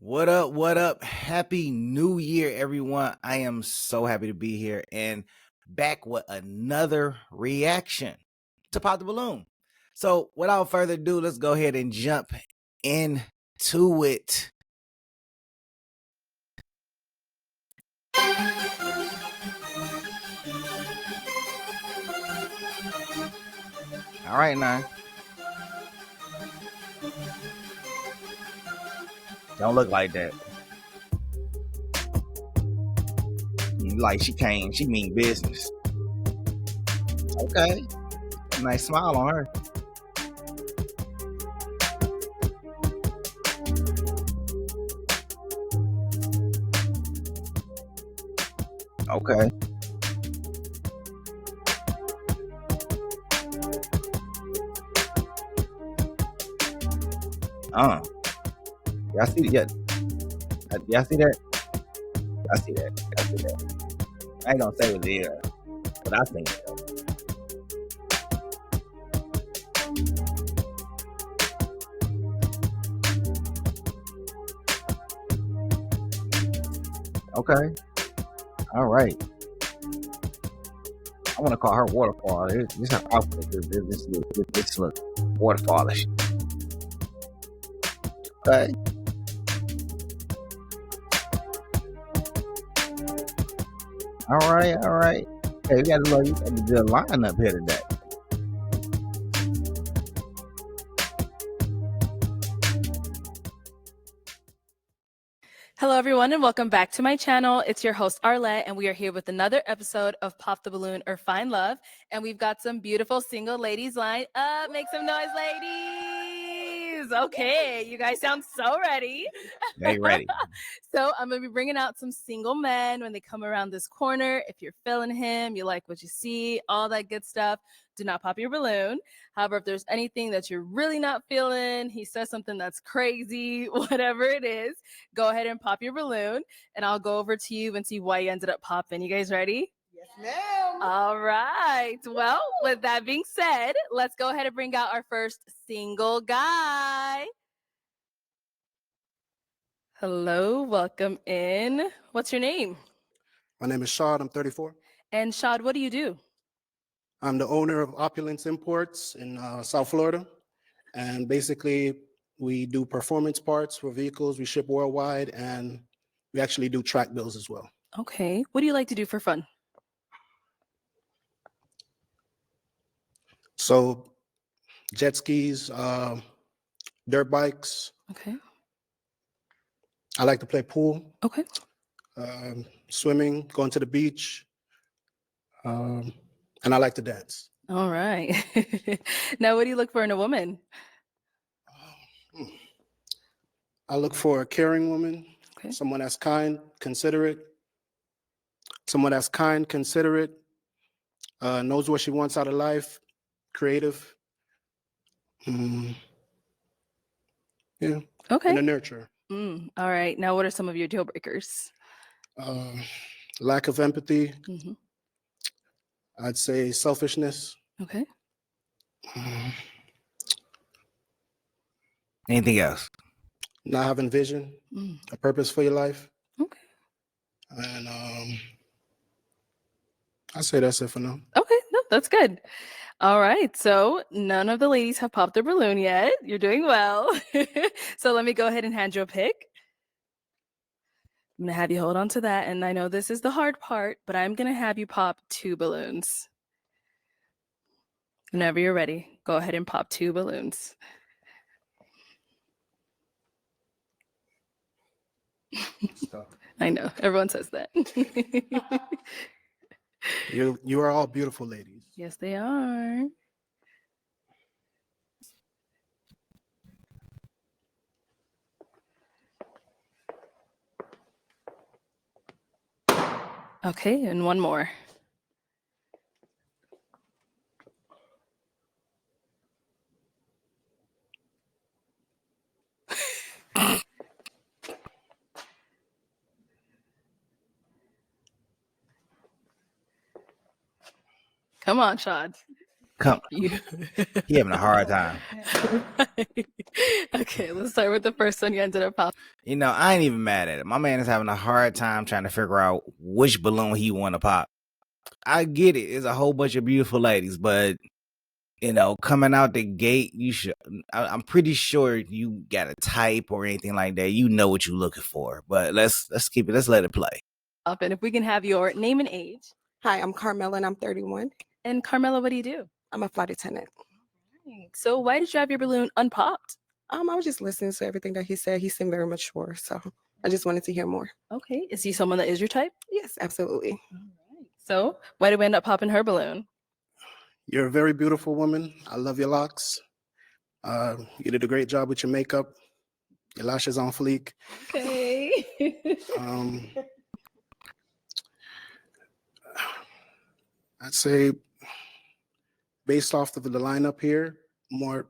What up? What up? Happy New Year, everyone. I am so happy to be here and back with another reaction to Pop the Balloon. So, without further ado, let's go ahead and jump into it. All right, now. Don't look like that. Like she mean business. Okay. Nice smile on her. Okay. Y'all see that? Y'all see that? I see that. I see that. I ain't gonna say what it is, but I think it. Okay. All right. I want to call her waterfall. This her outfit. This look waterfallish. Okay. All right. All right. Hey, we got a good lineup here today. Hello, everyone, and welcome back to my channel. It's your host, Arlette, and we are here with another episode of Pop the Balloon or Find Love. And we've got some beautiful single ladies lined up. Make some noise, ladies. Okay, you guys sound so ready. They ready. So I'm going to be bringing out some single men when they come around this corner. If you're feeling him, you like what you see, all that good stuff, do not pop your balloon. However, if there's anything that you're really not feeling, he says something that's crazy, whatever it is, go ahead and pop your balloon, and I'll go over to you and see why you ended up popping. You guys ready? Yes, ma'am. All right. Well, with that being said, let's go ahead and bring out our first single guy. Hello, welcome in. What's your name? My name is Shad. I'm 34. And Shad, what do you do? I'm the owner of Opulence Imports in South Florida. And basically, we do performance parts for vehicles. We ship worldwide, and we actually do track bills as well. Okay. What do you like to do for fun? So, jet skis, dirt bikes. Okay. I like to play pool. Okay. Swimming, going to the beach. And I like to dance. All right. Now, what do you look for in a woman? I look for a caring woman, Okay. someone that's kind, considerate, knows what she wants out of life, creative. Yeah. Okay. And a nurturer. All right. Now, what are some of your deal breakers? Lack of empathy. Mm-hmm. I'd say selfishness. Okay. Anything else? Not having vision, a purpose for your life. Okay. And I'd say that's it for now. Okay. No, that's good. All right. So none of the ladies have popped their balloon yet. You're doing well. So let me go ahead and hand you a pick. I'm going to have you hold on to that. And I know this is the hard part, but I'm going to have you pop 2 balloons. Whenever you're ready, go ahead and pop 2 balloons. I know. Everyone says that. You are all beautiful ladies. Yes, they are. Okay, and one more. Come on, Shad. Come, You. he having a hard time. Right. Okay, let's start with the first one you ended up popping. You know, I ain't even mad at it. My man is having a hard time trying to figure out which balloon he want to pop. I get it. It's a whole bunch of beautiful ladies, but you know, coming out the gate, you should. I'm pretty sure you got a type or anything like that. You know what you're looking for. But let's keep it. Let's let it play. And if we can have your name and age. Hi, I'm Carmela and I'm 31. And Carmela, what do you do? I'm a flight attendant. So why did you have your balloon unpopped? I was just listening to everything that he said. He seemed very mature, so I just wanted to hear more. Okay, is he someone that is your type? Yes, absolutely. All right. So why did we end up popping her balloon? You're a very beautiful woman. I love your locks. You did a great job with your makeup. Your lashes on fleek. Okay. I'd say, based off of the lineup here, more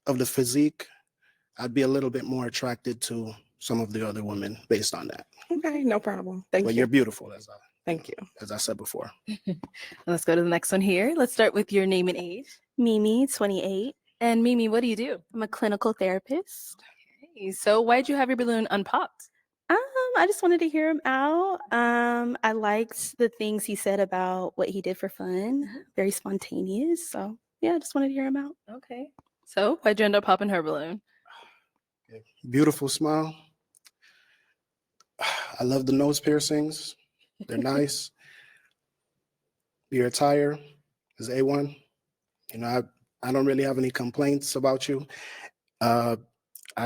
of the physique, I'd be a little bit more attracted to some of the other women based on that. Okay, no problem. Thank But you. you're beautiful, Thank you. as I said before. Let's go to the next one here. Let's start with your name and age. Mimi, 28. And Mimi, what do you do? I'm a clinical therapist. Okay, so why did you have your balloon unpopped? I just wanted to hear him out. I liked the things he said about what he did for fun. Very spontaneous. So yeah, I just wanted to hear him out. Okay. So why'd you end up popping her balloon? Beautiful smile. I love the nose piercings. They're nice. Your attire is A1. You know, I don't really have any complaints about you. I'd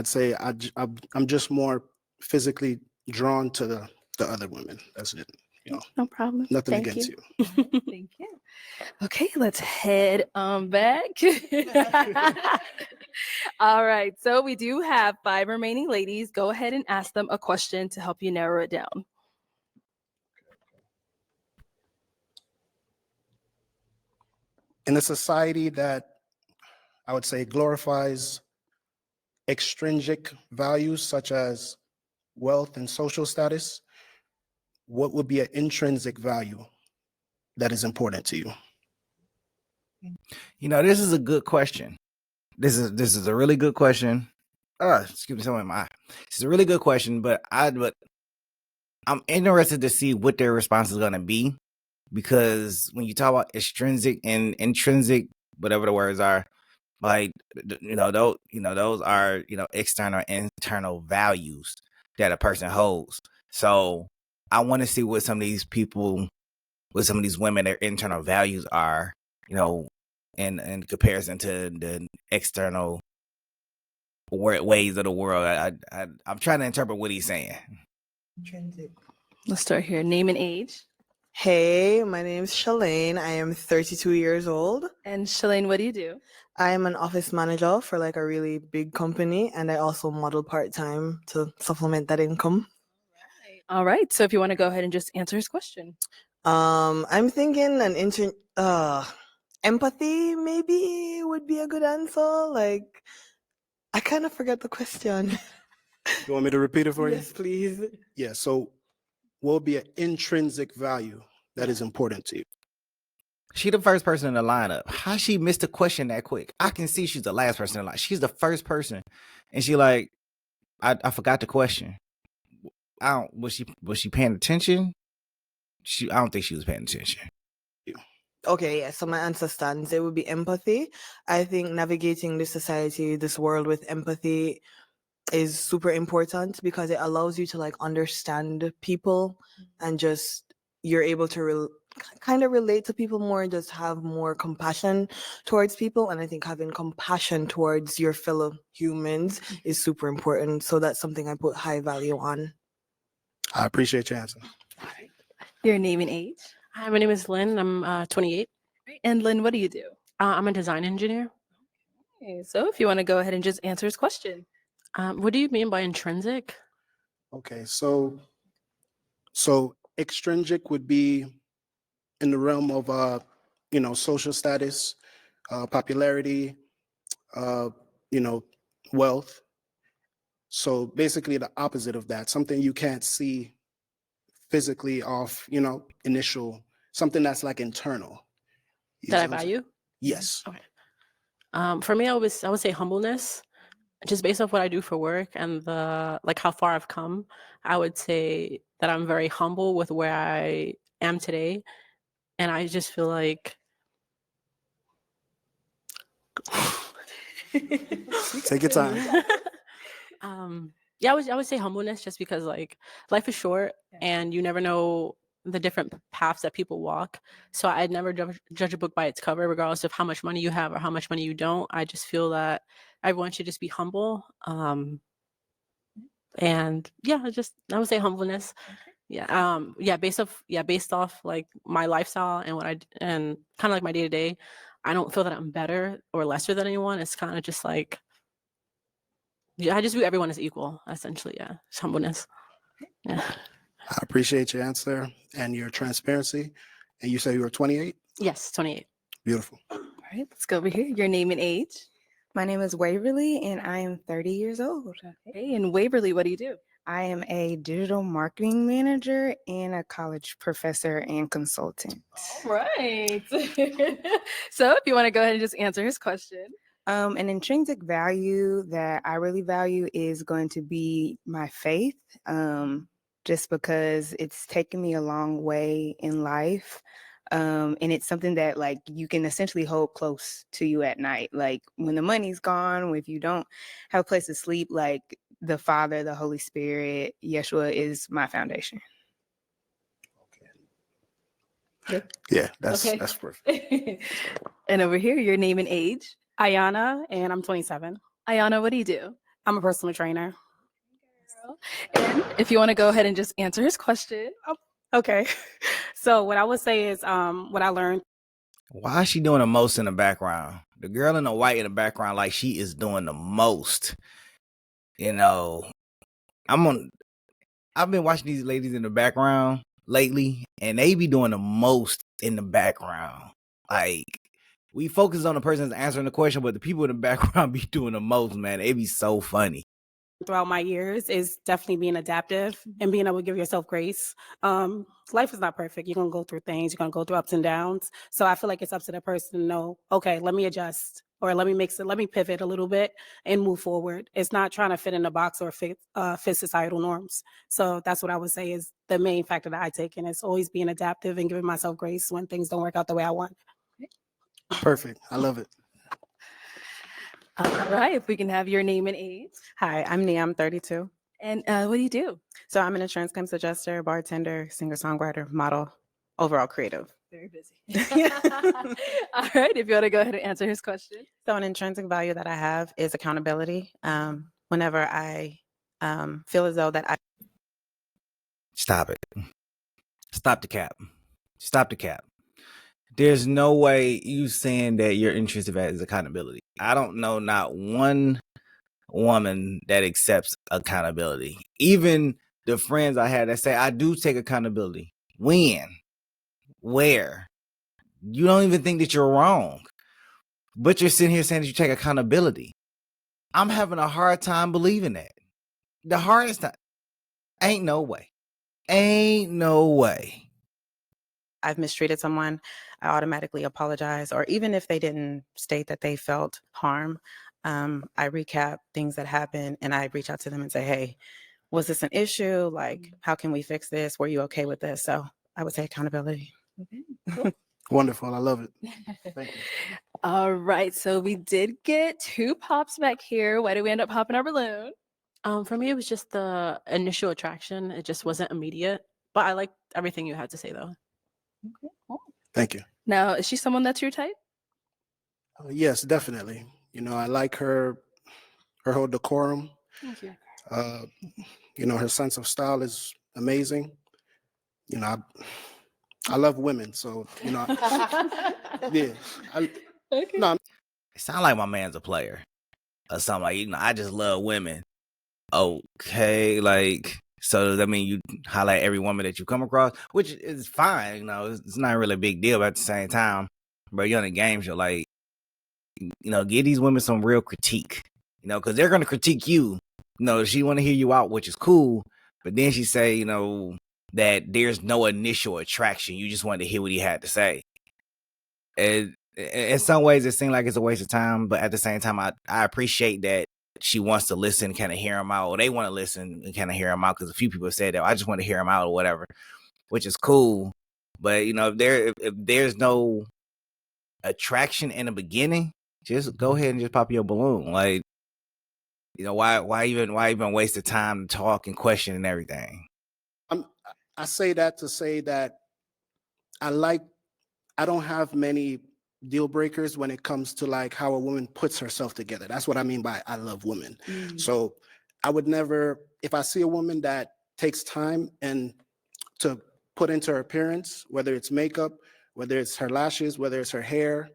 say I'm just more physically drawn to the other women. That's it. You know, No problem. nothing Thank against you. you. Thank you. Okay, let's head back. All right, so we do have 5 remaining ladies. Go ahead and ask them a question to help you narrow it down. In a society that I would say glorifies extrinsic values such as wealth and social status, what would be an intrinsic value that is important to you? You know, this is a good question. This is a really good question. Excuse me, something in my eye. This is a really good question, but I'm interested to see what their response is going to be, because when you talk about extrinsic and intrinsic, whatever the words are, like those are external and internal values that a person holds. So I want to see what some of these people, what some of these women, their internal values are, in comparison to the external ways of the world. I'm trying to interpret what he's saying. Intrinsic. Let's start here. Name and age. Hey, my name is Shalane. I am 32 years old. And Shalane, what do you do? I am an office manager for like a really big company, and I also model part-time to supplement that income. All right. So if you want to go ahead and just answer his question. I'm thinking empathy maybe would be a good answer. Like, I kind of forgot the question. You want me to repeat it for you? Yes, please. Yeah. So what would be an intrinsic value that is important to you? She the first person in the lineup. How she missed the question that quick? I can see she's the last person in line. She's the first person, and she like, I forgot the question. Was she paying attention? I don't think she was paying attention. Okay, yeah, so my answer stands. It would be empathy. I think navigating this society, this world with empathy is super important because it allows you to like understand people and just you're able to kind of relate to people more, just have more compassion towards people. And I think having compassion towards your fellow humans is super important. So that's something I put high value on. I appreciate your answer. Your name and age. Hi, my name is Lynn. I'm 28. And Lynn, what do you do? I'm a design engineer. Okay, so if you want to go ahead and just answer his question. What do you mean by intrinsic? Okay, so extrinsic would be in the realm of social status, popularity, wealth. So basically the opposite of that, something you can't see physically off, initial, something that's like internal. You That see I what I'm saying? value? Yes. Okay. For me, I would say humbleness, just based off what I do for work and how far I've come. I would say that I'm very humble with where I am today, and I just feel like Take your time. yeah, I would say humbleness, just because like life is short and you never know the different paths that people walk. So I'd never judge a book by its cover, regardless of how much money you have or how much money you don't. I just feel that everyone should just be humble. And yeah, I would say humbleness. Yeah, based off like my lifestyle and and kind of like my day to day. I don't feel that I'm better or lesser than anyone. It's kind of just like, yeah, I just view everyone as equal, essentially. Yeah, it's humbleness. Yeah. I appreciate your answer and your transparency. And you say you were 28? Yes, 28. Beautiful. All right, let's go over here. Your name and age. My name is Waverly and I am 30 years old. Okay, and Waverly, what do you do? I am a digital marketing manager and a college professor and consultant. All right. So if you want to go ahead and just answer his question. An intrinsic value that I really value is going to be my faith, just because it's taken me a long way in life. And it's something that like you can essentially hold close to you at night. Like when the money's gone, if you don't have a place to sleep, like the Father, the Holy Spirit, Yeshua is my foundation. Yeah, that's Okay. that's perfect. And over here, your name and age. Ayana, and I'm 27. Ayana, what do you do? I'm a personal trainer. And if you want to go ahead and just answer his question. Okay. So what I would say is what I learned. Why is she doing the most in the background? The girl in the white in the background, like she is doing the most. You know, I've been watching these ladies in the background lately, and they be doing the most in the background. Like, we focus on the person that's answering the question, but the people in the background be doing the most, man. They be so funny. Throughout my years is definitely being adaptive and being able to give yourself grace. Life is not perfect. You're going to go through things. You're going to go through ups and downs. So I feel like it's up to the person to know, okay, let me adjust, or let me pivot a little bit and move forward. It's not trying to fit in a box or fit societal norms. So that's what I would say is the main factor that I take in. It's always being adaptive and giving myself grace when things don't work out the way I want. Perfect. I love it. All right, if we can have your name and age. Hi, I'm Nia. I'm 32. And what do you do? So I'm an insurance claims adjuster, bartender, singer-songwriter, model, overall creative. Very busy. All right, if you want to go ahead and answer his question. So an intrinsic value that I have is accountability. Whenever I feel as though that I... Stop it. Stop the cap. Stop the cap. There's no way you saying that your interest is accountability. I don't know not one woman that accepts accountability. Even the friends I had that say, I do take accountability. When? Where? You don't even think that you're wrong. But you're sitting here saying that you take accountability. I'm having a hard time believing that. The hardest time. Ain't no way. Ain't no way. I've mistreated someone, I automatically apologize. Or even if they didn't state that they felt harm, I recap things that happened and I reach out to them and say, hey, was this an issue? Like, how can we fix this? Were you okay with this? So I would say accountability. Okay, cool. Wonderful. I love it. Thank you. All right, so we did get 2 pops back here. Why did we end up popping our balloon? For me, it was just the initial attraction. It just wasn't immediate, but I liked everything you had to say, though. Okay, cool. Thank you. Now, is she someone that's your type? Yes, definitely. You know, I like her whole decorum. Thank you. You know, her sense of style is amazing. You know, I love women, so you know, yeah. Okay. No, It sounds like my man's a player or something. Like, I just love women. Okay, like, so does that mean you highlight every woman that you come across? Which is fine, you know, it's not really a big deal, but at the same time, bro, you're on the game show, like, you know, give these women some real critique, you know, because they're going to critique you. You know, she want to hear you out, which is cool, but then she say, you know, that there's no initial attraction. You just wanted to hear what he had to say. And in some ways it seems like it's a waste of time, but at the same time, I appreciate that she wants to listen, kind of hear them out, or they want to listen and kind of hear them out. Because a few people said that I just want to hear them out or whatever, which is cool. But you know, if there's no attraction in the beginning, just go ahead and just pop your balloon. Like, you know, why even waste the time to talk and question and everything? I say that to say that I don't have many deal breakers when it comes to like how a woman puts herself together. That's what I mean by I love women. So I would never, if I see a woman that takes time and to put into her appearance, whether it's makeup, whether it's her lashes, whether it's her hair,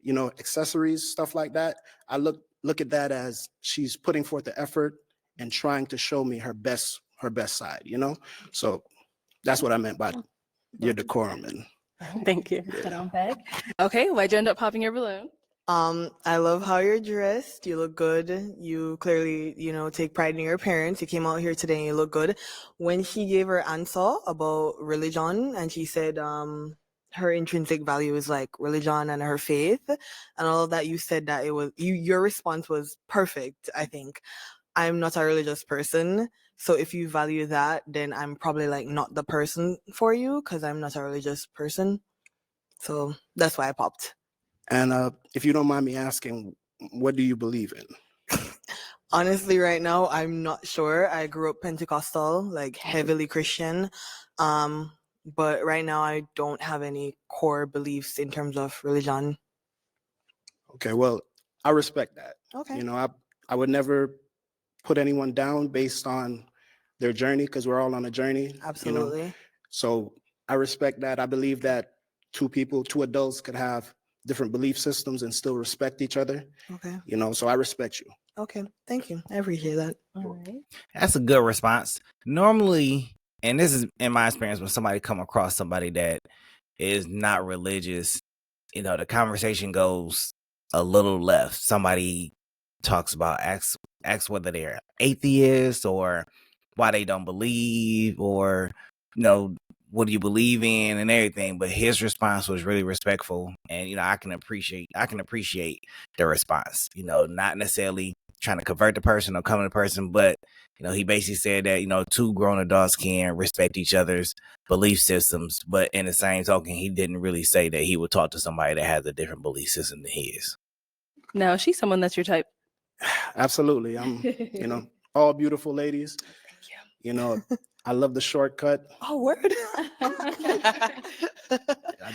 you know, accessories, stuff like that, I look at that as she's putting forth the effort and trying to show me her best side, you know? So that's what I meant by your decorum. And Thank you. Put on back. Okay, why'd you end up popping your balloon? I love how you're dressed. You look good. You clearly, take pride in your appearance. You came out here today and you look good. When she gave her answer about religion and she said, her intrinsic value is like religion and her faith and all of that, you said that your response was perfect, I think. I'm not a religious person. So if you value that, then I'm probably like not the person for you because I'm not a religious person. So that's why I popped. And if you don't mind me asking, what do you believe in? Honestly, right now, I'm not sure. I grew up Pentecostal, like heavily Christian. But right now, I don't have any core beliefs in terms of religion. Okay, well, I respect that. Okay. You know, I would never put anyone down based on their journey because we're all on a journey. Absolutely. You know? So I respect that. I believe that two adults could have different belief systems and still respect each other. Okay. You know, so I respect you. Okay. Thank you. I appreciate that. All right. That's a good response. Normally, and this is in my experience, when somebody come across somebody that is not religious, you know, the conversation goes a little left. Somebody talks about asks whether they're atheists or why they don't believe, or, you know, what do you believe in and everything. But his response was really respectful, and you know, I can appreciate the response. You know, not necessarily trying to convert the person or come to the person, but you know, he basically said that, you know, two grown adults can respect each other's belief systems, but in the same token, he didn't really say that he would talk to somebody that has a different belief system than his. Now, is she someone that's your type? Absolutely. You know, all beautiful ladies. Thank you. You know, I love the shortcut. Oh, word. I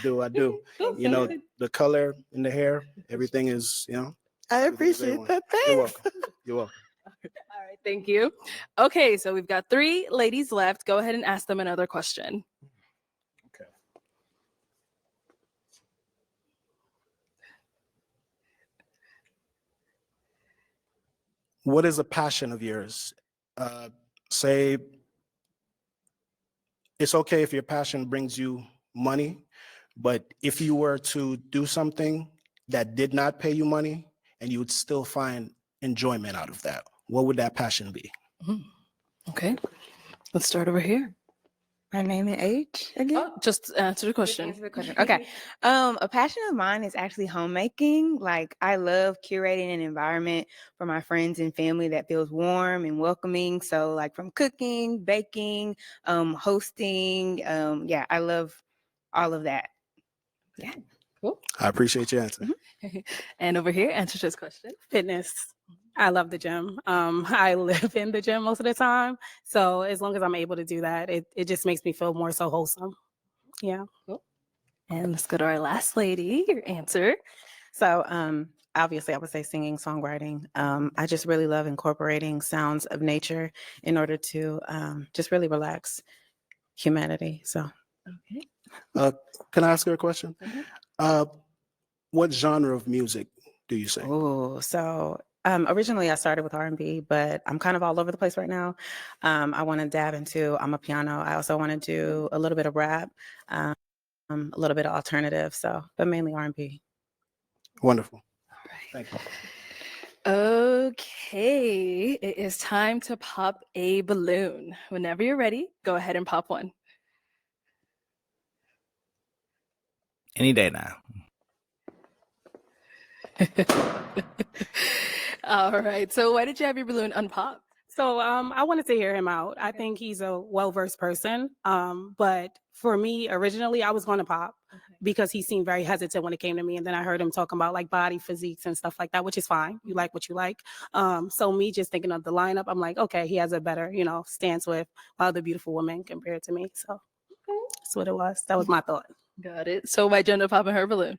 do. You know, the color in the hair, everything is, you know. I appreciate that. Thanks. You're welcome. You're welcome. All right, thank you. Okay, so we've got 3 ladies left. Go ahead and ask them another question. Okay. What is a passion of yours? Say it's okay if your passion brings you money, but if you were to do something that did not pay you money and you would still find enjoyment out of that, what would that passion be? Okay, let's start over here. My name and age again? Oh, just answer the question. Answer the question. Okay. A passion of mine is actually homemaking. Like I love curating an environment for my friends and family that feels warm and welcoming. So like from cooking, baking, hosting. Yeah, I love all of that. Yeah. Cool. I appreciate your answer. And over here, answer this question. Fitness. I love the gym. I live in the gym most of the time. So as long as I'm able to do that, it just makes me feel more so wholesome. Yeah. Cool. And let's go to our last lady, your answer. So obviously I would say singing, songwriting. I just really love incorporating sounds of nature in order to just really relax humanity. So Okay. Can I ask her a question? What genre of music do you sing? Originally I started with R&B, but I'm kind of all over the place right now. I want to dab into, I'm a piano. I also want to do a little bit of rap, a little bit of alternative. So, but mainly R&B. Wonderful. All right. Thank you. Okay, it is time to pop a balloon. Whenever you're ready, go ahead and pop one. Any day now. All right. So why did you have your balloon unpop? So I wanted to hear him out. I think he's a well-versed person. But for me, originally, I was going to pop because he seemed very hesitant when it came to me. And then I heard him talking about like body physiques and stuff like that, which is fine. You like what you like. So me just thinking of the lineup, I'm like, okay, he has a better, stance with other beautiful women compared to me. So that's what it was. That was my thought. Got it. So why'd you end up popping her balloon?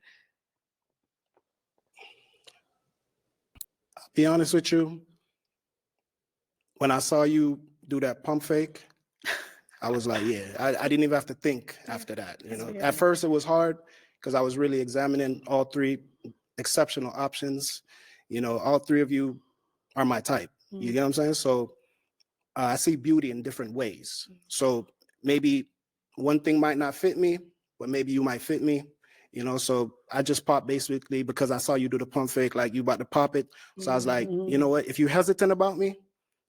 I'll be honest with you. When I saw you do that pump fake, I was like, yeah, I didn't even have to think after that. At first it was hard because I was really examining all three exceptional options. All three of you are my type. You get what I'm saying? So I see beauty in different ways. So maybe one thing might not fit me, but maybe you might fit me. So I just popped basically because I saw you do the pump fake, like you about to pop it. So I was like, you know what? If you're hesitant about me,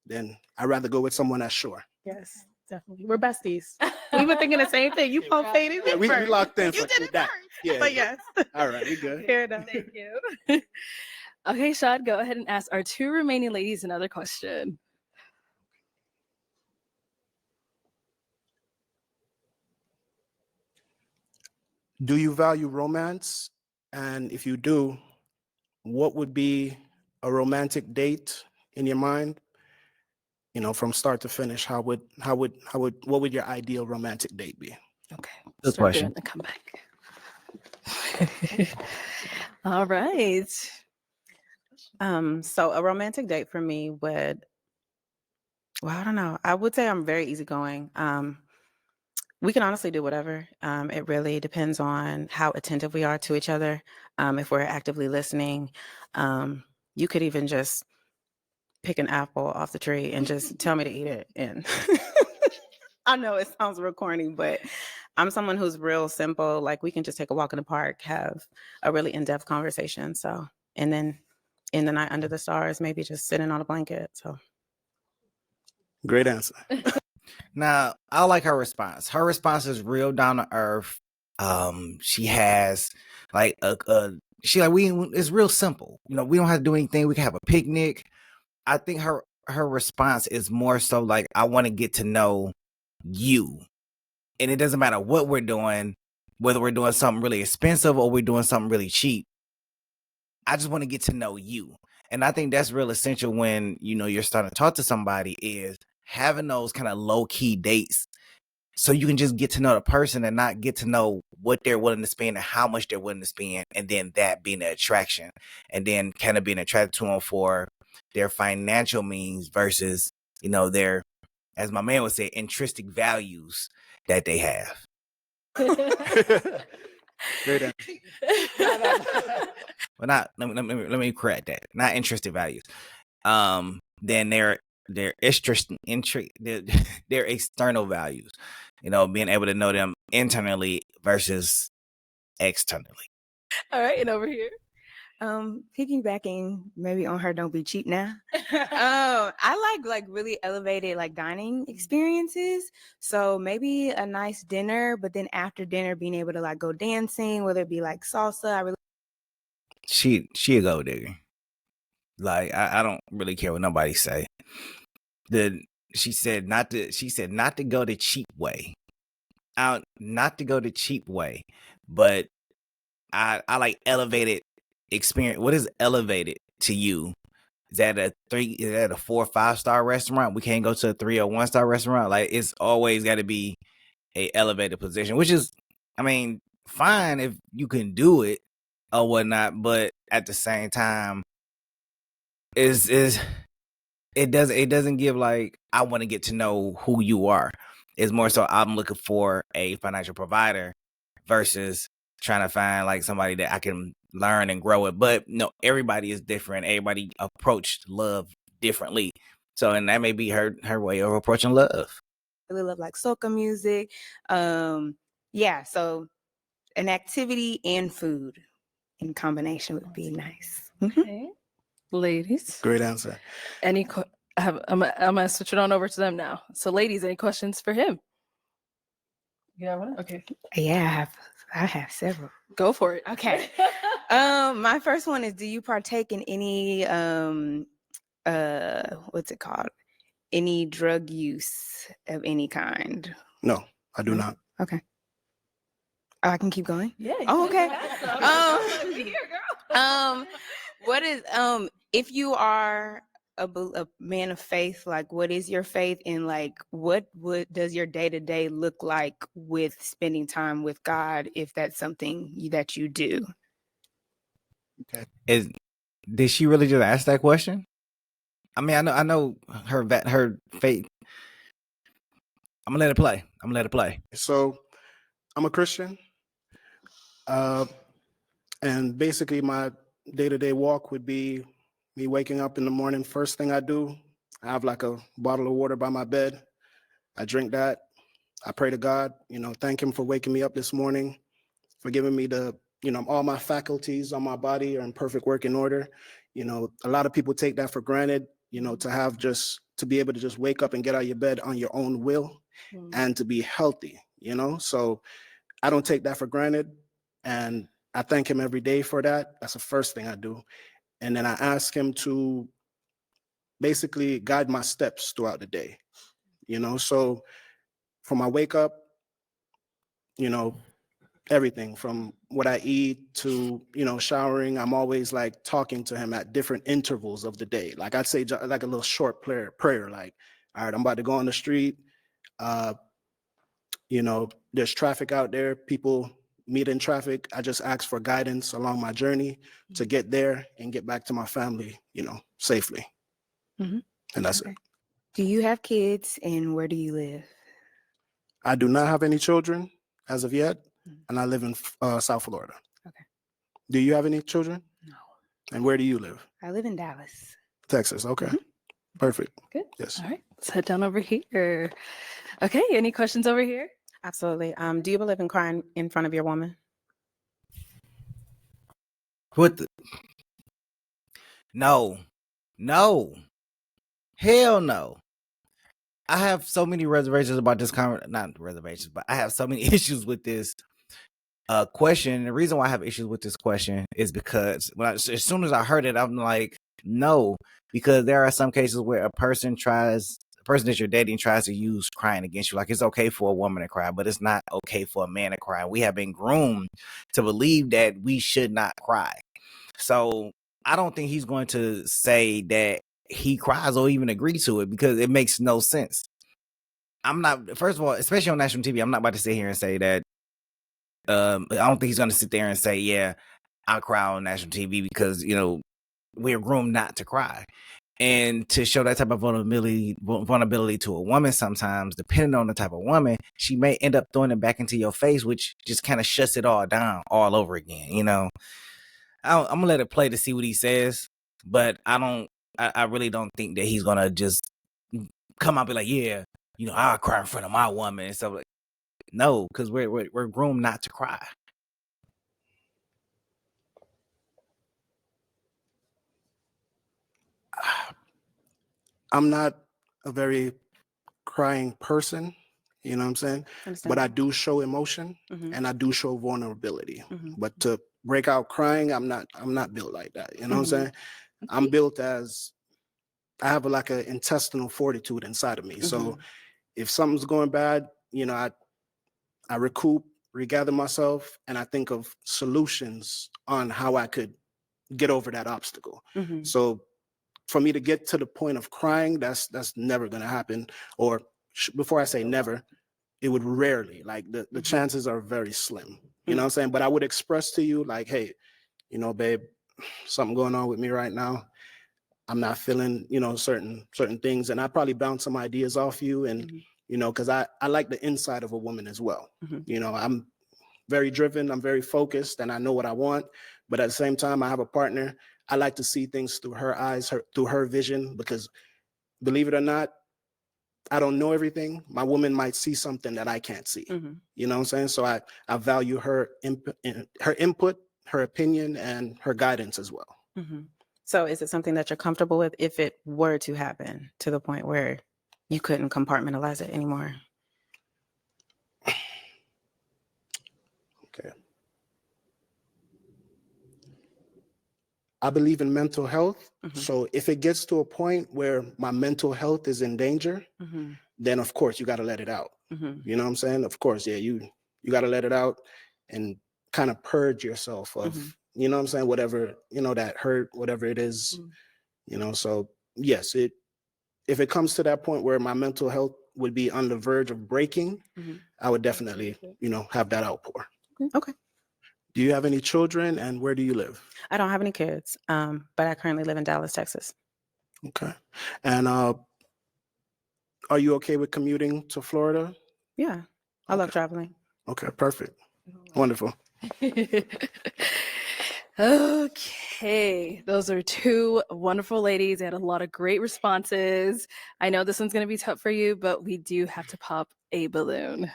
then I'd rather go with someone that's sure. Yes, definitely. We're besties. We were thinking the same thing. You pump faded. Yeah, we locked in You for did it that. first. Yeah. But yes. All right, we good. Fair enough. Thank you. Okay, Shad, go ahead and ask our two remaining ladies another question. Do you value romance? And if you do, what would be a romantic date in your mind? From start to finish, what would your ideal romantic date be? Okay. Good start question. doing the comeback. All right. So a romantic date for me would, well, I don't know. I would say I'm very easygoing. We can honestly do whatever. It really depends on how attentive we are to each other. If we're actively listening, you could even just pick an apple off the tree and just tell me to eat it. And I know it sounds real corny, but I'm someone who's real simple. Like we can just take a walk in the park, have a really in-depth conversation. So, and then in the night under the stars, maybe just sitting on a blanket. So Great answer. Now, I like her response. Her response is real down to earth. She has like it's real simple. We don't have to do anything. We can have a picnic. I think her response is more so like, I want to get to know you. And it doesn't matter what we're doing, whether we're doing something really expensive or we're doing something really cheap. I just want to get to know you. And I think that's real essential when, you're starting to talk to somebody, is having those kind of low key dates so you can just get to know the person and not get to know what they're willing to spend and how much they're willing to spend. And then that being an attraction, and then kind of being attracted to them for their financial means versus, their, as my man would say, intrinsic values that they have. Great answer. Well, not let me correct that. Not intrinsic values. Then their their external values. Being able to know them internally versus externally. All right, and over here. Piggybacking maybe on her "Don't Be Cheap Now." I like really elevated like dining experiences. So maybe a nice dinner, but then after dinner, being able to like go dancing, whether it be like salsa. I really She a gold digger. Like I don't really care what nobody say. She said not to go the cheap way. Not to go the cheap way, but I like elevated experience. What is elevated to you? Is that a 4 or 5 star restaurant? We can't go to a 3 or 1 star restaurant. Like, it's always got to be a elevated position, which is, fine if you can do it or whatnot. But at the same time, it doesn't give like, I want to get to know who you are. It's more so I'm looking for a financial provider versus trying to find like somebody that I can learn and grow with. But no, everybody is different. Everybody approached love differently. So, and that may be her way of approaching love. really love like soca music. Yeah, so an activity and food in combination would be nice. Okay. Ladies. Great answer. I'm gonna switch it on over to them now. So, ladies, any questions for him? You have one? Okay. Yeah, I have several. Go for it. Okay. My first one is, do you partake in any what's it called? Any drug use of any kind? No, I do No? not. Okay. Oh, I can keep going? Yeah. Oh, okay. Here, girl. What is if you are a man of faith, like what is your faith, and like what does your day-to-day look like with spending time with God, if that's something that you do? Did she really just ask that question? I mean, I know her faith. I'm gonna let it play. So I'm a Christian. And basically my day-to-day walk would be me waking up in the morning. First thing I do, I have like a bottle of water by my bed. I drink that. I pray to God, thank him for waking me up this morning, for giving me all my faculties on my body are in perfect working order. A lot of people take that for granted, to be able to just wake up and get out of your bed on your own will and to be healthy, So I don't take that for granted. And I thank him every day for that. That's the first thing I do. And then I ask him to basically guide my steps throughout the day, So from my wake up, everything from what I eat to, showering, I'm always like talking to him at different intervals of the day. Like I'd say like a little short prayer, like, all right, I'm about to go on the street. There's traffic out there, people meet in traffic. I just ask for guidance along my journey to get there and get back to my family, safely. Mm-hmm. And that's it. Do you have kids, and where do you live? I do not have any children as of yet, and I live in South Florida. Okay. Do you have any children? No. And where do you live? I live in Dallas. Texas. Okay. Perfect. Good. Yes. All right. Let's head down over here. Okay. Any questions over here? Absolutely. Do you believe in crying in front of your woman? What the? No. Hell no. I have so many reservations about this not reservations, but I have so many issues with this question. The reason why I have issues with this question is because as soon as I heard it, I'm like, no, because there are some cases where a person that you're dating tries to use crying against you. Like it's okay for a woman to cry, but it's not okay for a man to cry. We have been groomed to believe that we should not cry. So I don't think he's going to say that he cries or even agree to it because it makes no sense. I'm not, first of all, especially on national TV, I'm not about to sit here and say that. I don't think he's going to sit there and say, yeah, I cry on national TV because, we're groomed not to cry. And to show that type of vulnerability to a woman sometimes, depending on the type of woman, she may end up throwing it back into your face, which just kind of shuts it all down all over again. I'm going to let it play to see what he says, but I really don't think that he's going to just come out and be like, yeah, I'll cry in front of my woman and stuff like. No, because we're groomed not to cry. I'm not a very crying person, you know what I'm saying? But I do show emotion and I do show vulnerability. But to break out crying, I'm not built like that. You know what I'm saying? I'm built as I have like an intestinal fortitude inside of me. So if something's going bad, I regather myself, and I think of solutions on how I could get over that obstacle. So for me to get to the point of crying, that's never going to happen. Or before I say never, it would rarely, like the chances are very slim. You know what I'm saying? But I would express to you like, hey, babe, something going on with me right now. I'm not feeling, certain things. And I probably bounce some ideas off you. And, because I like the inside of a woman as well. I'm very driven, I'm very focused, and I know what I want. But at the same time, I have a partner. I like to see things through her eyes, through her vision, because believe it or not, I don't know everything. My woman might see something that I can't see. You know what I'm saying? So I value her input, her opinion, and her guidance as well. So is it something that you're comfortable with if it were to happen to the point where you couldn't compartmentalize it anymore? Okay. I believe in mental health. Mhm. So if it gets to a point where my mental health is in danger, Mhm. then of course you got to let it out. Mhm. You know what I'm saying? Of course, yeah, you got to let it out and kind of purge yourself of, Mhm. you know what I'm saying, whatever, that hurt, whatever it is, so yes, if it comes to that point where my mental health would be on the verge of breaking, Mhm. I would definitely, have that outpour. Okay. Do you have any children, and where do you live? I don't have any kids, but I currently live in Dallas, Texas. Okay. And are you okay with commuting to Florida? Yeah, I love traveling. Okay, perfect. Wonderful. Okay, those are two wonderful ladies. They had a lot of great responses. I know this one's going to be tough for you, but we do have to pop a balloon.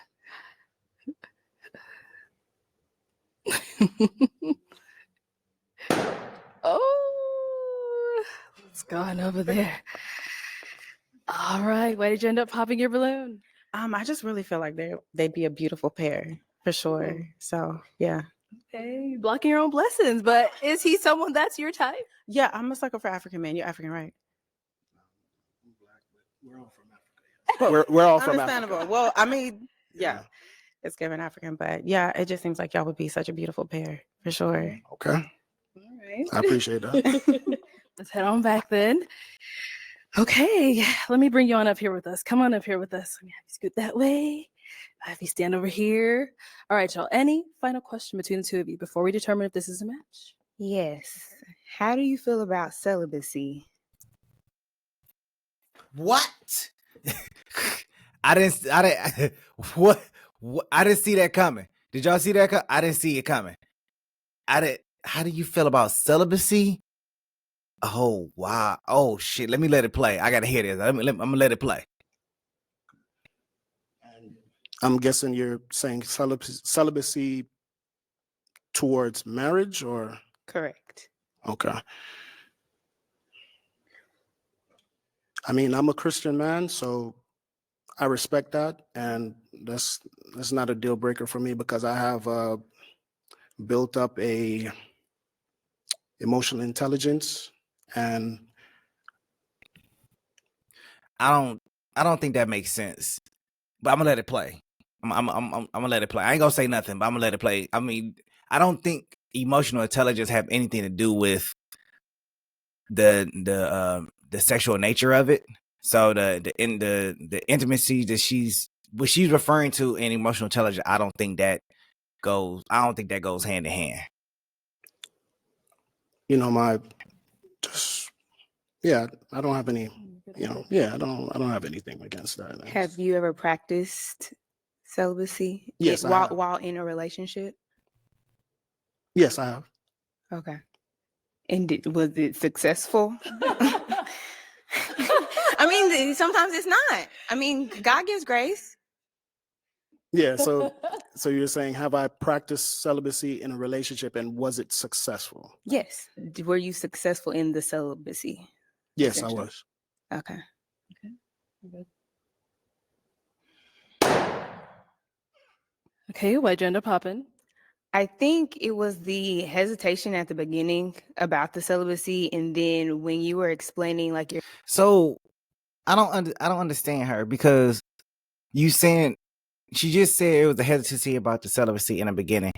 Oh, what's going over there? All right, why did you end up popping your balloon? I just really feel like they'd be a beautiful pair for sure. Ooh. So yeah. Okay, blocking your own blessings, but is he someone that's your type? Yeah, I'm a sucker for African men. You're African, right? We're all from Africa. We're all from Understandable. Africa. Well, I mean, yeah, it's given African, but yeah, it just seems like y'all would be such a beautiful pair for sure. Okay. All right. I appreciate that. Let's head on back then. Okay, let me bring you on up here with us. Come on up here with us. Let me have you scoot that way. I have you stand over here. All right, y'all. Any final question between the two of you before we determine if this is a match? Yes. How do you feel about celibacy? What? I didn't what I didn't see that coming. Did y'all see that? I didn't see it coming. How do you feel about celibacy? Oh wow. Oh shit. Let me let it play. I gotta hear this. I'm gonna let it play. I'm guessing you're saying celibacy towards marriage, or? Correct. Okay. I mean, I'm a Christian man, so I respect that, and that's not a deal breaker for me because I have built up a emotional intelligence, and I don't think that makes sense. But I'm gonna let it play. I'm gonna let it play. I ain't gonna say nothing, but I'm gonna let it play. I mean, I don't think emotional intelligence have anything to do with the sexual nature of it. So the intimacy that what she's referring to in emotional intelligence, I don't think that goes hand in hand. I don't have any, I don't have anything against that. Have you ever practiced celibacy? Yes, I have. While in a relationship? Yes, I have. Okay. And was it successful? I mean, sometimes it's not. I mean, God gives grace. Yeah, so you're saying, have I practiced celibacy in a relationship and was it successful? Yes. Were you successful in the celibacy? Yes, I was. Okay. Okay, why'd you end up popping? I think it was the hesitation at the beginning about the celibacy, and then when you were explaining like your. So I don't understand her because you saying she just said it was a hesitancy about the celibacy in the beginning.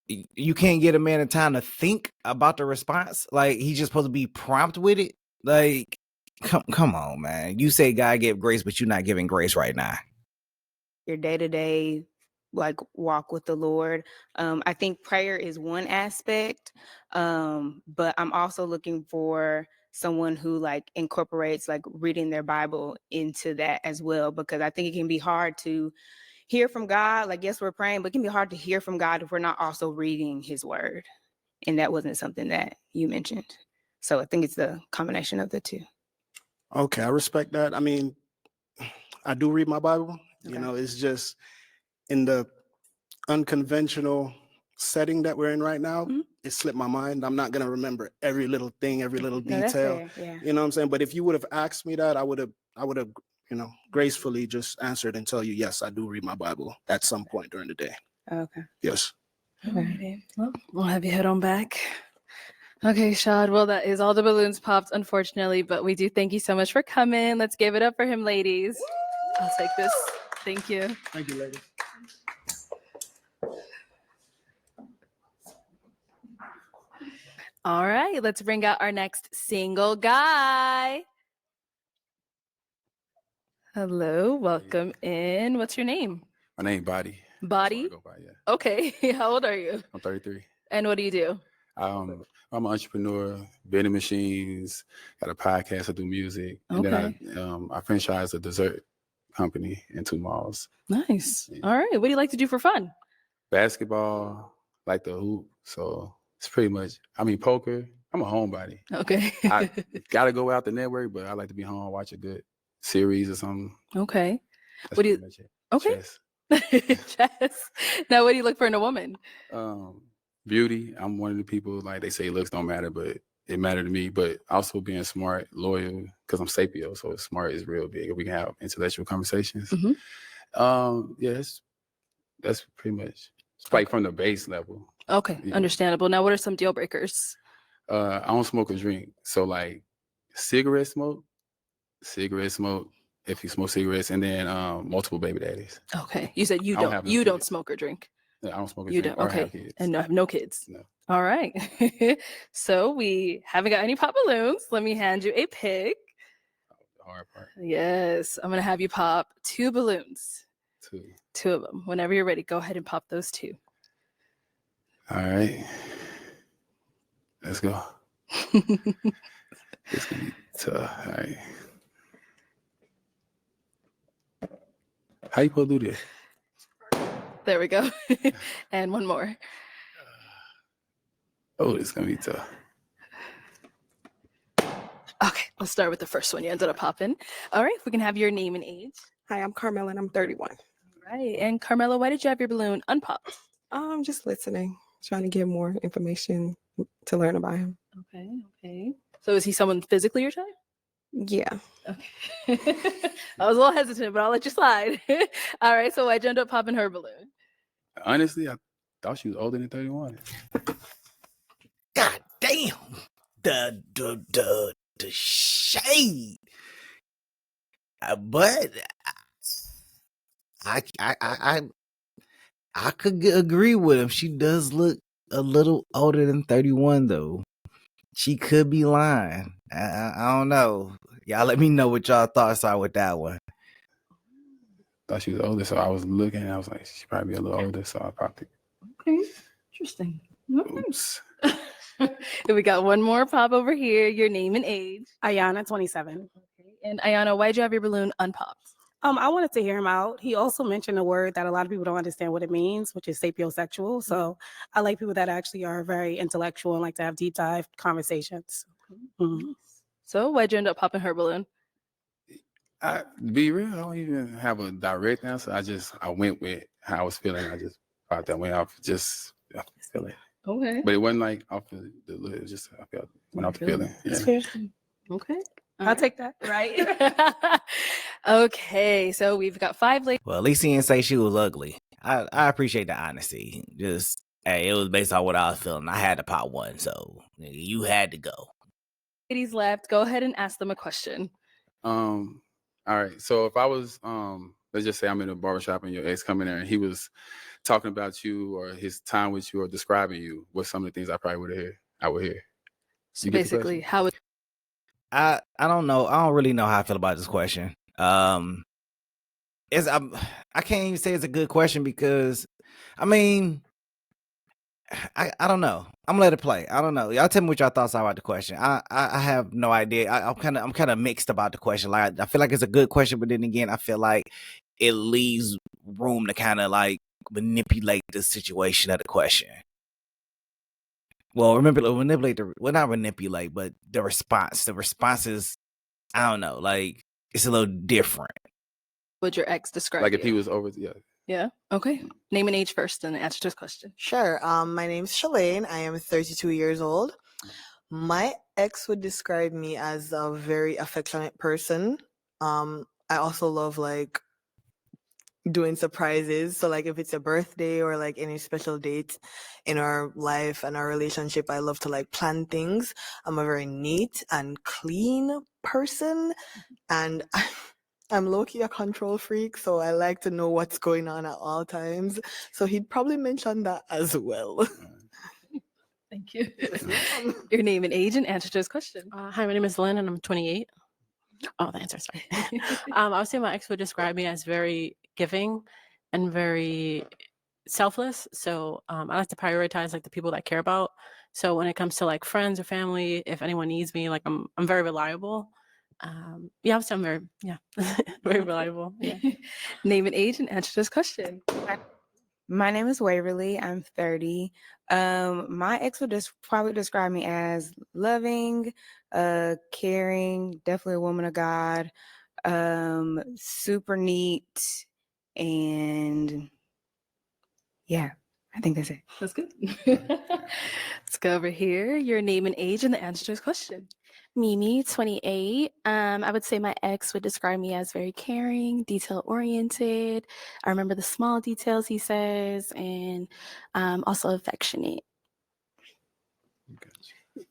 You can't get a man in time to think about the response. Like he's just supposed to be prompt with it. Like, come on, man. You say God gave grace, but you're not giving grace right now. Your day-to-day like walk with the Lord. I think prayer is one aspect, but I'm also looking for someone who like incorporates like reading their Bible into that as well, because I think it can be hard to hear from God. Like, yes, we're praying, but it can be hard to hear from God if we're not also reading his word. And that wasn't something that you mentioned. So I think it's the combination of the two. Okay, I respect that. I mean, I do read my Bible. Okay. It's just in the unconventional setting that we're in right now, it slipped my mind. I'm not going to remember every little thing, every little No, that's detail. fair. Yeah. You know what I'm saying? But if you would have asked me that, I would have, gracefully just answered and tell you, yes, I do read my Bible at some point during the day. Okay. Yes. Okay. Well, we'll have you head on back. Okay, Shad. Well, that is all the balloons popped, unfortunately, but we do thank you so much for coming. Let's give it up for him, ladies. I'll take this. Thank you. Thank you, ladies. All right, let's bring out our next single guy. Hello, welcome in. What's your name? My name Body. Body? Go by, yeah. Okay, how old are you? I'm 33. And what do you do? I'm an entrepreneur, vending machines, got a podcast, I do music. And Okay. then I franchise a dessert company in 2 malls. Nice. Yeah. All right, what do you like to do for fun? Basketball, like the hoop. So it's pretty much, poker. I'm a homebody. Okay. I got to go out the network, but I like to be home, watch a good series or something. Okay. That's What do you? pretty much it. Okay. Chess. Chess. Now, what do you look for in a woman? Beauty. I'm one of the people, like they say looks don't matter, but it mattered to me. But also being smart, loyal, because I'm sapio, so smart is real big. We can have intellectual conversations. Mhm. Yes, that's pretty much it's like from the base level. Okay, Yeah. understandable. Now, what are some deal breakers? I don't smoke or drink, so like cigarette smoke. If you smoke cigarettes, and then multiple baby daddies. Okay, you said you I don't don't. have no You don't kids. smoke or drink. No, I don't smoke or You drink don't. or have Okay, kids. and no, have no kids. No. All right. So we haven't got any pop balloons. Let me hand you a pick. The hard part. Yes, I'm gonna have you pop 2 balloons. 2. 2 of them. Whenever you're ready, go ahead and pop those 2. All right. Let's go. It's gonna be tough. All right. How you supposed to do this? There we go. And one more. Oh, it's gonna be tough. Okay, let's start with the first one. You ended up popping. All right, if we can have your name and age. Hi, I'm Carmela and I'm 31. All right, and Carmela, why did you have your balloon unpopped? I'm just listening, trying to get more information to learn about him. Okay. So is he someone physically your type? Yeah. Okay. I was a little hesitant, but I'll let you slide. All right, so why'd you end up popping her balloon? Honestly, I thought she was older than 31. God damn. The shade. But I could agree with him. She does look a little older than 31 though. She could be lying. I don't know. Y'all let me know what y'all thoughts are with that one. Thought she was older, so I was looking and I was like, she probably be a little older, so I popped it. Okay, interesting. Oops. We got one more pop over here. Your name and age. Ayana, 27. Okay. And Ayana, why'd you have your balloon unpopped? I wanted to hear him out. He also mentioned a word that a lot of people don't understand what it means, which is sapiosexual. So I like people that actually are very intellectual and like to have deep dive conversations. Mhm. So why'd you end up popping her balloon? To be real, I don't even have a direct answer. I went with how I was feeling. I just popped that way off. Just I feel it. Okay. But it wasn't like off the lid. It was just I felt went off the feeling. Yeah. That's fair. Okay. I'll take that. Right. Okay, so we've got 5 ladies. Well, at least he didn't say she was ugly. I appreciate the honesty. Just hey, it was based on what I was feeling. I had to pop one, so you had to go. Ladies left. Go ahead and ask them a question. All right. So if I was let's just say I'm in a barbershop and your ex come in there and he was talking about you or his time with you or describing you, what's some of the things I probably would hear. So basically, how is I don't know. I don't really know how I feel about this question. I can't even say it's a good question because I don't know. I'm gonna let it play. I don't know. Y'all tell me what y'all thoughts are about the question. I have no idea. I'm kind of mixed about the question. Like I feel like it's a good question, but then again, I feel like it leaves room to kind of like manipulate the situation of the question. Well, not manipulate, but the response. The response is, I don't know, like it's a little different. would your ex describe Like if you? he was over, yeah. Yeah. Okay. Name and age first, and answer this question. Sure. My name's Shalane. I am 32 years old. My ex would describe me as a very affectionate person. I also love like doing surprises. So like if it's a birthday or like any special date in our life and our relationship, I love to like plan things. I'm a very neat and clean person, and I'm low-key a control freak, so I like to know what's going on at all times. So he'd probably mention that as well. Thank you. Yes, ma'am. Your name and age and answer to this question. Hi, my name is Lynn, and I'm 28. Oh, the answer, sorry. I would say my ex would describe me as very giving and very selfless. So I like to prioritize like the people that I care about. So when it comes to like friends or family, if anyone needs me, like I'm very reliable. Yeah, I would say I'm very very reliable. Yeah. Name and age and answer to this question. My name is Waverly. I'm 30. My ex would probably describe me as loving, caring, definitely a woman of God, super neat, and yeah, I think that's it. That's good. Let's go over here. Your name and age and the answer to this question. Mimi, 28. I would say my ex would describe me as very caring, detail oriented. I remember the small details he says, and also affectionate.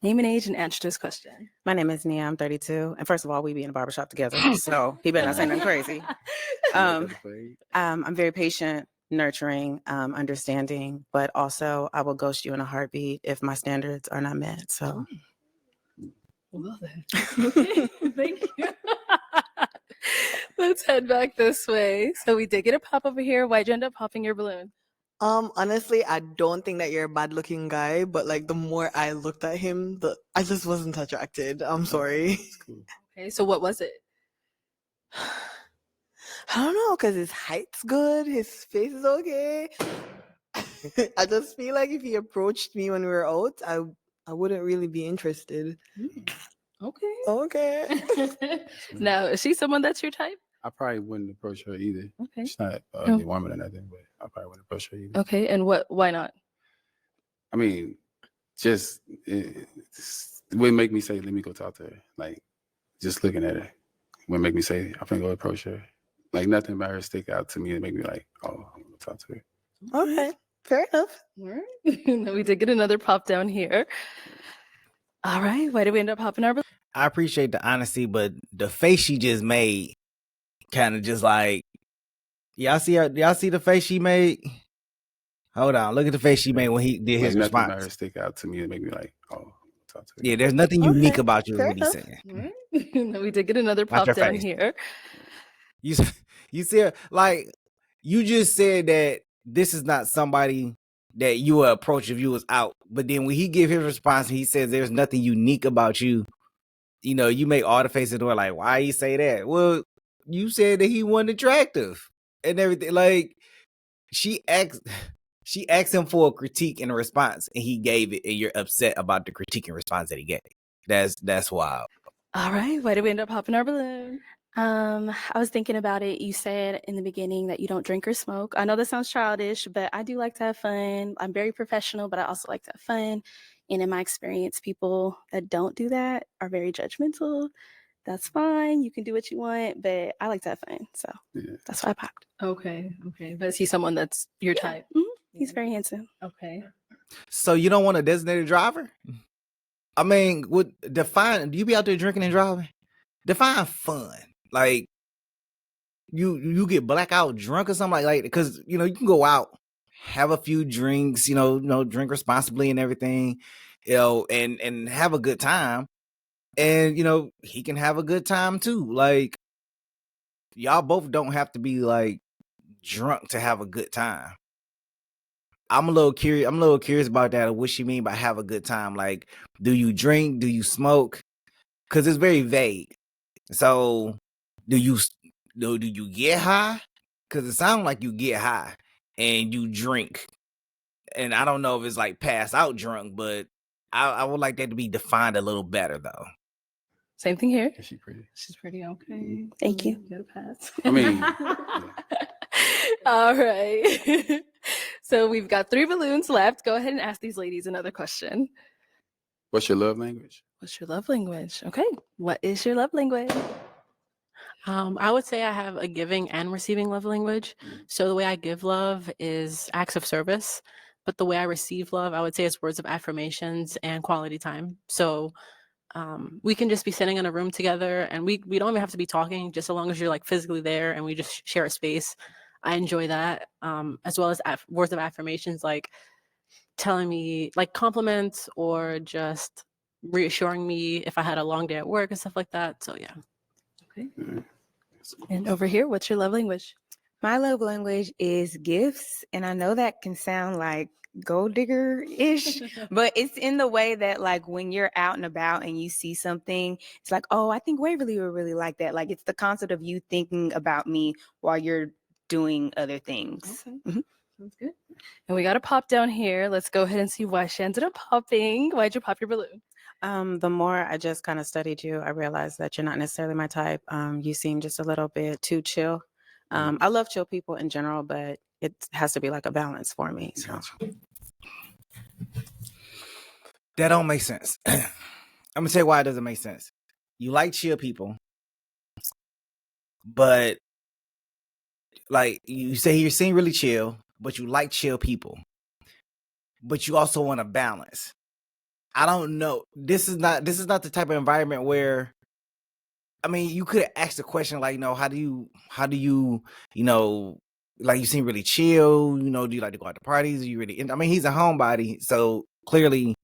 Name and age and answer to this question. My name is Nia. I'm 32. And first of all, we be in a barbershop together. So he better not say nothing crazy. I'm very patient, nurturing, understanding, but also I will ghost you in a heartbeat if my standards are not met. So Well then. Thank you. Let's head back this way. So we did get a pop over here. Why'd you end up popping your balloon? Honestly, I don't think that you're a bad looking guy, but like the more I looked at him, I just wasn't attracted. I'm sorry. Okay, so what was it? I don't know, because his height's good, his face is okay. I just feel like if he approached me when we were out, I wouldn't really be interested. Okay. Okay. Now, is she someone that's your type? I probably wouldn't approach her either. Okay. She's not an ugly woman or nothing, but I probably wouldn't approach her either. Okay, and why not? I mean, just it would make me say, let me go talk to her. Like, just looking at her would make me say, I'm gonna go approach her. Like, nothing about her stick out to me and make me like, oh, I'm gonna talk to her. Okay, fair enough. All right. Now we did get another pop down here. All right, why did we end up popping our balloon? I appreciate the honesty, but the face she just made kind of just like, y'all see her, y'all see the face she made? Hold on, look at the face she made when he did his Like, nothing about her response. stick out to me and make me like, oh, I'm gonna talk to her. Yeah, there's nothing unique Okay, about you, is fair what he's enough. saying. All right. Now we did get another Watch pop your down face. here. You see her, like, you just said that this is not somebody that you would approach if you was out. But then when he give his response, he says there's nothing unique about you. You know, you make all the faces do it like, why you say that? Well, you said that he wasn't attractive and everything. Like, she asked him for a critique and a response, and he gave it, and you're upset about the critique and response that he gave. That's wild. All right, why did we end up popping our balloon? I was thinking about it. You said in the beginning that you don't drink or smoke. I know that sounds childish, but I do like to have fun. I'm very professional, but I also like to have fun. And in my experience, people that don't do that are very judgmental. That's fine. You can do what you want, but I like to have fun. So that's why I popped. Okay. But is he someone that's your type? Mhm. He's very handsome. Okay. So you don't want a designated driver? I mean, do you be out there drinking and driving? Define fun. Like, you get blackout drunk or something like because you know you can go out, have a few drinks, drink responsibly and everything, and have a good time, and he can have a good time too. Like, y'all both don't have to be like drunk to have a good time. I'm a little curious about that. What she mean by have a good time? Like, do you drink? Do you smoke? Because it's very vague. So, do you get high? Because it sounds like you get high and you drink. And I don't know if it's like pass out drunk, but I would like that to be defined a little better though. Same thing here. Is she pretty? She's pretty okay. Thank you. Get a pass. I mean, All right. So we've got 3 balloons left. Go ahead and ask these ladies another question. what's your love language? What's your love language? Okay. What is your love language? I would say I have a giving and receiving love language. So the way I give love is acts of service, but the way I receive love, I would say it's words of affirmations and quality time. So we can just be sitting in a room together, and we don't even have to be talking, just as long as you're like physically there and we just share a space. I enjoy that, as well as words of affirmations, like telling me like compliments or just reassuring me if I had a long day at work and stuff like that. So yeah. Okay. And over here, what's your love language? My love language is gifts. And I know that can sound like gold digger-ish, but it's in the way that like when you're out and about and you see something, it's like, oh, I think Waverly would really like that. Like it's the concept of you thinking about me while you're doing other things. Okay. Mhm. Sounds good. And we got a pop down here. Let's go ahead and see why she ended up popping. Why'd you pop your balloon? The more I just kind of studied you, I realized that you're not necessarily my type. You seem just a little bit too chill. I love chill people in general, but it has to be like a balance for me. So That don't make sense. I'm gonna tell you why it doesn't make sense. You like chill people, but like you say you seem really chill, but you like chill people. But you also want to balance. I don't know. This is not the type of environment where, I mean, you could ask the question like, how do you, like you seem really chill, do you like to go out to parties? Are you really, I mean, he's a homebody, so clearly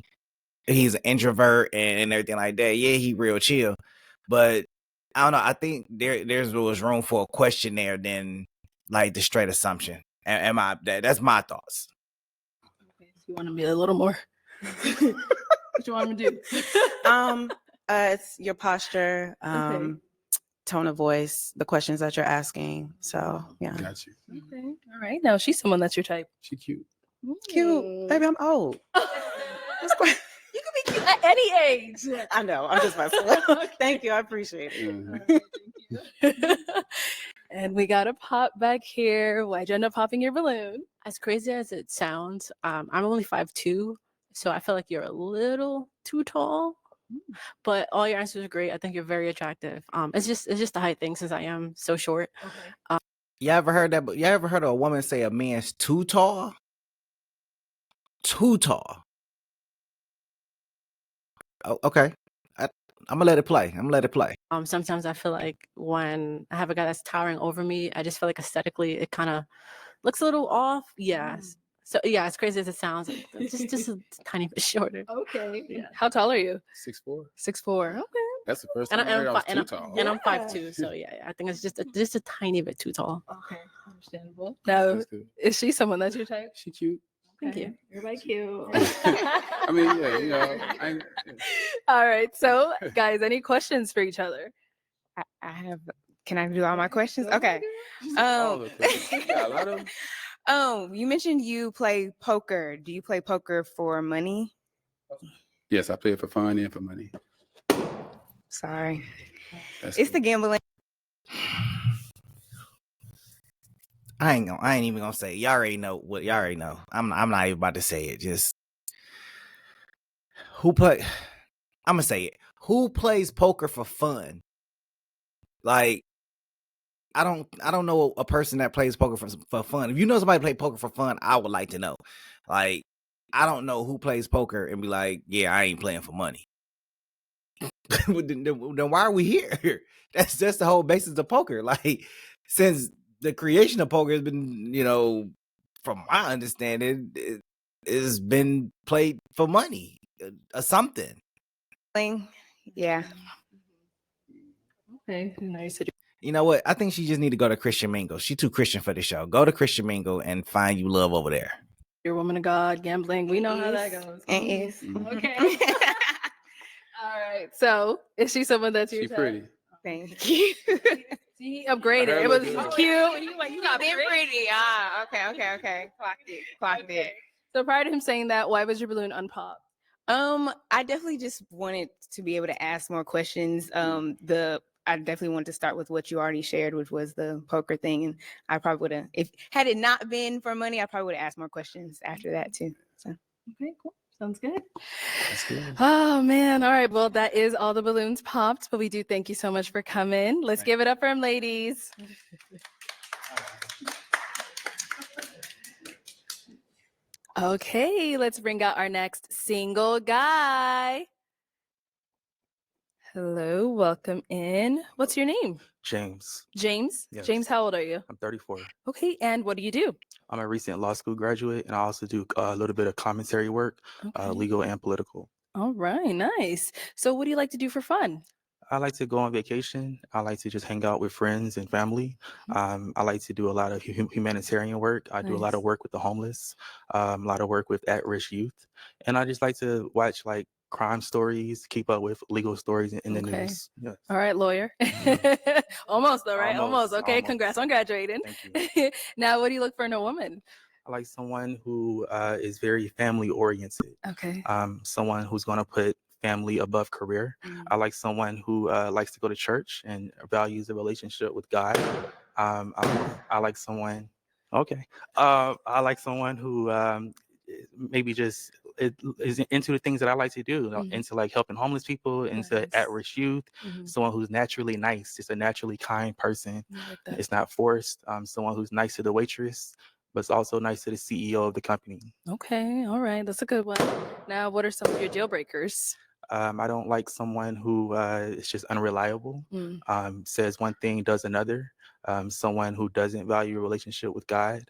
he's an introvert and everything like that. Yeah, he real chill. But I don't know. I think there was room for a question there than like the straight assumption. That's my thoughts. Okay, so you want to be a little more. What you want him to do? it's your posture, Okay. tone of voice, the questions that you're asking. So yeah. Got you. Okay. All right. Now she's someone that's your type. She cute. Cute. Baby, I'm old. That's quite- You can be cute at any age. I know. I'm just messing with you. Thank you. I appreciate it. Mhm. Thank you. And we got a pop back here. Why'd you end up popping your balloon? As crazy as it sounds, I'm only 5'2", so I feel like you're a little too tall. But all your answers are great. I think you're very attractive. It's just the height thing since I am so short. Okay. You ever heard that? You ever heard of a woman say a man's too tall? Too tall. Oh, okay. I'm gonna let it play. Sometimes I feel like when I have a guy that's towering over me, I just feel like aesthetically it kind of looks a little off. Yeah. So yeah, as crazy as it sounds, just a tiny bit shorter. Okay. Yeah. How tall are you? 6'4". 6'4". Okay. That's the first And, time I heard I was too I'm tall. and I'm 5'2", so yeah, I think it's just a tiny bit too tall. Okay. Understandable. Now, That's good. is she someone that's your type? She cute. Thank you. Everybody cute. I mean, yeah, All right. So, guys, any questions for each other? I have. Can I do all my questions? Go Okay. all the questions. You got a lot of them. You mentioned you play poker. Do you play poker for money? Yes, I play it for fun and for money. Sorry. That's It's cool. the gambling. I ain't even gonna say it. Y'all already know what y'all already know. I'm not even about to say it. Just I'm gonna say it. Who plays poker for fun? Like, I don't know a person that plays poker for fun. If you know somebody play poker for fun, I would like to know. Like, I don't know who plays poker and be like, yeah, I ain't playing for money. then why are we here? That's the whole basis of poker. Like, since the creation of poker has been, from my understanding, it has been played for money or something. Yeah. Okay. Nice. You know what? I think she just need to go to Christian Mingle. She too Christian for the show. Go to Christian Mingle and find you love over there. You're a woman of God, gambling. We know how that goes. It is. Okay. All right. So, is she someone that's your She type? pretty. Thank you. See, he upgraded. Her It was look good. cute. You got Been pretty. pretty. Okay. Clocked it. So prior to him saying that, why was your balloon unpopped? I definitely just wanted to be able to ask more questions. I definitely wanted to start with what you already shared, which was the poker thing. And I probably would have, had it not been for money, I probably would have asked more questions after that too. So Okay, cool. Sounds good. That's good. Oh man. All right. Well, that is all the balloons popped, but we do thank you so much for coming. Let's give it up for them, ladies. Okay, let's bring out our next single guy. Hello, welcome in. What's your name? James. James? Yes. James, how old are you? I'm 34. Okay, and what do you do? I'm a recent law school graduate, and I also do a little bit of commentary work, Okay. legal and political. All right, nice. So what do you like to do for fun? I like to go on vacation. I like to just hang out with friends and family. I like to do a lot of humanitarian work. I do a lot of Nice. work with the homeless, a lot of work with at-risk youth. And I just like to watch like crime stories, keep up with legal stories in the Okay. news. Yes. All right, lawyer. Almost though, right? Almost. Okay, Almost. congrats on graduating. Thank you. Now, what do you look for in a woman? I like someone who is very family oriented. Okay. Someone who's going to put family above career. I like someone who likes to go to church and values the relationship with God. I like someone. Okay. I like someone who maybe just is into the things that I like to do, into like helping homeless people, into at-risk youth. Someone who's naturally nice, just a naturally kind person. I like that. It's not forced. Someone who's nice to the waitress, but it's also nice to the CEO of the company. Okay, all right, that's a good one. Now, what are some of your deal breakers? I don't like someone who is just unreliable, says one thing, does another. Someone who doesn't value a relationship with God.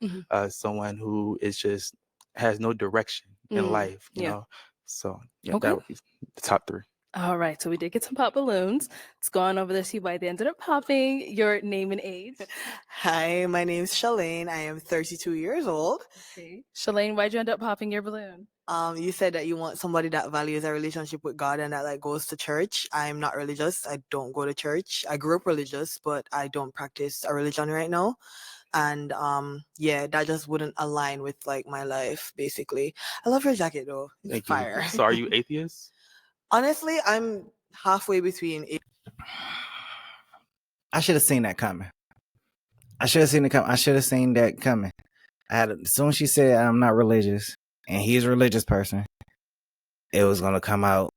Someone who is just has no direction in life, you know. So yeah, Okay. that would be the top 3. All right, so we did get some pop balloons. Let's go on over there, see why they ended up popping. Your name and age. Hi, my name's Shalane. I am 32 years old. Okay. Shalane, why'd you end up popping your balloon? You said that you want somebody that values a relationship with God and that like goes to church. I'm not religious. I don't go to church. I grew up religious, but I don't practice a religion right now. And yeah, that just wouldn't align with like my life, basically. I love your jacket though. It's Thank fire. you. So are you atheist? Honestly, I'm halfway between I should have seen that coming. I should have seen that coming. As soon as she said I'm not religious, and he's a religious person, it was gonna come out.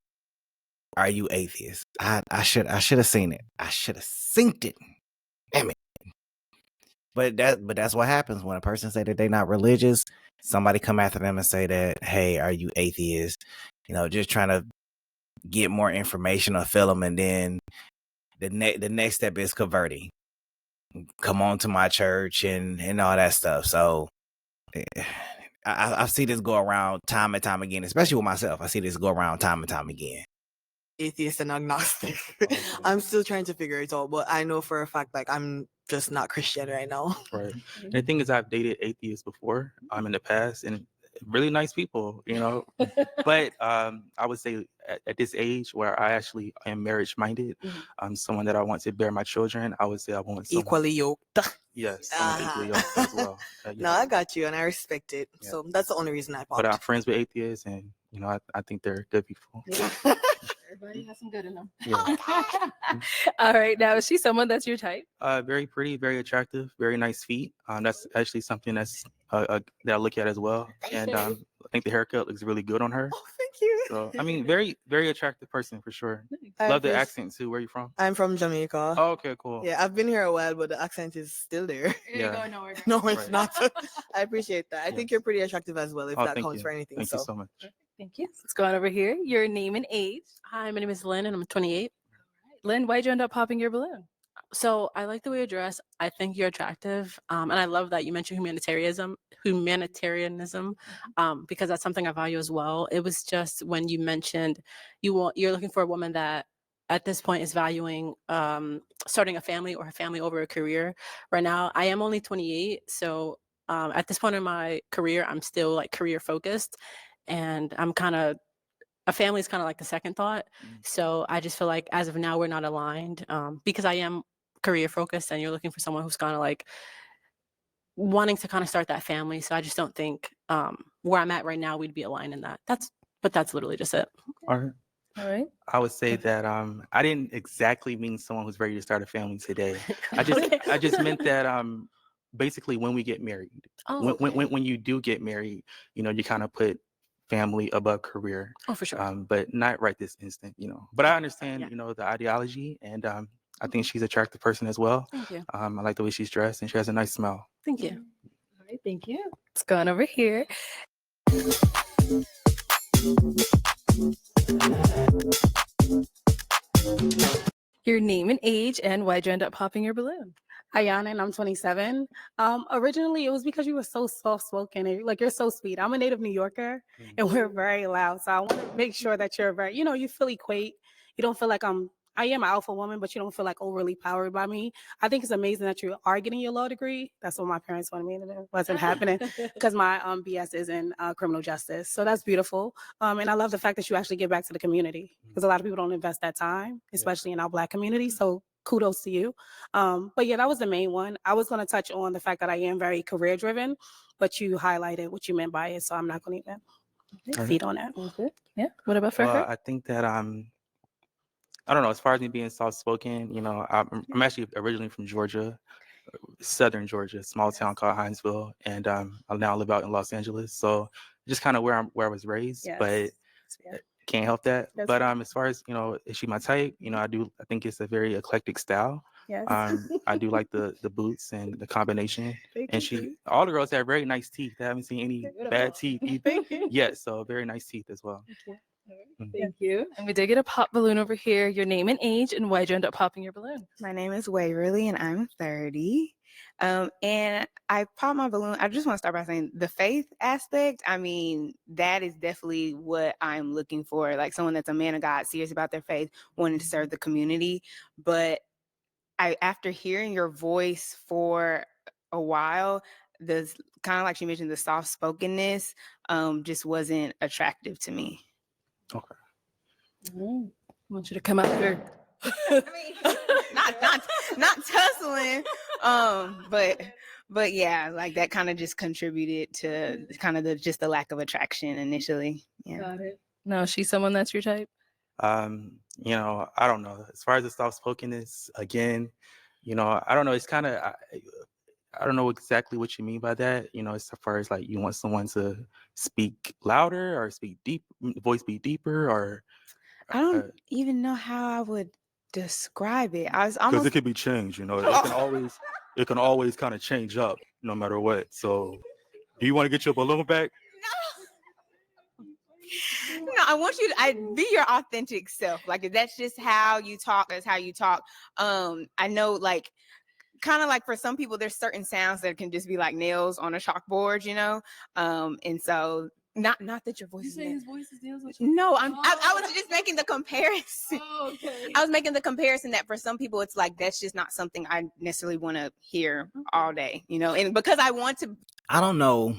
Are you atheist? I should have seen it. I should have synced it. Damn it. But that's what happens when a person say that they're not religious. Somebody come after them and say that, hey, are you atheist? You know, just trying to get more information or fill them, and then the next step is converting. Come on to my church and all that stuff. So I see this go around time and time again, especially with myself. I see this go around time and time again. atheist and agnostic. I'm still trying to figure it out, but I know for a fact like I'm just not Christian right now. Right. And the thing is, I've dated atheists before in the past, and really nice people, you know. But I would say at this age where I actually am marriage minded, someone that I want to bear my children, I would say I want someone Equally yoked. Yes, someone equally yoked as well. No, I got you, and I respect it. Yeah. So that's the only reason I popped. But I'm friends with atheists, and you know, I think they're good people. Everybody has some good in them. Yeah. All right, now is she someone that's your type? Very pretty, very attractive, very nice feet. That's actually something that's that I look at as well. And I think the haircut looks really good on her. Oh, thank you. So I mean, very, very attractive person for sure. Love the accent too. Where are you from? I'm from Jamaica. Oh, okay, cool. Yeah, I've been here a while, but the accent is still there. Yeah. Going nowhere. No, it's Right. not. I appreciate that. I think you're pretty attractive as well, if Oh, that thank counts you. for anything. Thank you so much. Thank you. Let's go on over here. Your name and age. Hi, my name is Lynn and I'm 28. Lynn, why'd you end up popping your balloon? So I like the way you dress. I think you're attractive. And I love that you mentioned humanitarianism, because that's something I value as well. It was just when you mentioned you're looking for a woman that at this point is valuing starting a family or a family over a career. Right now, I am only 28. So at this point in my career, I'm still like career focused, and I'm kind of a family is kind of like the second thought. So I just feel like as of now, we're not aligned because I am career focused and you're looking for someone who's kind of like wanting to kind of start that family. So I just don't think where I'm at right now, we'd be aligned in that. But that's literally just it. All right. All right. I would say that I didn't exactly mean someone who's ready to start a family today. I just meant that basically when we get married, Oh, when you do get married, you know, you kind of put family above career. Oh, for sure. But not right this instant, But I understand, Yeah. the ideology, and I think she's an attractive person as well. Thank you. I like the way she's dressed, and she has a nice smile. Thank you. All right, thank you. Let's go on over here. Your name and age, and why'd you end up popping your balloon? Ayana, and I'm 27. Originally, it was because you were so soft spoken. Like, you're so sweet. I'm a native New Yorker, and we're very loud. So I want to make sure that you're very, you feel equate. You don't feel like I am an alpha woman, but you don't feel like overly powered by me. I think it's amazing that you are getting your law degree. That's what my parents wanted me to do. Wasn't happening because my BS is in criminal justice. So that's beautiful. And I love the fact that you actually give back to the community, because a lot of people don't invest that time, especially in our Black community. So kudos to you. But yeah, that was the main one. I was going to touch on the fact that I am very career driven, but you highlighted what you meant by it. So I'm not going to even feed on that. Yeah. What about for her? I think that I don't know. As far as me being soft spoken, I'm actually originally from Georgia, southern Georgia, small town called Hinesville, and I now live out in Los Angeles. So just kind of where I was raised, but can't help that. But as far as is she my type? I think it's a very eclectic style. Yes. I do like the boots and the combination. And all the girls have very nice teeth. I haven't seen any bad teeth yet. So very nice teeth as well. Thank you. And we did get a pop balloon over here. Your name and age, and why'd you end up popping your balloon? My name is Waverly, and I'm 30. And I popped my balloon. I just want to start by saying the faith aspect. I mean, that is definitely what I'm looking for. Like someone that's a man of God, serious about their faith, wanting to serve the community. But after hearing your voice for a while, the kind of like she mentioned, the soft spokenness just wasn't attractive to me. Okay. I want you to come out here. I mean, not tussling, but yeah, like that kind of just contributed to kind of the lack of attraction initially. Yeah. Got it. No, she's someone that's your type. I don't know. As far as the soft spokenness, again, I don't know. It's kind of I don't know exactly what you mean by that. As far as like you want someone to speak louder or speak deep, voice be deeper, or I don't even know how I would describe it. I was because almost it could be changed. It can always kind of change up no matter what. So, do you want to get your balloon back? No, I want you to be your authentic self. Like if that's just how you talk, that's how you talk. I know like kind of like for some people, there's certain sounds that can just be like nails on a chalkboard, and so not that your voice. You say his voice is nails on chalkboard? No, I was just making the comparison. Oh, okay. I was making the comparison that for some people, it's like that's just not something I necessarily want to hear all day, and because I want to. I don't know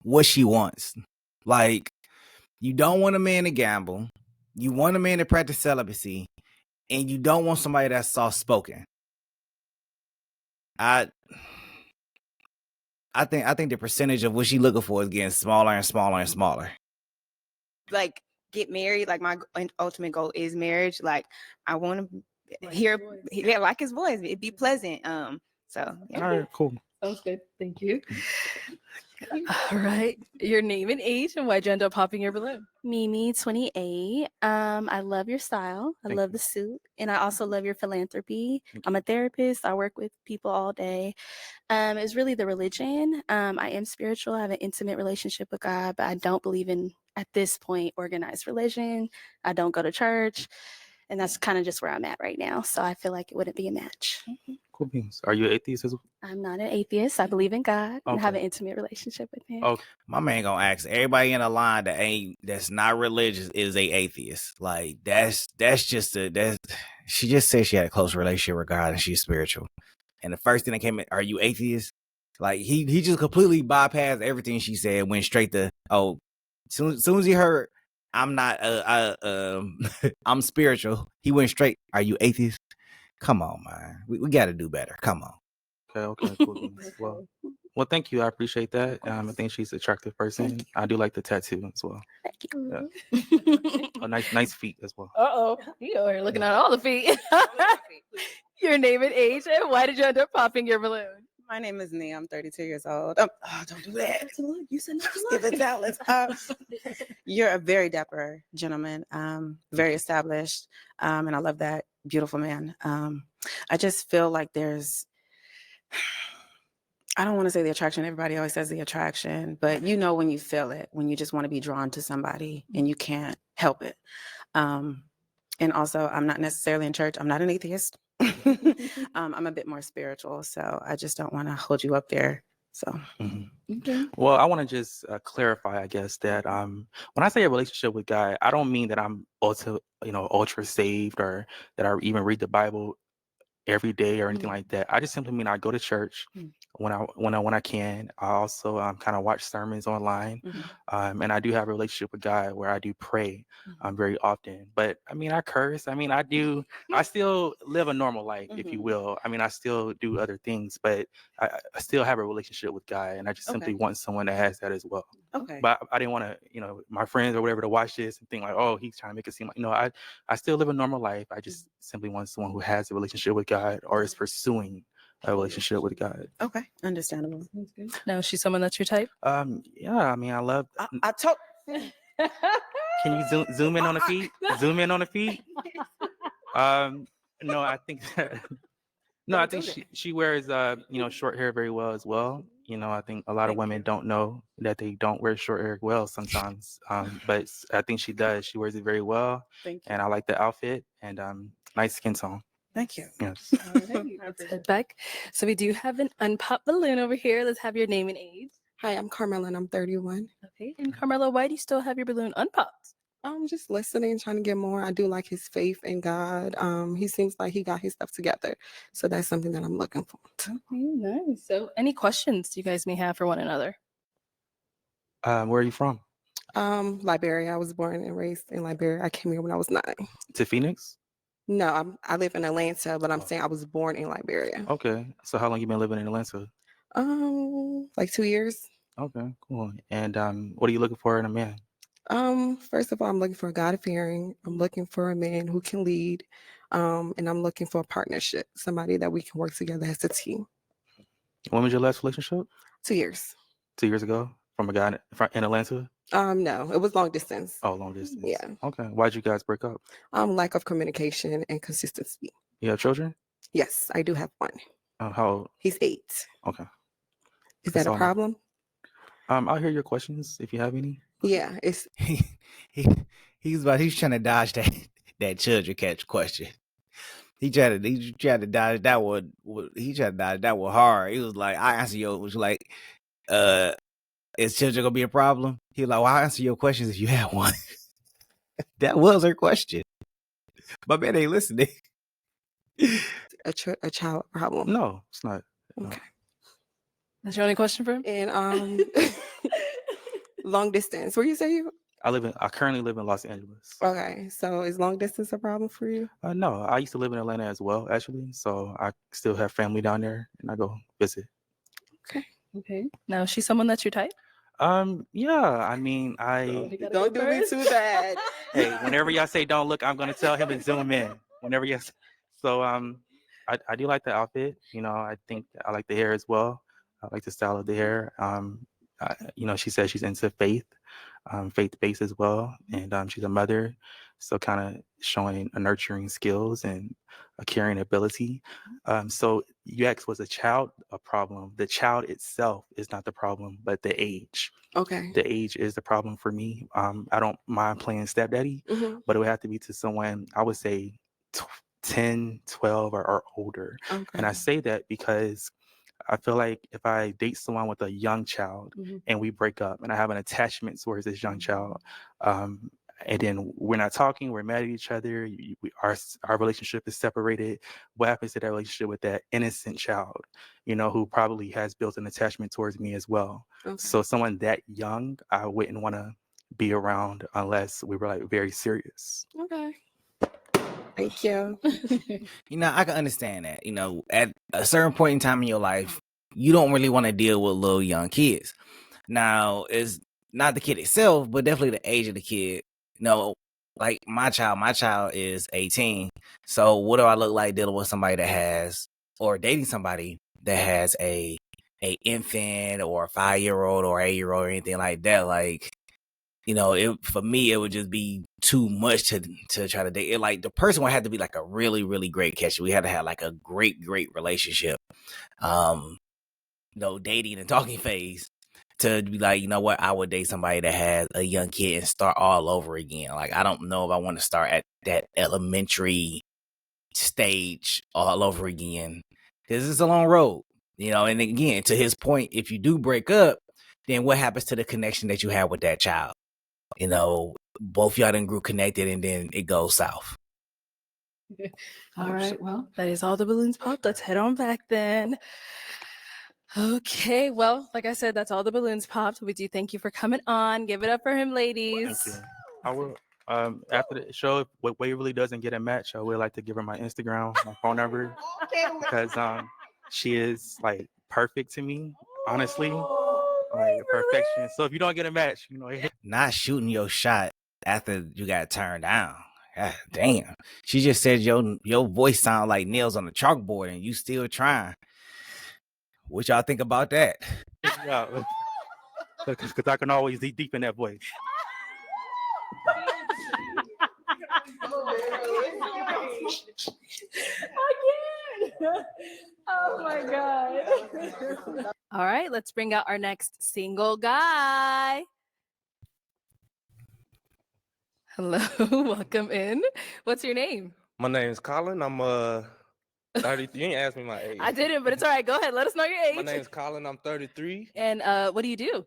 what she wants. Like, you don't want a man to gamble. You want a man to practice celibacy, and you don't want somebody that's soft spoken. I think the percentage of what she looking for is getting smaller and smaller and smaller. Like get married. Like my ultimate goal is marriage. Like I want to hear, like his voice. It'd be pleasant. So yeah. All right, cool. Sounds good. Thank you. All right. Your name and age, and why'd you end up popping your balloon? Mimi, 28. I love your style. I love the suit. And I also love your philanthropy. I'm a therapist. I work with people all day. It's really the religion. I am spiritual. I have an intimate relationship with God, but I don't believe in, at this point, organized religion. I don't go to church. And that's kind of just where I'm at right now. So I feel like it wouldn't be a match. Cool beans. Are you an atheist as well? I'm not an atheist. I believe in God and have an Okay. intimate relationship with him. Okay. My man gonna ask everybody in a line that's not religious is a atheist. Like that's just she just said she had a close relationship with God and she's spiritual. And the first thing that came in, are you atheist? Like he just completely bypassed everything she said, went straight to soon as he heard I'm not I'm spiritual, he went straight, are you atheist? Come on, man. We gotta do better. Come on. Okay, cool beans. Well, thank you. I appreciate that. I think she's an attractive person. I do like the tattoo as well. Thank you. Yeah. Oh, nice feet as well. Uh-oh. You over here looking at all the feet. Your name and age, and why did you end up popping your balloon? My name is Nia. I'm 32 years old. Don't do that. You said not to Give look. it talent. You're a very dapper gentleman, very established, and I love that. Beautiful man. I just feel like I don't want to say the attraction. Everybody always says the attraction, but you know when you feel it, when you just want to be drawn to somebody and you can't help it. And also, I'm not necessarily in church. I'm not an atheist. I'm a bit more spiritual, so I just don't want to hold you up there. So, Okay. Well, I want to just clarify, I guess, that when I say a relationship with God, I don't mean that I'm ultra saved or that I even read the Bible every day or anything like that. I just simply mean I go to church when I can. I also kind of watch sermons online, and I do have a relationship with God where I do pray very often. But I mean, I curse. I mean, I still live a normal life, if you will. I mean, I still do other things, but I still have a relationship with God, and I just simply want someone that has that as well. okay. But I didn't want to, my friends or whatever to watch this and think like, oh, he's trying to make it seem like, I still live a normal life. I just simply want someone who has a relationship with God or is pursuing a relationship with God. Okay, understandable. Now, is she someone that's your type? Yeah, I mean, I love. I told. Can you zoom in on the feet? Zoom in on the feet. No, I think. No, I think she wears short hair very well as well. I think a lot of women don't know that they don't wear short hair well sometimes. But I think she does. She wears it very well. Thank you. And I like the outfit and nice skin tone. Thank you. Yes. Let's head back. So we do have an unpopped balloon over here. Let's have your name and age. Hi, I'm Carmela and I'm 31. Okay. And Carmela, why do you still have your balloon unpopped? I'm just listening, trying to get more. I do like his faith in God. He seems like he got his stuff together. So that's something that I'm looking for. Okay, nice. So any questions you guys may have for one another? Where are you from? Liberia. I was born and raised in Liberia. I came here when I was 9. To Phoenix? No, I live in Atlanta, but I'm saying I was born in Liberia. Okay. So how long you been living in Atlanta? Like 2 years. Okay, cool. And what are you looking for in a man? First of all, I'm looking for a God-fearing. I'm looking for a man who can lead. And I'm looking for a partnership, somebody that we can work together as a team. When was your last relationship? 2 years. 2 years ago? From a guy in Atlanta? No, it was long distance. Oh, long distance. Yeah. Okay. Why'd you guys break up? Lack of communication and consistency. You have children? Yes, I do have one. How old? He's 8. Okay. Is That's that a all. problem? I'll hear your questions if you have any. Yeah, it's He's trying to dodge that children catch question. He tried to dodge that one. He tried to dodge that one hard. He was like, I answer your, was like, is children gonna be a problem? He was like, well, I'll answer your questions if you have one. That was her question. My man ain't listening. a child problem. No, it's not. No. Okay. That's your only question for him? And long distance. Where you say you? I currently live in Los Angeles. Okay, so is long distance a problem for you? No, I used to live in Atlanta as well, actually. So I still have family down there, and I go visit. Okay. Now, is she someone that's your type? Yeah. I mean, Don't do me too bad. Hey, whenever y'all say don't look, I'm gonna tell him to zoom in. Whenever y'all. So I do like the outfit. I think I like the hair as well. I like the style of the hair. She says she's into faith-based as well, and she's a mother, so kind of showing a nurturing skills and a caring ability. So you asked, was a child a problem? The child itself is not the problem, but the age. Okay. The age is the problem for me. I don't mind playing stepdaddy, but it would have to be to someone, I would say 10, 12 or older. Okay. And I say that because I feel like if I date someone with a young child and we break up and I have an attachment towards this young child, and then we're not talking, we're mad at each other, our relationship is separated, what happens to that relationship with that innocent child, who probably has built an attachment towards me as well? Okay. So someone that young, I wouldn't want to be around unless we were like very serious. Okay. Thank you. I can understand that. At a certain point in time in your life, you don't really want to deal with little young kids. Now, it's not the kid itself, but definitely the age of the kid. Like my child is 18. So what do I look like dealing with somebody that has, or dating somebody that has a infant or a 5-year-old or 8-year-old or anything like that, like, you know, it for me it would just be too much to try to date. It, like, the person would have to be like a really, really great catch. We had to have like a great relationship. No dating and talking phase to be like, you know what, I would date somebody that has a young kid and start all over again. Like, I don't know if I want to start at that elementary stage all over again, because it's a long road, you know. And again, to his point, if you do break up, then what happens to the connection that you have with that child? You know, both y'all done grew connected and then it goes south. All right, well, that is all the balloons popped. Let's head on back then. Okay, well, like I said, that's all the balloons popped. We do thank you for coming on. Give it up for him, ladies. Thank you. I will. After the show, if Waverly doesn't get a match, I would like to give her my Instagram, my phone number, because she is like perfect to me, honestly, like perfection. So if you don't get a match, you know, Not shooting your shot after you got turned down. God damn. She just said your voice sound like nails on a chalkboard and you still trying. What y'all think about that? yeah, because I can always deep in that voice. Oh my God. All right, let's bring out our next single guy. Hello, welcome in. What's your name? My name's Colin. I'm 30. You ain't asked me my age. I didn't, but it's all right. Go ahead. Let us know your age. My name's Colin. I'm 33. And what do you do?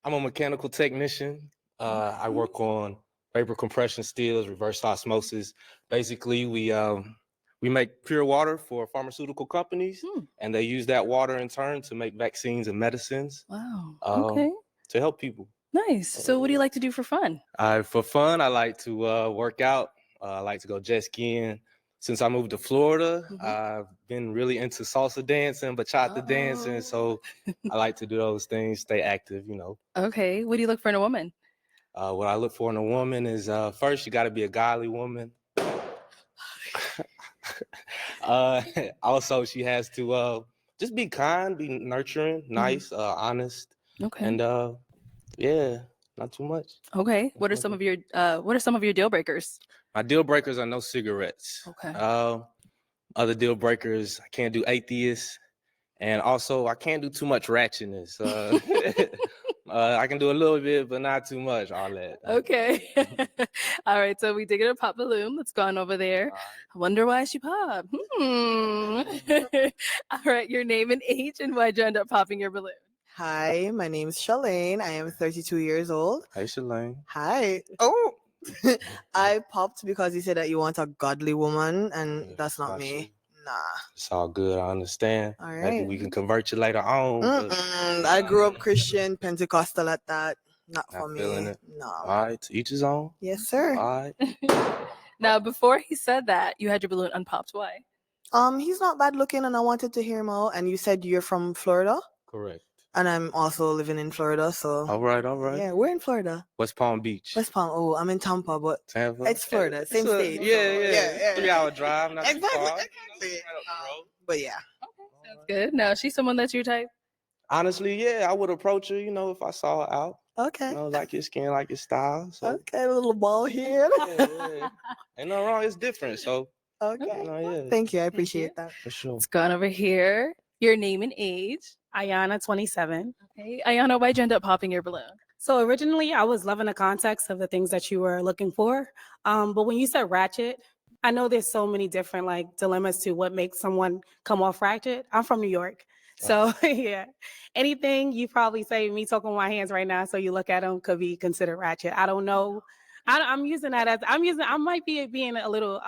I'm a mechanical technician. I work on vapor compression steels, reverse osmosis. Basically, we make pure water for pharmaceutical companies, and they use that water in turn to make vaccines and medicines. Wow. Okay. To help people. Nice. So what do you like to do for fun? For fun, I like to work out. I like to go jet skiing. Since I moved to Florida, I've been really into salsa dancing, bachata dancing. So I like to do those things, stay active, you know. Okay. What do you look for in a woman? What I look for in a woman is first, you got to be a godly woman. Also, she has to just be kind, be nurturing, nice, honest. Okay. And yeah, not too much. Okay. What are some of your deal breakers? My deal breakers are no cigarettes. Okay. Other deal breakers, I can't do atheists, and also I can't do too much ratchetness. I can do a little bit, but not too much. All that. Okay. All right. So we did get a pop balloon. Let's go on over there. I wonder why she popped. All right. Your name and age, and why'd you end up popping your balloon? Hi, my name is Shalane. I am 32 years old. Hey, Shalane. Hi. Oh, I popped because you said that you want a godly woman, and that's not me. Nah. It's all good. I understand. All Maybe right. we can convert you later on. I grew up Christian, Pentecostal at that. Not for feeling me. it. No. All right. To each his own. Yes, sir. All right. Now, before he said that, you had your balloon unpopped. Why? He's not bad looking, and I wanted to hear him out. And you said you're from Florida? Correct. And I'm also living in Florida, so. All right. All right. Yeah, we're in Florida. West Palm Beach. West Palm. Oh, I'm in Tampa, but Tampa. it's Florida, same state. Yeah. 3-hour drive, not too far. Exactly. But yeah. Sounds good. Now, she's someone that's your type? Honestly, yeah, I would approach her, you know, if I saw her out. Okay. You know, like your skin, like your style. So. Okay, a little ball here. Yeah. Ain't no wrong. It's different. So. Okay. You know, yeah. Thank you. I appreciate that. For sure. Let's go on over here. Your name and age. Ayana, 27. Okay. Ayana, why'd you end up popping your balloon? So originally, I was loving the context of the things that you were looking for. But when you said ratchet, I know there's so many different like dilemmas to what makes someone come off ratchet. I'm from New York. So yeah, anything you probably say, me talking with my hands right now, so you look at them could be considered ratchet. I don't know. I'm using that as I might be being a little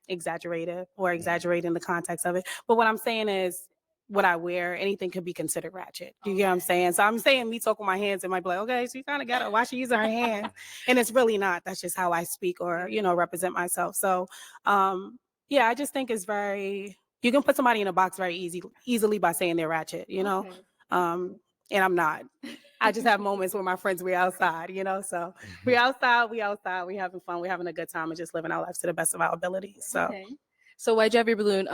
exaggerated or exaggerating the context of it. But what I'm saying is what I wear, anything could be considered ratchet. You get what I'm saying? So I'm saying me talking with my hands, it might be like, okay, she kind of got it. Why she using her hands? And it's really not. That's just how I speak or, you know, represent myself. So yeah, I just think it's very, you can put somebody in a box very easily by saying they're ratchet, you know? And I'm not. I just have moments where my friends, we outside, you know? So we outside, we having fun, we having a good time and just living our lives to the best of our abilities. So. Okay. So why'd you have your balloon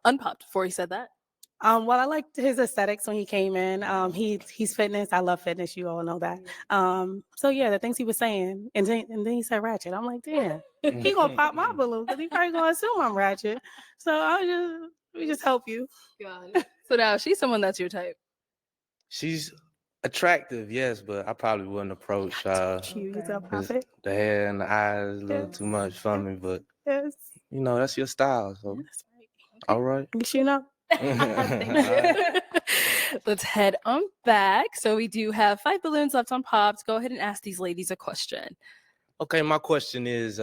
unpopped before you said that? Well, I liked his aesthetics when he came in. He's fitness. I love fitness. You all know that. So yeah, the things he was saying, and then he said ratchet. I'm like, damn, he gonna pop my balloon because he probably gonna assume I'm ratchet. So we just help you. Got it. So now she's someone that's your type. She's attractive, yes, but I probably wouldn't approach Cute, he's a 'cause prophet. the hair and the eyes a little Yes. too much for me. But Yes. you know, that's your style. So That's right. all right. You sure know? Let's head on back. So we do have 5 balloons left on pops. Go ahead and ask these ladies a question. Okay, my question is,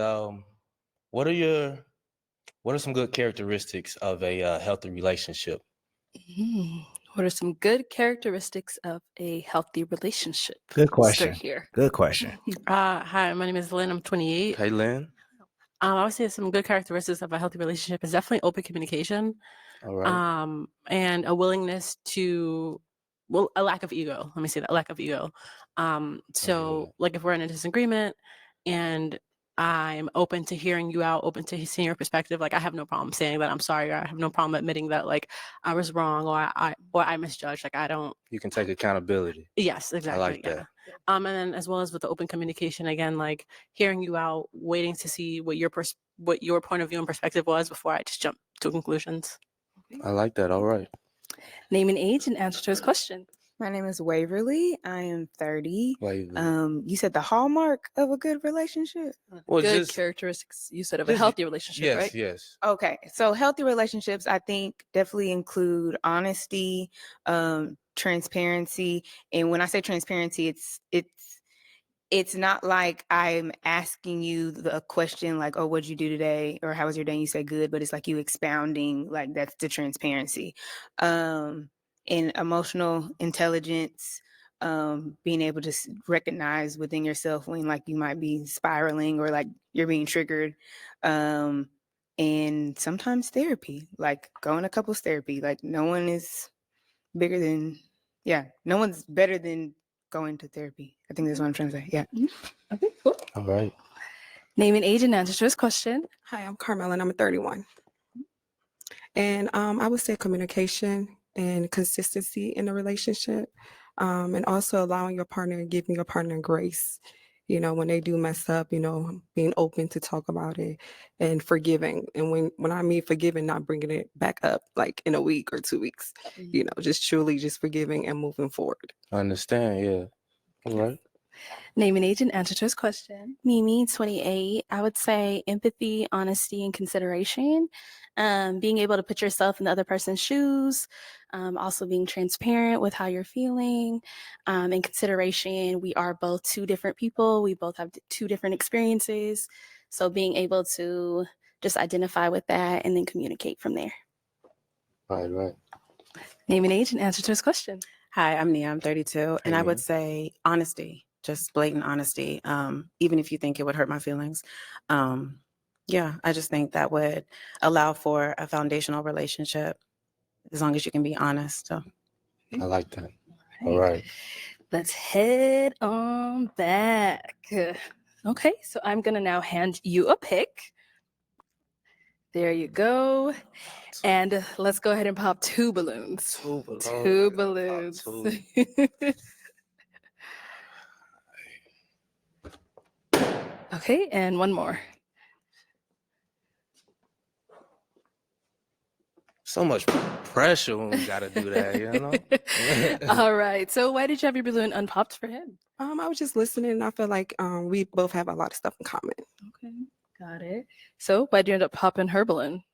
what are some good characteristics of a healthy relationship? What are some good characteristics of a healthy relationship? Good We'll start question. here. Good question. Hi, my name is Lynn. I'm 28. Hey, Lynn. I would say some good characteristics of a healthy relationship is definitely open communication, All right. and a willingness to, well, a lack of ego. Let me say that, lack of ego. So, like, if we're in a disagreement and I'm open to hearing you out, open to seeing your perspective, like, I have no problem saying that I'm sorry, or I have no problem admitting that, like, I was wrong, or I misjudged. Like, I don't. You can take accountability. Yes, exactly. I like yeah. that. And then as well as with the open communication, again, like hearing you out, waiting to see what your point of view and perspective was before I just jump to conclusions. I like that. All right. Name and age and answer to his question. My name is Waverly. I am 30. Waverly. You said the hallmark of a good relationship? Well, Good just characteristics, you said, of a healthy relationship, yes, right? yes. Okay. So healthy relationships, I think, definitely include honesty, transparency. And when I say transparency, it's not like I'm asking you a question like, oh, what'd you do today? Or how was your day? And you say good, but it's like you expounding, like that's the transparency. And emotional intelligence, being able to recognize within yourself when like you might be spiraling or like you're being triggered. And sometimes therapy, like going to couples therapy, like no one is bigger than, no one's better than going to therapy. I think that's what I'm trying to say. Yeah. Okay, cool. All right. Name and age and answer to his question. Hi, I'm Carmel and I'm 31. And I would say communication and consistency in a relationship, and also allowing your partner and giving your partner grace. You know, when they do mess up, you know, being open to talk about it and forgiving. And when I mean forgiving, not bringing it back up like in a week or 2 weeks, you know, just truly just forgiving and moving forward. I understand. Yeah. All right. Name and age and answer to his question. Mimi, 28. I would say empathy, honesty, and consideration. Being able to put yourself in the other person's shoes. Also being transparent with how you're feeling. In consideration, we are both 2 different people. We both have 2 different experiences. So being able to just identify with that and then communicate from there. Right. Name and age and answer to his question. Hi, I'm Nia. I'm 32. And Hey, I would Nia. say honesty, just blatant honesty, even if you think it would hurt my feelings. Yeah, I just think that would allow for a foundational relationship as long as you can be honest. So I like that. All right. Let's head on back. Okay, so I'm going to now hand you a pick. There you go. And let's go ahead and pop 2 balloons. 2 balloons. 2 balloons. 2. Okay, and one more. So much pressure when we got to do that, you know? All right. So why did you have your balloon unpopped for him? I was just listening and I feel like we both have a lot of stuff in common. Okay, got it. So why'd you end up popping her balloon?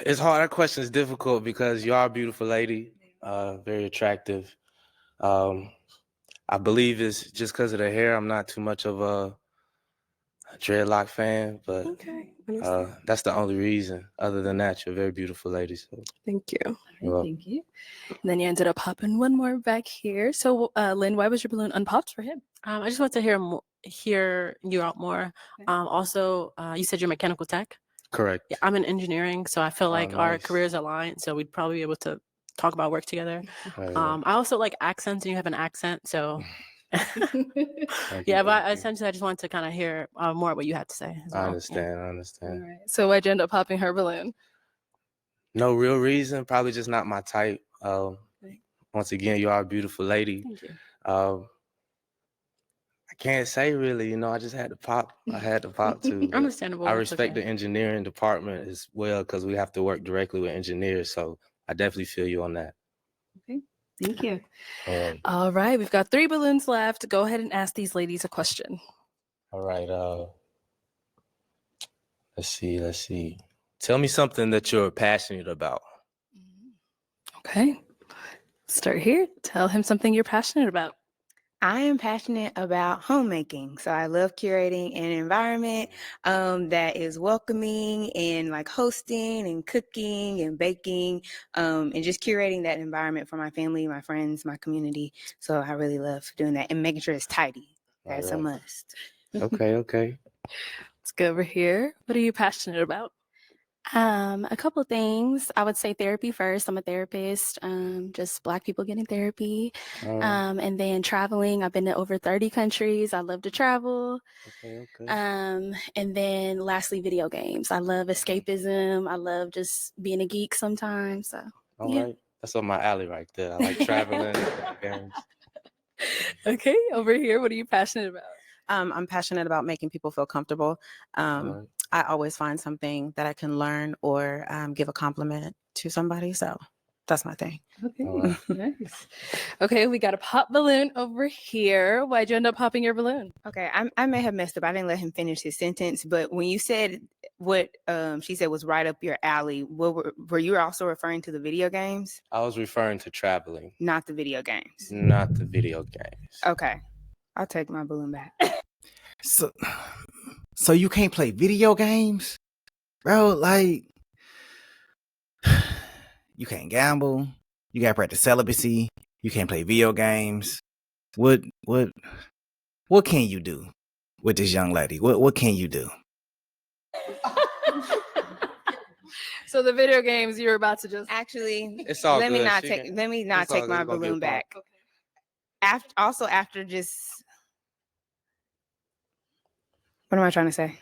It's hard. That question is difficult because you are a beautiful lady, very attractive. I believe it's just because of the hair. I'm not too much of a dreadlock fan, but Okay. that's the only reason. Other than that, you're a very beautiful lady. So Thank you. you're welcome. Thank you. And then you ended up popping one more back here. So Lynn, why was your balloon unpopped for him? I just want to hear you out more. Okay. Also, you said you're mechanical tech. Correct. Yeah, I'm in engineering, so I feel like our nice. careers align, so we'd probably be able to talk about work together. Right. I also like accents, and you have an accent, so Thank yeah. you, But thank you. essentially, I just wanted to kind of hear more what you had to say as well. I Yeah. understand. I All understand. right. So why'd you end up popping her balloon? No real reason, probably just not my type. Once again, you are a beautiful lady. Thank you. I can't say really, you know, I just had to pop. I had to pop too. but Understandable. I That's respect okay. the engineering department as well because we have to work directly with engineers. So I definitely feel you on that. Okay, thank you. All right. All right, we've got 3 balloons left. Go ahead and ask these ladies a question. All right. Let's see. Tell me something that you're passionate about. Okay, start here. Tell him something you're passionate about. I am passionate about homemaking. So I love curating an environment that is welcoming and like hosting and cooking and baking and just curating that environment for my family, my friends, my community. So I really love doing that and making sure it's tidy. That's a Alright. must. Okay. Let's go over here. What are you passionate about? A couple things. I would say therapy first. I'm a therapist. Just Black people getting therapy. And then traveling. I've been to over 30 countries. I love to travel. Okay. And then lastly, video games. I love escapism. I love just being a geek sometimes. So All yeah. right. That's up my alley right there. I like traveling and games. Okay, over here. What are you passionate about? I'm passionate about making people feel comfortable. Alright. I always find something that I can learn or give a compliment to somebody. So that's my thing. Okay, Alright. nice. Okay, we got a pop balloon over here. Why'd you end up popping your balloon? Okay, I may have messed up. I didn't let him finish his sentence, but when you said what she said was right up your alley, what were you also referring to the video games? I was referring to traveling, Not the video games. not the video games. Okay, I'll take my balloon back. So you can't play video games, bro? Like, you can't gamble. You gotta practice celibacy. You can't play video games. What can you do with this young lady? What can you do? So the video games you're about to just Actually, It's all let me good. not She take can- let me not it's all take good. my We're gonna get balloon a back. pop. After just what am I trying to say?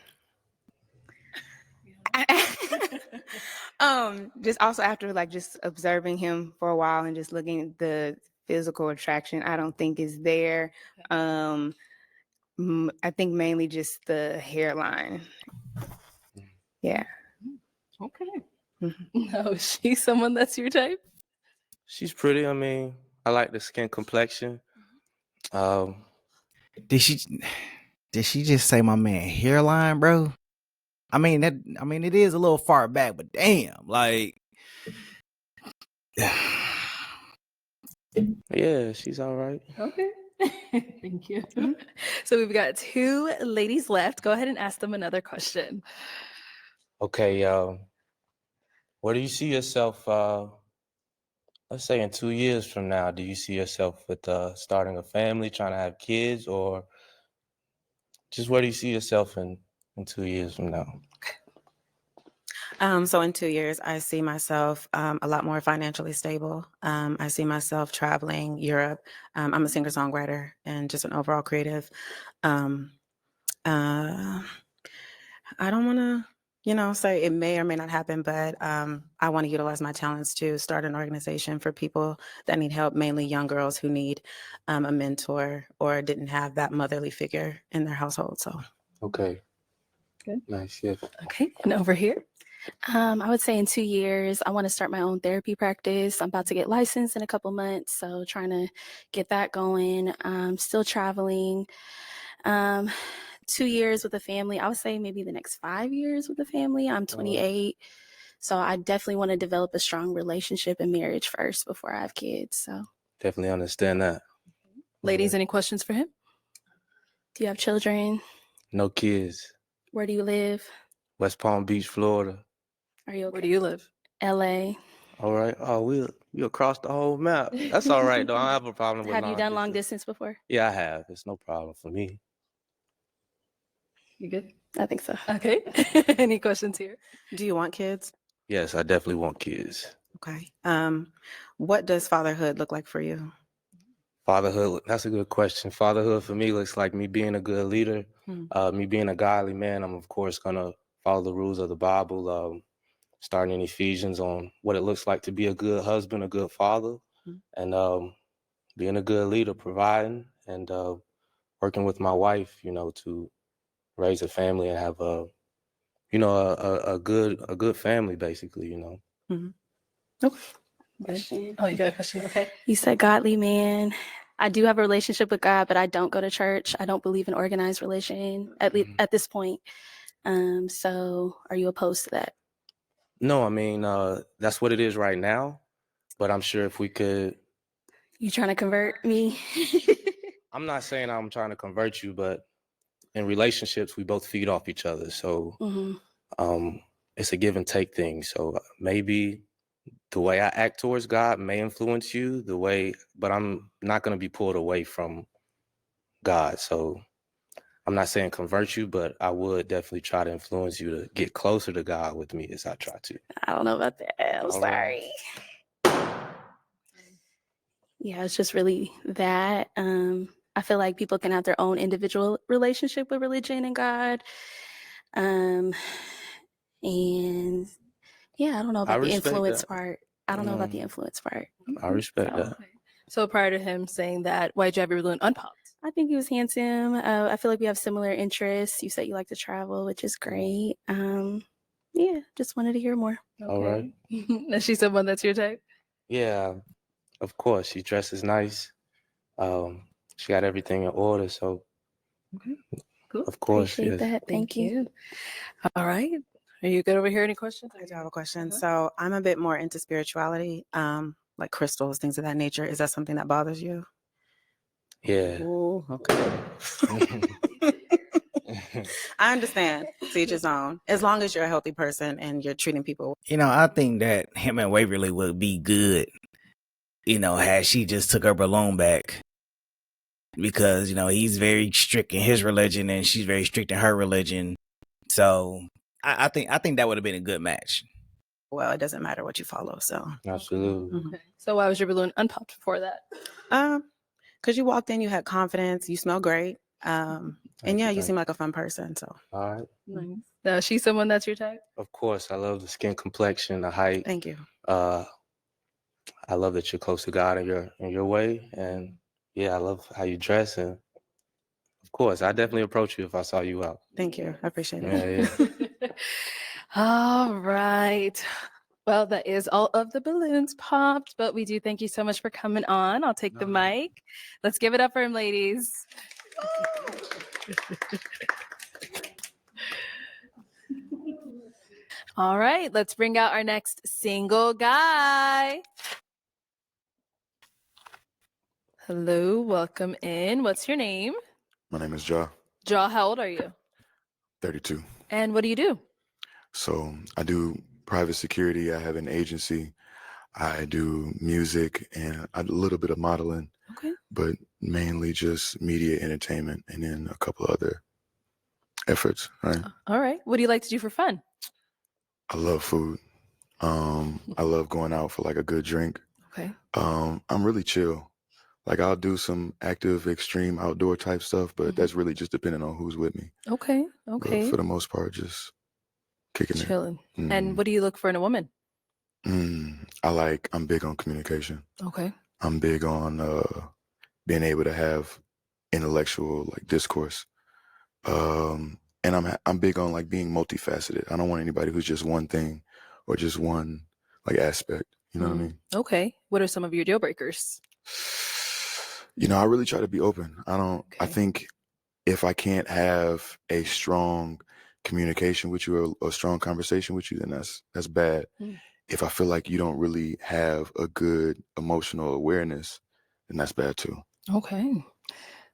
Just also after like just observing him for a while and just looking at the physical attraction, I don't think is there. I think mainly just the hairline. Yeah. okay. Mhm. No, is she someone that's your type? She's pretty. I mean, I like the skin complexion. Did she just say my man hairline, bro? I mean it is a little far back, but damn, like Yeah, she's all right. Okay. Thank you. So we've got 2 ladies left. Go ahead and ask them another question. Okay. Where do you see yourself? Let's say in 2 years from now, do you see yourself with starting a family, trying to have kids, or just where do you see yourself in 2 years from now? So in 2 years, I see myself a lot more financially stable. I see myself traveling Europe. I'm a singer-songwriter and just an overall creative. Um, uh, I don't want to, say it may or may not happen, but I want to utilize my talents to start an organization for people that need help, mainly young girls who need a mentor or didn't have that motherly figure in their household. So, Okay. Good. Nice. Yeah. Okay, and over here. I would say in 2 years, I want to start my own therapy practice. I'm about to get licensed in a couple months, so trying to get that going. Still traveling. 2 years with a family. I would say maybe the next 5 years with a family. I'm 28, so I definitely want to develop a strong relationship and marriage first before I have kids. So, Definitely understand that. Ladies, any questions for him? do you have children? No kids. Where do you live? West Palm Beach, Florida. Are you okay? Where do you live? LA. All right. Oh, we across the whole map. That's all right though. I don't have a problem with Have you done long distance. distance before? Yeah, I have. It's no problem for me. You good? I think so. Okay. Any questions here? do you want kids? Yes, I definitely want kids. Okay. What does fatherhood look like for you? Fatherhood, that's a good question. Fatherhood for me looks like me being a good leader, me being a godly man. I'm, of course, going to follow the rules of the Bible. starting in Ephesians on what it looks like to be a good husband, a good father, and being a good leader, providing, and working with my wife, to raise a family and have a good family, basically, Okay. Oh, you got a question? Okay. You said godly man. I do have a relationship with God, but I don't go to church. I don't believe in organized religion at least at this point. So are you opposed to that? No, I mean, that's what it is right now. But I'm sure if we could. You trying to convert me? I'm not saying I'm trying to convert you, but in relationships, we both feed off each other. So it's a give and take thing. So maybe the way I act towards God may influence you but I'm not going to be pulled away from God. So I'm not saying convert you, but I would definitely try to influence you to get closer to God with me as I try to. I don't know about that. I'm sorry. Yeah, it's just really that. I feel like people can have their own individual relationship with religion and God. And yeah, I don't know about the influence part. I don't know about the influence part. I respect that. So prior to him saying that, why'd you have your balloon unpopped? I think he was handsome. I feel like we have similar interests. You said you like to travel, which is great. Yeah, just wanted to hear more. Okay. All right. Is she someone that's your type? Yeah, of course. She dresses nice. She got everything in order. So, Cool. of course, Appreciate that. Thank you. All right. Are you good over here? Any questions? I do have a question. So I'm a bit more into spirituality, like crystals, things of that nature. Is that something that bothers you? Yeah. Oh, okay. I understand. To each his own. As long as you're a healthy person and you're treating people. I think that him and Waverly would be good, had she just took her balloon back. Because, he's very strict in his religion and she's very strict in her religion. So I think that would have been a good match. Well, it doesn't matter what you follow. So absolutely. Okay. So why was your balloon unpopped before that? Because you walked in, you had confidence, you smell great. And yeah, you seem like a fun person. So all right. Nice. Now, is she someone that's your type? Of course, I love the skin complexion, the height. Thank you. I love that you're close to God in your way, and yeah, I love how you dress, and of course, I definitely approach you if I saw you out. Thank you. I appreciate it. Yeah. All right. Well, that is all of the balloons popped, but we do thank you so much for coming on. I'll take the mic. Let's give it up for him, ladies. All right, let's bring out our next single guy. Hello, welcome in. What's your name? My name is Ja. Ja, how old are you? 32. And what do you do? So I do private security. I have an agency. I do music and a little bit of modeling. Okay. But mainly just media entertainment and then a couple other efforts, right? All right. What do you like to do for fun? I love food. I love going out for like a good drink. Okay. I'm really chill. Like I'll do some active, extreme outdoor type stuff, but that's really just depending on who's with me. Okay. But Okay. for the most part, just kicking Chilling. it. And what do you look for in a woman? I'm big on communication. Okay. I'm big on being able to have intellectual like discourse. And I'm big on like being multifaceted. I don't want anybody who's just one thing or just one like aspect. You know what I mean? Okay. What are some of your deal breakers? I really try to be open. I think if I can't have a strong communication with you or a strong conversation with you, then that's bad. If I feel like you don't really have a good emotional awareness, then that's bad too. Okay.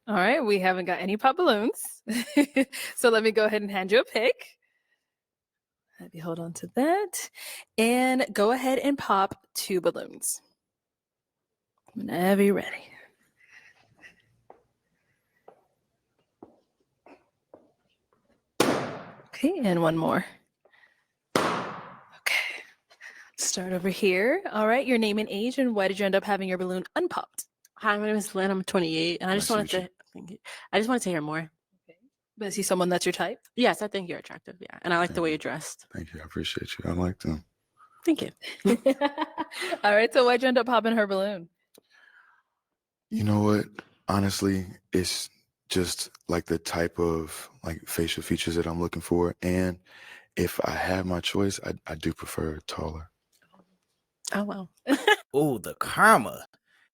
All right. We haven't got any pop balloons. So let me go ahead and hand you a pick. Let me hold on to that. And go ahead and pop 2 balloons. Whenever you're ready. Okay, and one more. Okay. Start over here. All right, your name and age, and why did you end up having your balloon unpopped? Hi, my name is Lynn. I'm 28, and I just wanted to hear more. Okay. But is he someone that's your type? Yes, I think you're attractive. Yeah, and I like the way you're dressed. Thank you. I appreciate you. I like them. Thank you. All right. So why'd you end up popping her balloon? You know what? Honestly, it's just like the type of like facial features that I'm looking for. And if I have my choice, I do prefer taller. Oh, wow. Oh, the karma.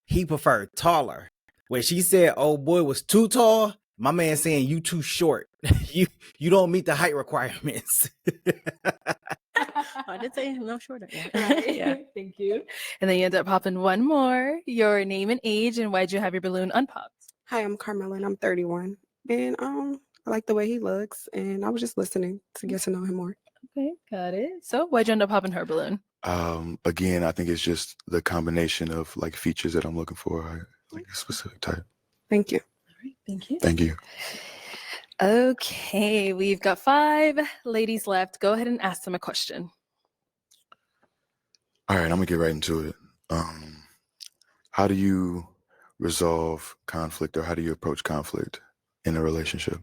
He preferred taller. When she said old boy was too tall, my man saying you too short. you don't meet the height requirements. I did say no shorter. Yeah. Right. Yeah. Thank you. And then you end up popping one more. Your name and age, and why'd you have your balloon unpopped? Hi, I'm Carmela and I'm 31. And I like the way he looks, and I was just listening to get to know him more. Okay, got it. So why'd you end up popping her balloon? Again, I think it's just the combination of like features that I'm looking for, like a specific type. Thank you. All right, thank you. Thank you. Okay, we've got 5 ladies left. Go ahead and ask them a question. All right, I'm gonna get right into it. How do you resolve conflict, or how do you approach conflict in a relationship?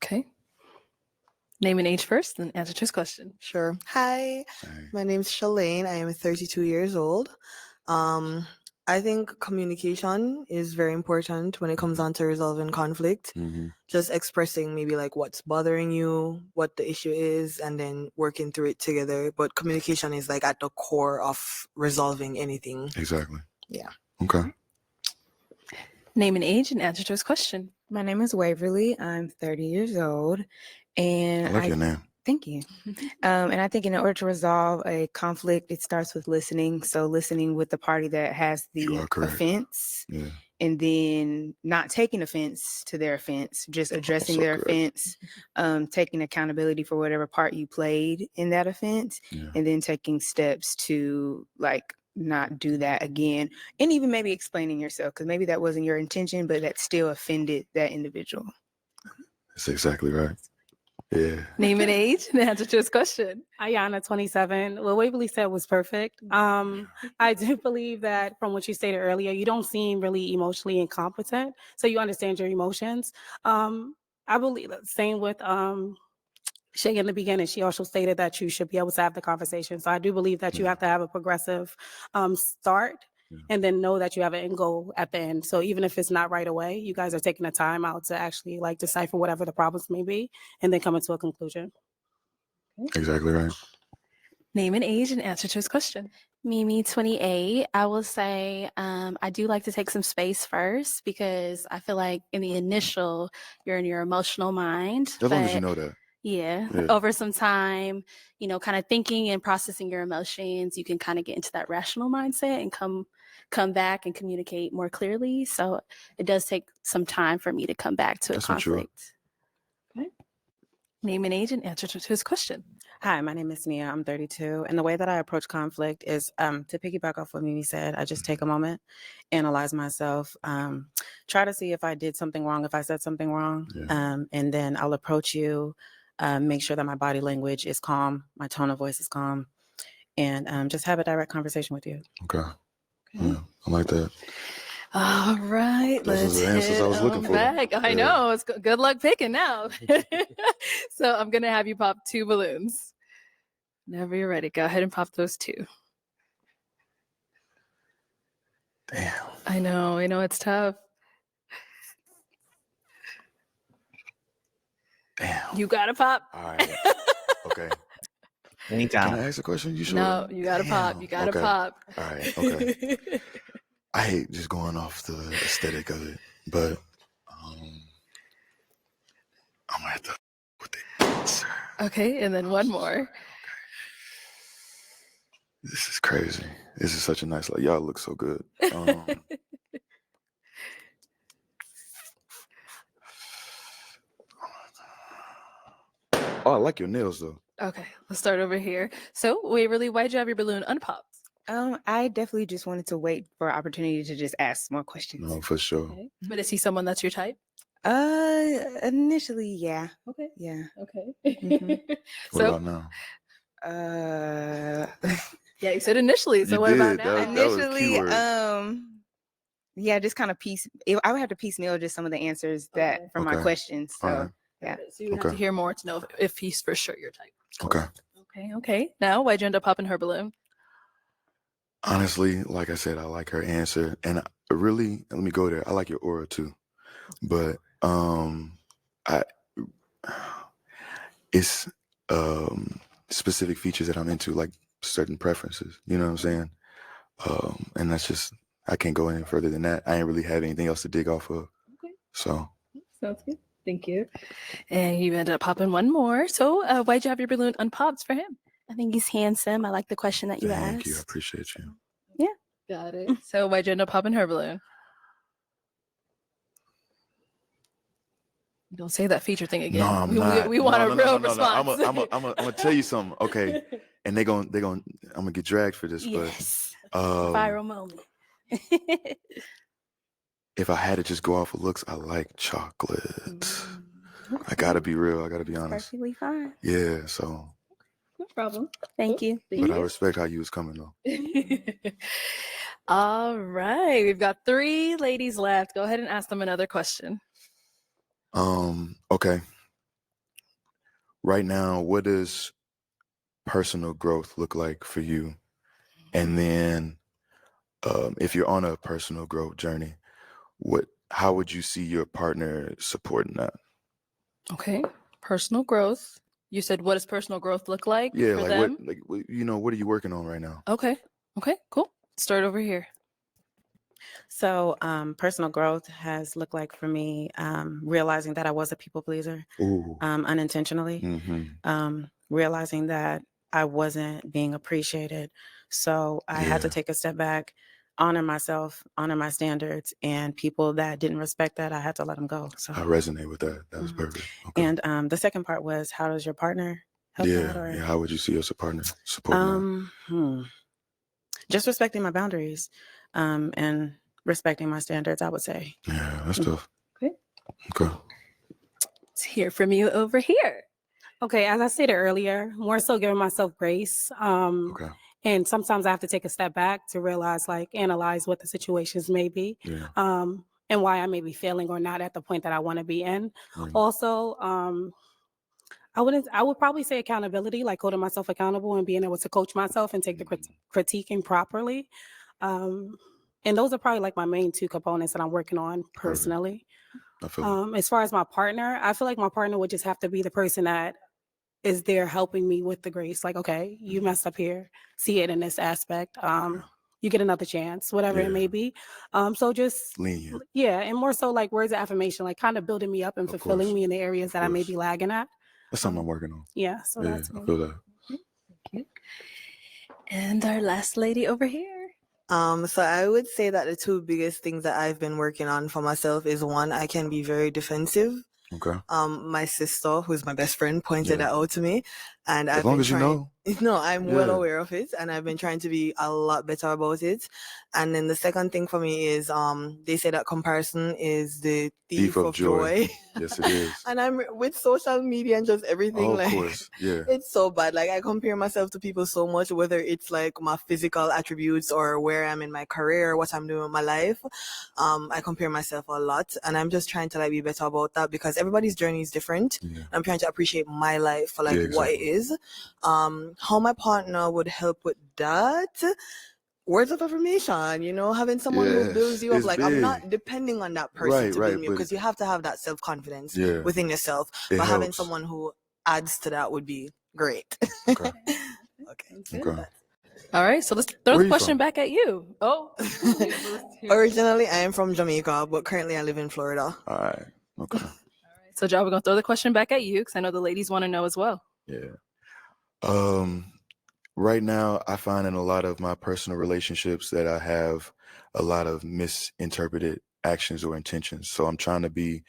Okay. Name and age first, then answer to his question. Sure. Hi, my name's Shalane. I am 32 years old. I think communication is very important when it comes on to resolving conflict. Just expressing maybe like what's bothering you, what the issue is, and then working through it together. But communication is like at the core of resolving anything. Exactly. Yeah. Okay. Name and age and answer to his question. My name is Waverly. I'm 30 years old. And I like your name. Thank you. And I think in order to resolve a conflict, it starts with listening. So listening with the party that has You the are correct. offense, Yeah. and then not taking offense to their offense, just addressing Also their correct. offense, taking accountability for whatever part you played in that offense, Yeah. and then taking steps to like not do that again. And even maybe explaining yourself, because maybe that wasn't your intention, but that still offended that individual. That's exactly right. Yeah. Name and age and answer to his question. Ayana, 27. What Waverly said was perfect. I do believe that from what you stated earlier, you don't seem really emotionally incompetent, so you understand your emotions. I believe same with Shay in the beginning. She also stated that you should be able to have the conversation. So I do believe that you have to have a progressive start. And then know that you have an end goal at the end. So even if it's not right away, you guys are taking the time out to actually like decipher whatever the problems may be, and then come into a conclusion. Exactly right. Name and age and answer to his question. Mimi, 28. I will say I do like to take some space first because I feel like in the initial, you're in your emotional mind. As long as you but know that. Yeah. Yeah. Over some time, kind of thinking and processing your emotions, you can kind of get into that rational mindset and come back and communicate more clearly. So it does take some time for me to come back to That's a mature. conflict. Okay. Name and age and answer to his question. Hi, my name is Nia. I'm 32. And the way that I approach conflict is to piggyback off what Mimi said, I just take a moment, analyze myself, try to see if I did something wrong, if I said something wrong. And then I'll approach you, make sure that my body language is calm, my tone of voice is calm, and just have a direct conversation with you. Okay. Yeah, I like that. All right, Those are let's the answers hit I was looking for. back. I Yeah. know, it's good luck picking now. So I'm gonna have you pop 2 balloons. Whenever you're ready, go ahead and pop those 2. Damn. I know it's tough. Damn. You gotta pop. All right. Okay. Anytime. Can I ask a question? You sure? No, you gotta pop. You gotta Okay. pop. All right. Okay. I hate just going off the aesthetic of it, but I'm gonna have to with the answer. Okay, and then one more. This is crazy. This is such a nice. Like y'all look so good. Oh, I like your nails though. Okay, let's start over here. So, Waverly, why'd you have your balloon unpopped? I definitely just wanted to wait for an opportunity to just ask more questions. No, for sure. Okay. But is he someone that's your type? Initially, yeah. Okay. Yeah. Okay. What about now? Yeah, you said initially. So You what did. about now? That was Initially, keyword. yeah, just kind of I would have to piecemeal just some of the answers that from my Okay. questions. So All right. yeah. So you would have to hear more to know if he's for sure your type. Okay. Okay. Now, why'd you end up popping her balloon? Honestly, like I said, I like her answer, and really, let me go there. I like your aura too, but I it's specific features that I'm into, like certain preferences. You know what I'm saying? And that's just I can't go any further than that. I ain't really have anything else to dig off of. Okay. So Sounds good. Thank you. And you ended up popping one more. So why'd you have your balloon unpopped for him? I think he's handsome. I like the question that you thank asked. you. I appreciate you. Yeah. Got it. So why'd you end up popping her balloon? Don't say that feature thing again. No, I'm not. We want a real No. response. I'm gonna tell you something. Okay, and they're gonna I'm gonna get dragged for this, Yes. but Viral moment. if I had to just go off of looks, I like chocolate. I gotta be real. I gotta be honest. Perfectly fine. Yeah. So. No problem. Thank you. But I respect how you was coming though. All right. We've got 3 ladies left. Go ahead and ask them another question. Okay. Right now, what does personal growth look like for you? And then if you're on a personal growth journey, how would you see your partner supporting that? Okay. Personal growth. You said, what does personal growth look like Yeah, for like them? what are you working on right now? Okay. Okay, cool. Start over here. So personal growth has looked like for me realizing that I was a people pleaser unintentionally, realizing that I wasn't being appreciated. So I had to take a step back, honor myself, honor my standards, and people that didn't respect that, I had to let them go. So I resonate with that. That was perfect. Okay. And the second part was, how does your partner help that? Or, How would you see us as a partner supporting that? Just respecting my boundaries and respecting my standards, I would say. Yeah, that's tough. Okay. Okay. Let's hear from you over here. Okay, as I stated earlier, more so giving myself grace. Okay. And sometimes I have to take a step back to realize, like, analyze what the situations may be, Yeah. and why I may be failing or not at the point that I want to be in. Right. Also, I would probably say accountability, like holding myself accountable and being able to coach myself and take the critiquing properly. And those are probably like my main 2 components that I'm working on personally. I feel As far as my partner, I feel like my partner would just have to be the person that is there helping me with the grace. Like, okay, you messed up here. See it in this aspect. You get another chance, whatever it may be. So just lenient. Yeah, and more so like words of affirmation, like kind of building me up and fulfilling course. me in the areas that I may be lagging at. That's something I'm working on. Yeah, so that's I me. feel that. Thank you. And our last lady over here. So I would say that the 2 biggest things that I've been working on for myself is, 1, I can be very defensive. Okay. My sister, who's my best friend, pointed that out to me, and As I've long been as you trying. know. No, I'm well Yeah. aware of it, and I've been trying to be a lot better about it. And then the second thing for me is, they say that comparison is the thief of joy. Yes, it is. And I'm with social media and just everything. Of like, course. Yeah. it's so bad. Like, I compare myself to people so much, whether it's like my physical attributes or where I'm in my career, what I'm doing with my life. I compare myself a lot, and I'm just trying to like be better about that, because everybody's journey is different. Yeah. I'm trying to appreciate my life for like what it exactly. is. How my partner would help with that. Words of affirmation, having someone who builds you up. it's Like, I'm big. not depending on that person to build me up, But because you have to have that self-confidence Yeah. within yourself. It But having helps. someone who adds to that would be great. Okay. Okay. Okay. All right, so let's throw Where the you question from? back at you. Oh. Originally, I am from Jamaica, but currently I live in Florida. All right. Okay. So, Joe, we're going to throw the question back at you, because I know the ladies want to know as well. Yeah. Right now, I find in a lot of my personal relationships that I have a lot of misinterpreted actions or intentions. So I'm trying to be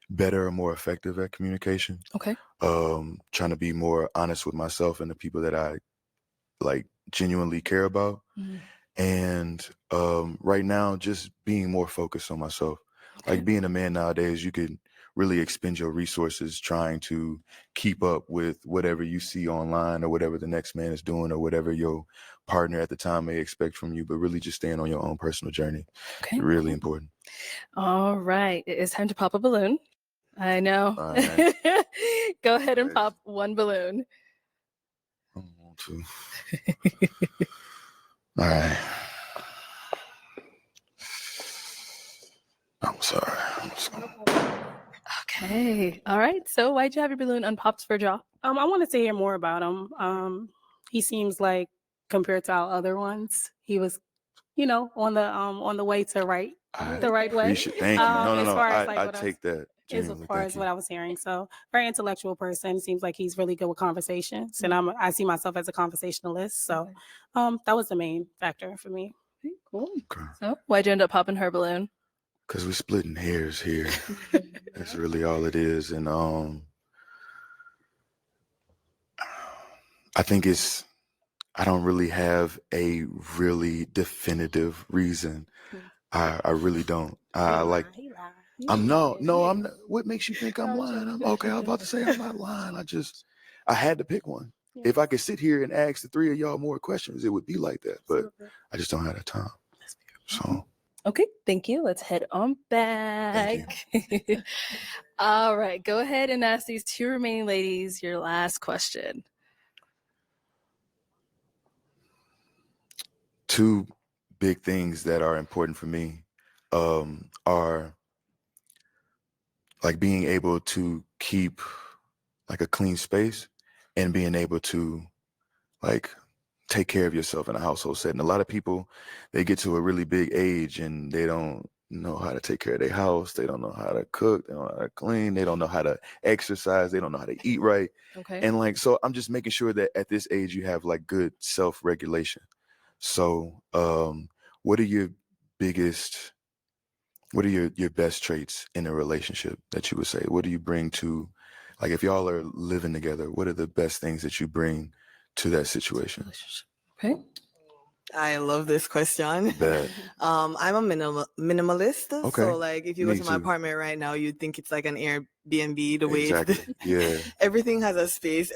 better and more effective at communication. Okay. Trying to be more honest with myself and the people that I like genuinely care about. And right now, just being more focused on myself. Like, being a man nowadays, you could really expend your resources trying to keep up with whatever you see online or whatever the next man is doing or whatever your partner at the time may expect from you, but really just staying on your own personal journey. Okay. Really important. All right. It is time to pop a balloon. I know. All right. Go ahead and pop one balloon. I don't want to. All right. right. So why'd you have your balloon unpopped for Jaw? I wanted to hear more about him. He seems like compared to our other ones, he was, on the way to the right way. Thank you. No, as no. far as like I what take that as genuinely. far Thank as you. what I was hearing. So very intellectual person. Seems like he's really good with conversations, and I see myself as a conversationalist. So that was the main factor for me. Cool. Okay. So why'd you end up popping her balloon? Because we're splitting hairs here. That's really all it is. And I think I don't really have a really definitive reason. I really don't. I'm not. What makes you think I'm lying? I'm okay. I was about to say I'm not lying. I had to pick one. If I could sit here and ask the three of y'all more questions, it would be like that. But I just don't have the time. So. Okay, thank you. Let's head on back. All right, go ahead and ask these two remaining ladies your last question. Two big things that are important for me are like being able to keep like a clean space and being able to like take care of yourself in a household setting. A lot of people, they get to a really big age and they don't know how to take care of their house. They don't know how to cook. They don't know how to clean. They don't know how to exercise. They don't know how to eat right. Okay. And like, so I'm just making sure that at this age you have like good self-regulation. So what are your best traits in a relationship that you would say? What do you bring to, like if y'all are living together, what are the best things that you bring to that situation? Okay. I love this question. Bad. I'm a minimalist. Okay. So like if you go Me to my too. apartment right now, you'd think it's like an Airbnb, the way Exactly. Yeah. everything has a space.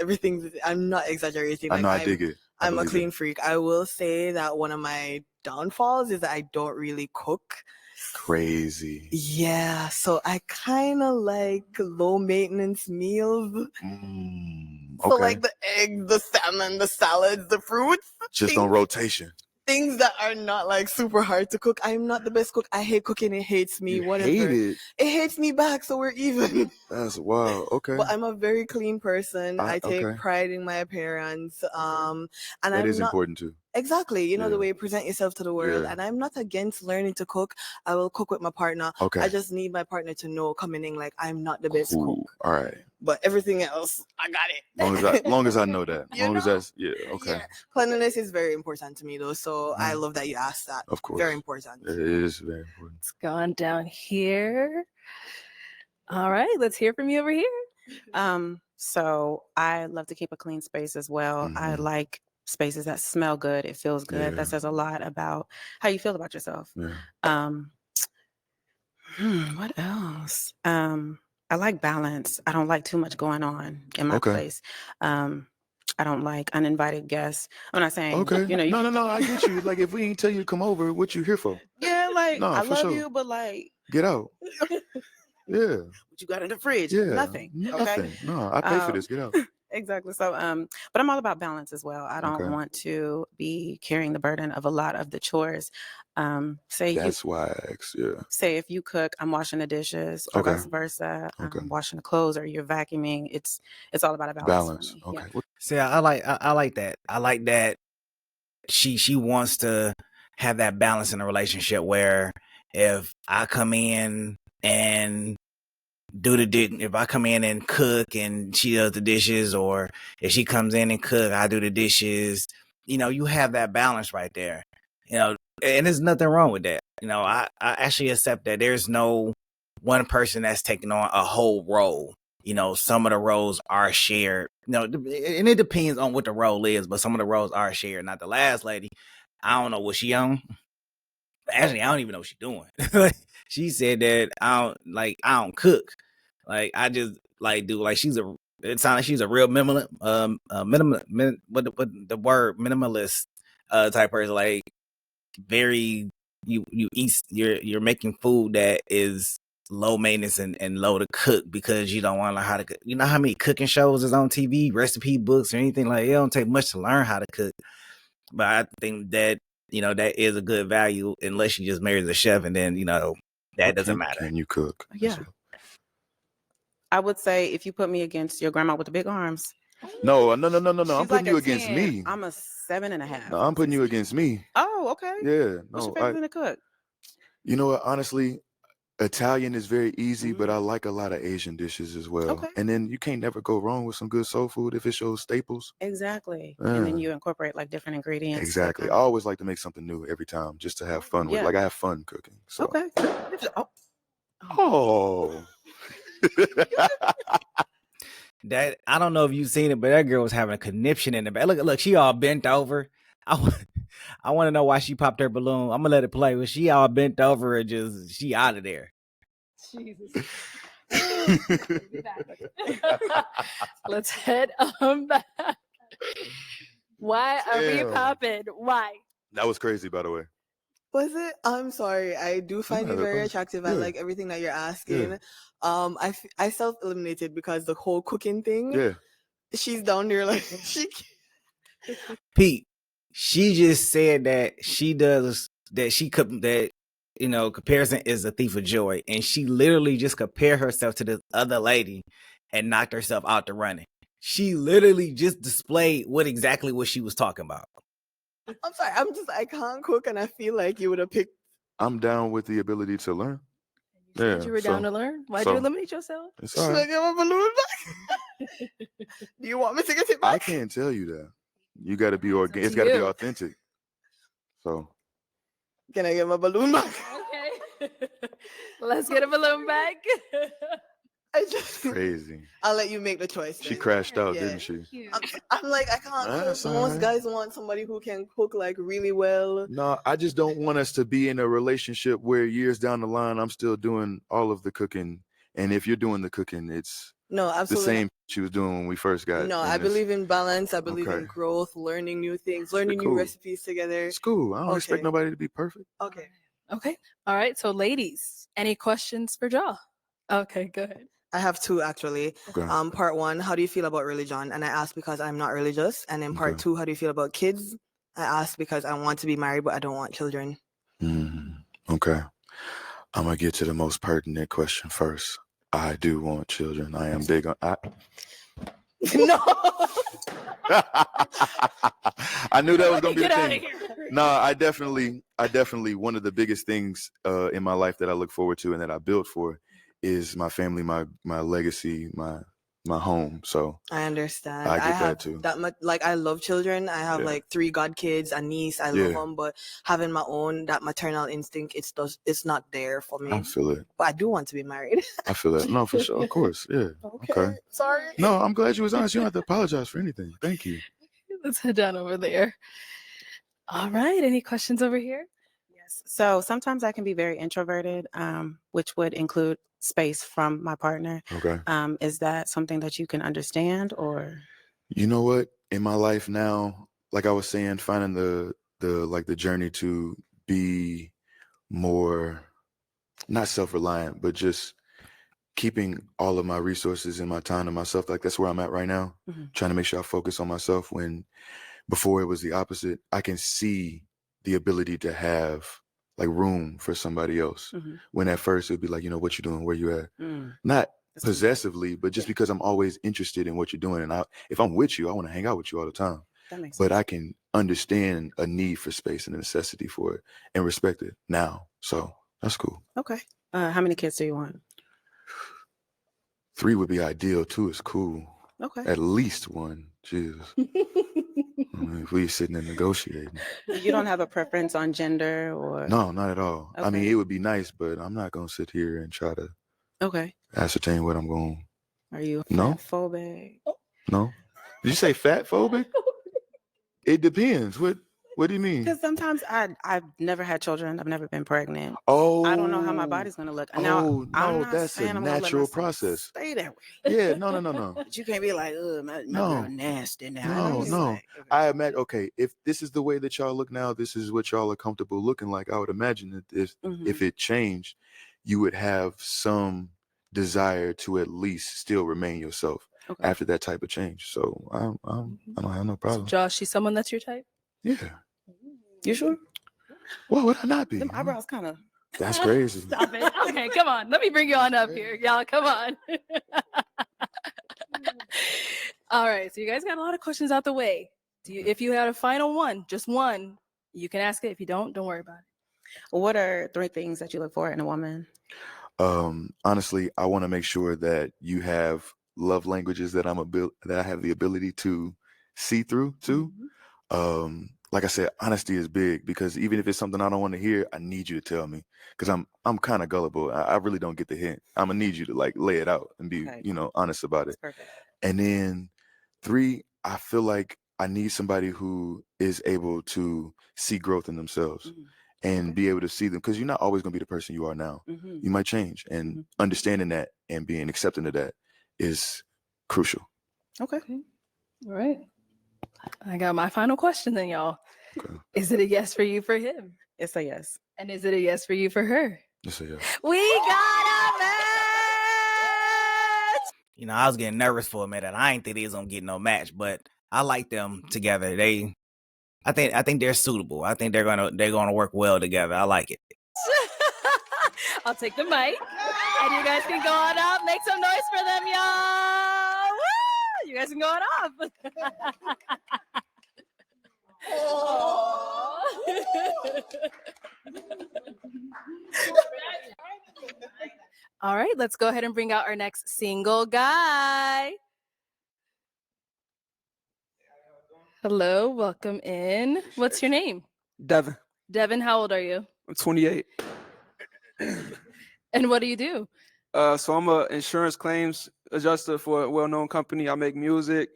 I'm not exaggerating. I know. Like, I dig it. I'm a believe clean it. freak. I will say that one of my downfalls is that I don't really cook. Crazy. Yeah, so I kind of like low maintenance meals. So Okay. like the eggs, the salmon, the salads, the fruits. Just on rotation. Things that are not like super hard to cook. I'm not the best cook. I hate cooking. It hates me. You Whatever. hate it. It hates me back. So we're even. That's wild. Okay. But I'm a very clean person. I take okay. pride in my appearance. And That I'm is not important too. exactly, the Yeah. way you present yourself to the world. Yeah. And I'm not against learning to cook. I will cook with my partner. Okay. I just need my partner to know coming in like I'm not the best cook. All right. But everything else, I got it. Long as I know that. Long as that's okay. Yeah. Cleanliness is very important to me though. So I love that you asked that. Of course. Very important. It is very important. It's gone down here. All right, let's hear from you over here. So I love to keep a clean space as well. I like spaces that smell good. It feels good. Yeah. That says a lot about how you feel about yourself. Yeah. What else? I like balance. I don't like too much going on in my place. I don't like uninvited guests. I'm not saying, Okay. you No. I get you. Like if we ain't tell you to come over, what you here for? Yeah, like No, I for love sure. you, but like Get out. Yeah. what you got in the fridge? Yeah. Nothing. Okay. Nothing. No, I pay for this. Get out. Exactly. So, but I'm all about balance as well. I don't Okay. want to be carrying the burden of a lot of the chores. That's why I asked. Yeah. Say if you cook, I'm washing the dishes, or Okay. vice versa. Okay. Washing the clothes, or you're vacuuming. It's all about a balance. For me. Okay. Yeah. See, I like that. I like that she wants to have that balance in a relationship where if I come in and if I come in and cook and she does the dishes, or if she comes in and cook, I do the dishes, you have that balance right there, and there's nothing wrong with that. I actually accept that there's no one person that's taking on a whole role. Some of the roles are shared, and it depends on what the role is, but some of the roles are shared. Not the last lady. I don't know what she on. Actually, I don't even know what she's doing. She said that I don't cook. Like I just do it sounds like she's a real what the word minimalist type person, like very you eat you're making food that is low maintenance and low to cook because you don't want to learn how to cook. You know how many cooking shows is on TV, recipe books or anything, like it don't take much to learn how to cook. But I think that that is a good value unless you just marry the chef, and then that doesn't matter. Can you cook? Yeah. I would say if you put me against your grandma with the big arms. No. I'm She's putting you a against 10. me. I'm a 7.5. No, I'm putting you against me. Oh, okay. Yeah. What's your No. favorite thing to cook? You know what? Honestly, Italian is very easy, but I like a lot of Asian dishes as well. Okay. And then you can't never go wrong with some good soul food if it's your staples. Exactly. Yeah. And then you incorporate like different ingredients. Exactly. I always like to make something new every time just to have fun with. Yeah. Like I have fun cooking. So. Okay. Oh. That I don't know if you've seen it, but that girl was having a conniption in the back. Look, she all bent over. I want to know why she popped her balloon. I'm gonna let it play. But she all bent over and just she out of there. Jesus. Let's head back. Why are we Damn. popping? Why? That was crazy, by the way. Was it? I'm sorry. I do find you very attractive. I like everything that you're asking. I self-eliminated because the whole cooking thing. Yeah. She's down there like she. Pete, she just said that she does that. She could that comparison is a thief of joy, and she literally just compared herself to this other lady and knocked herself out the running. She literally just displayed exactly what she was talking about. I'm sorry. I can't cook, and I feel like you would have picked. I'm down with the ability to learn. You said you were down to learn. Why'd you eliminate yourself? It's Should all I right. get my balloon back? Do you want me to get it back? I can't tell you that. You got to be organic. It's got to be authentic. So. Can I get my balloon back? Okay. Let's get a balloon back. I just crazy. I'll let you make the choice. She crashed out, didn't she? I'm like, I can't cook. Most guys want somebody who can cook like really well. No, I just don't want us to be in a relationship where years down the line I'm still doing all of the cooking, and if you're doing the cooking, it's absolutely the same she was doing when we first got. No, I believe in balance. I believe in growth, learning new things, learning new recipes together. It's cool. I don't expect nobody to be perfect. Okay. All right. So, ladies, any questions for Ja? Okay, good. I have two actually. Part one, how do you feel about religion? And I ask because I'm not religious. And then part two, how do you feel about kids? I ask because I want to be married, but I don't want children. Okay. I'm going to get to the most pertinent question first. I do want children. I am big on... No. I knew that was going to be the thing. No, I definitely, one of the biggest things in my life that I look forward to and that I built for is my family, my legacy, my home. So I understand. I get have that too. That much, like I love children. I have like 3 godkids, a niece. I love them, but having my own, that maternal instinct, it's not there for me. I feel it. But I do want to be married. I feel it. No, for sure. Of course. Yeah. Okay. Sorry. No, I'm glad you was honest. You don't have to apologize for anything. Thank you. Let's head down over there. All right. Any questions over here? Yes. So sometimes I can be very introverted, which would include space from my partner. Okay. Is that something that you can understand, or? You know what? In my life now, like I was saying, finding the journey to be more, not self-reliant, but just keeping all of my resources and my time to myself. Like that's where I'm at right now. Trying to make sure I focus on myself when before it was the opposite. I can see the ability to have like room for somebody else. When at first it'd be like, what you doing, where you at? Not possessively, but just because I'm always interested in what you're doing. And if I'm with you, I want to hang out with you all the time. That makes but sense. I can understand a need for space and a necessity for it and respect it now. So that's cool. Okay. How many kids do you want? 3 would be ideal. 2 is cool. Okay. At least 1. Jesus. If we sitting and negotiating. You don't have a preference on gender or? No, not at all. Okay. I mean, it would be nice, but I'm not going to sit here and try to ascertain what I'm going. Are you No? phobic? No. Did you say fat phobic? It depends. What do you mean? Because sometimes I've never had children. I've never been pregnant. Oh. I don't know how my body's going to look. Now, I'm not that's saying a I'm gonna let natural myself process. Stay that way. Yeah, no. But you can't be like, my girl nasty now. No. I imagine, okay, if this is the way that y'all look now, this is what y'all are comfortable looking like. I would imagine that if it changed, you would have some desire to at least still remain yourself after that type of change. So I don't have no problem. So Josh, she's someone that's your type? Yeah. You sure? Well, would I not be? Them eyebrows kind of. That's crazy. Stop it. Okay, come on. Let me bring you on up here. Y'all, come on. All right, so you guys got a lot of questions out the way. If you had a final one, just one, you can ask it. If you don't worry about it. What are 3 things that you look for in a woman? Honestly, I want to make sure that you have love languages that that I have the ability to see through too. Like I said, honesty is big because even if it's something I don't want to hear, I need you to tell me because I'm kind of gullible. I really don't get the hint. I'm gonna need you to like lay it out and be honest about it. That's perfect. And then 3, I feel like I need somebody who is able to see growth in themselves and be able to see them because you're not always gonna be the person you are now. You might change, and understanding that and being accepting of that is crucial. Okay. All right. I got my final question then, y'all. Okay. Is it a yes for you for him? It's a yes. And is it a yes for you for her? Yes, yes. We got a match! I was getting nervous for a minute. I ain't think they was gonna get no match, but I like them together. I think they're suitable. I think they're gonna work well together. I like it. I'll take the mic, and you guys can go on up. Make some noise for them, y'all. Woo! You guys can go on up. All right, let's go ahead and bring out our next single guy. Hello, welcome in. What's your name? Devin. Devin, how old are you? I'm 28. And what do you do? So I'm a insurance claims adjuster for a well-known company. I make music.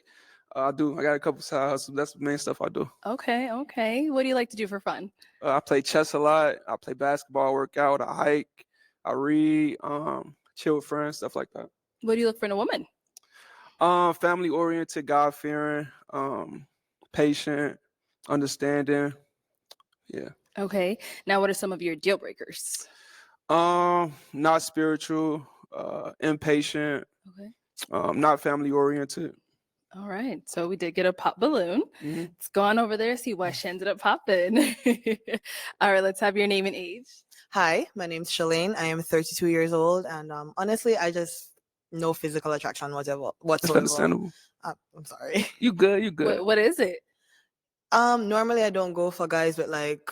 I got a couple side hustles. That's the main stuff I do. Okay. What do you like to do for fun? I play chess a lot. I play basketball, work out, I hike, I read, chill with friends, stuff like that. What do you look for in a woman? Family-oriented, God-fearing, patient, understanding. Yeah. Okay. Now, what are some of your deal breakers? Not spiritual, impatient, not family oriented. All right. So we did get a pop balloon. Let's go on over there, see why she ended up popping. All right, let's have your name and age. Hi, my name's Shalane. I am 32 years old, and honestly, I just no physical attraction whatsoever. That's understandable. I'm sorry. You good? What is it? Normally I don't go for guys with like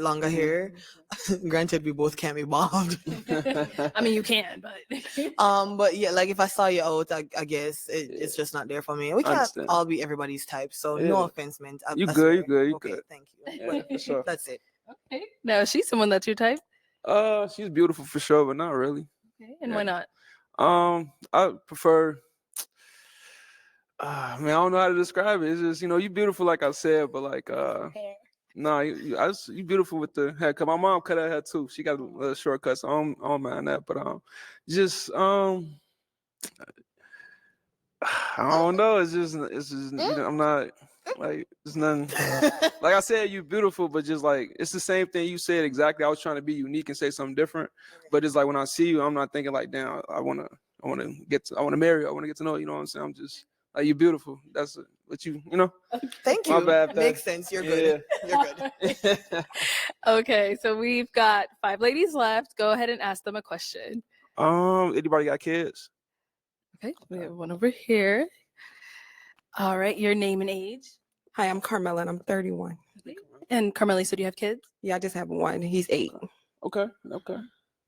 longer hair. Granted, we both can't be bald. I mean, you can, but but yeah, like if I saw you out, I guess it's just not there for me. We can't all be everybody's type, so no offense meant. You good? You okay, good? thank you. Yeah, for sure. That's it. Okay. Now, is she someone that's your type? She's beautiful for sure, but not really. Okay. And why not? I prefer. I don't know how to describe it. It's just you're beautiful, like I said, but like no, you beautiful with the hair. Cause my mom cut her hair too. She got a little shortcut, so I don't mind that. But just I don't know. It's just I'm not like it's nothing. Like I said, you beautiful, but just like it's the same thing you said exactly. I was trying to be unique and say something different, but it's like when I see you, I'm not thinking like, damn, I want to marry you. I want to get to know you. You know what I'm saying? I'm just. Like, you're beautiful. That's what you know. Thank you. My bad. Makes sense. You're good. You're good. Okay, so we've got 5 ladies left. Go ahead and ask them a question. Anybody got kids? Okay, we have one over here. All right, your name and age. Hi, I'm Carmela and I'm 31. And Carmela, so do you have kids? Yeah, I just have one. He's 8. Okay. No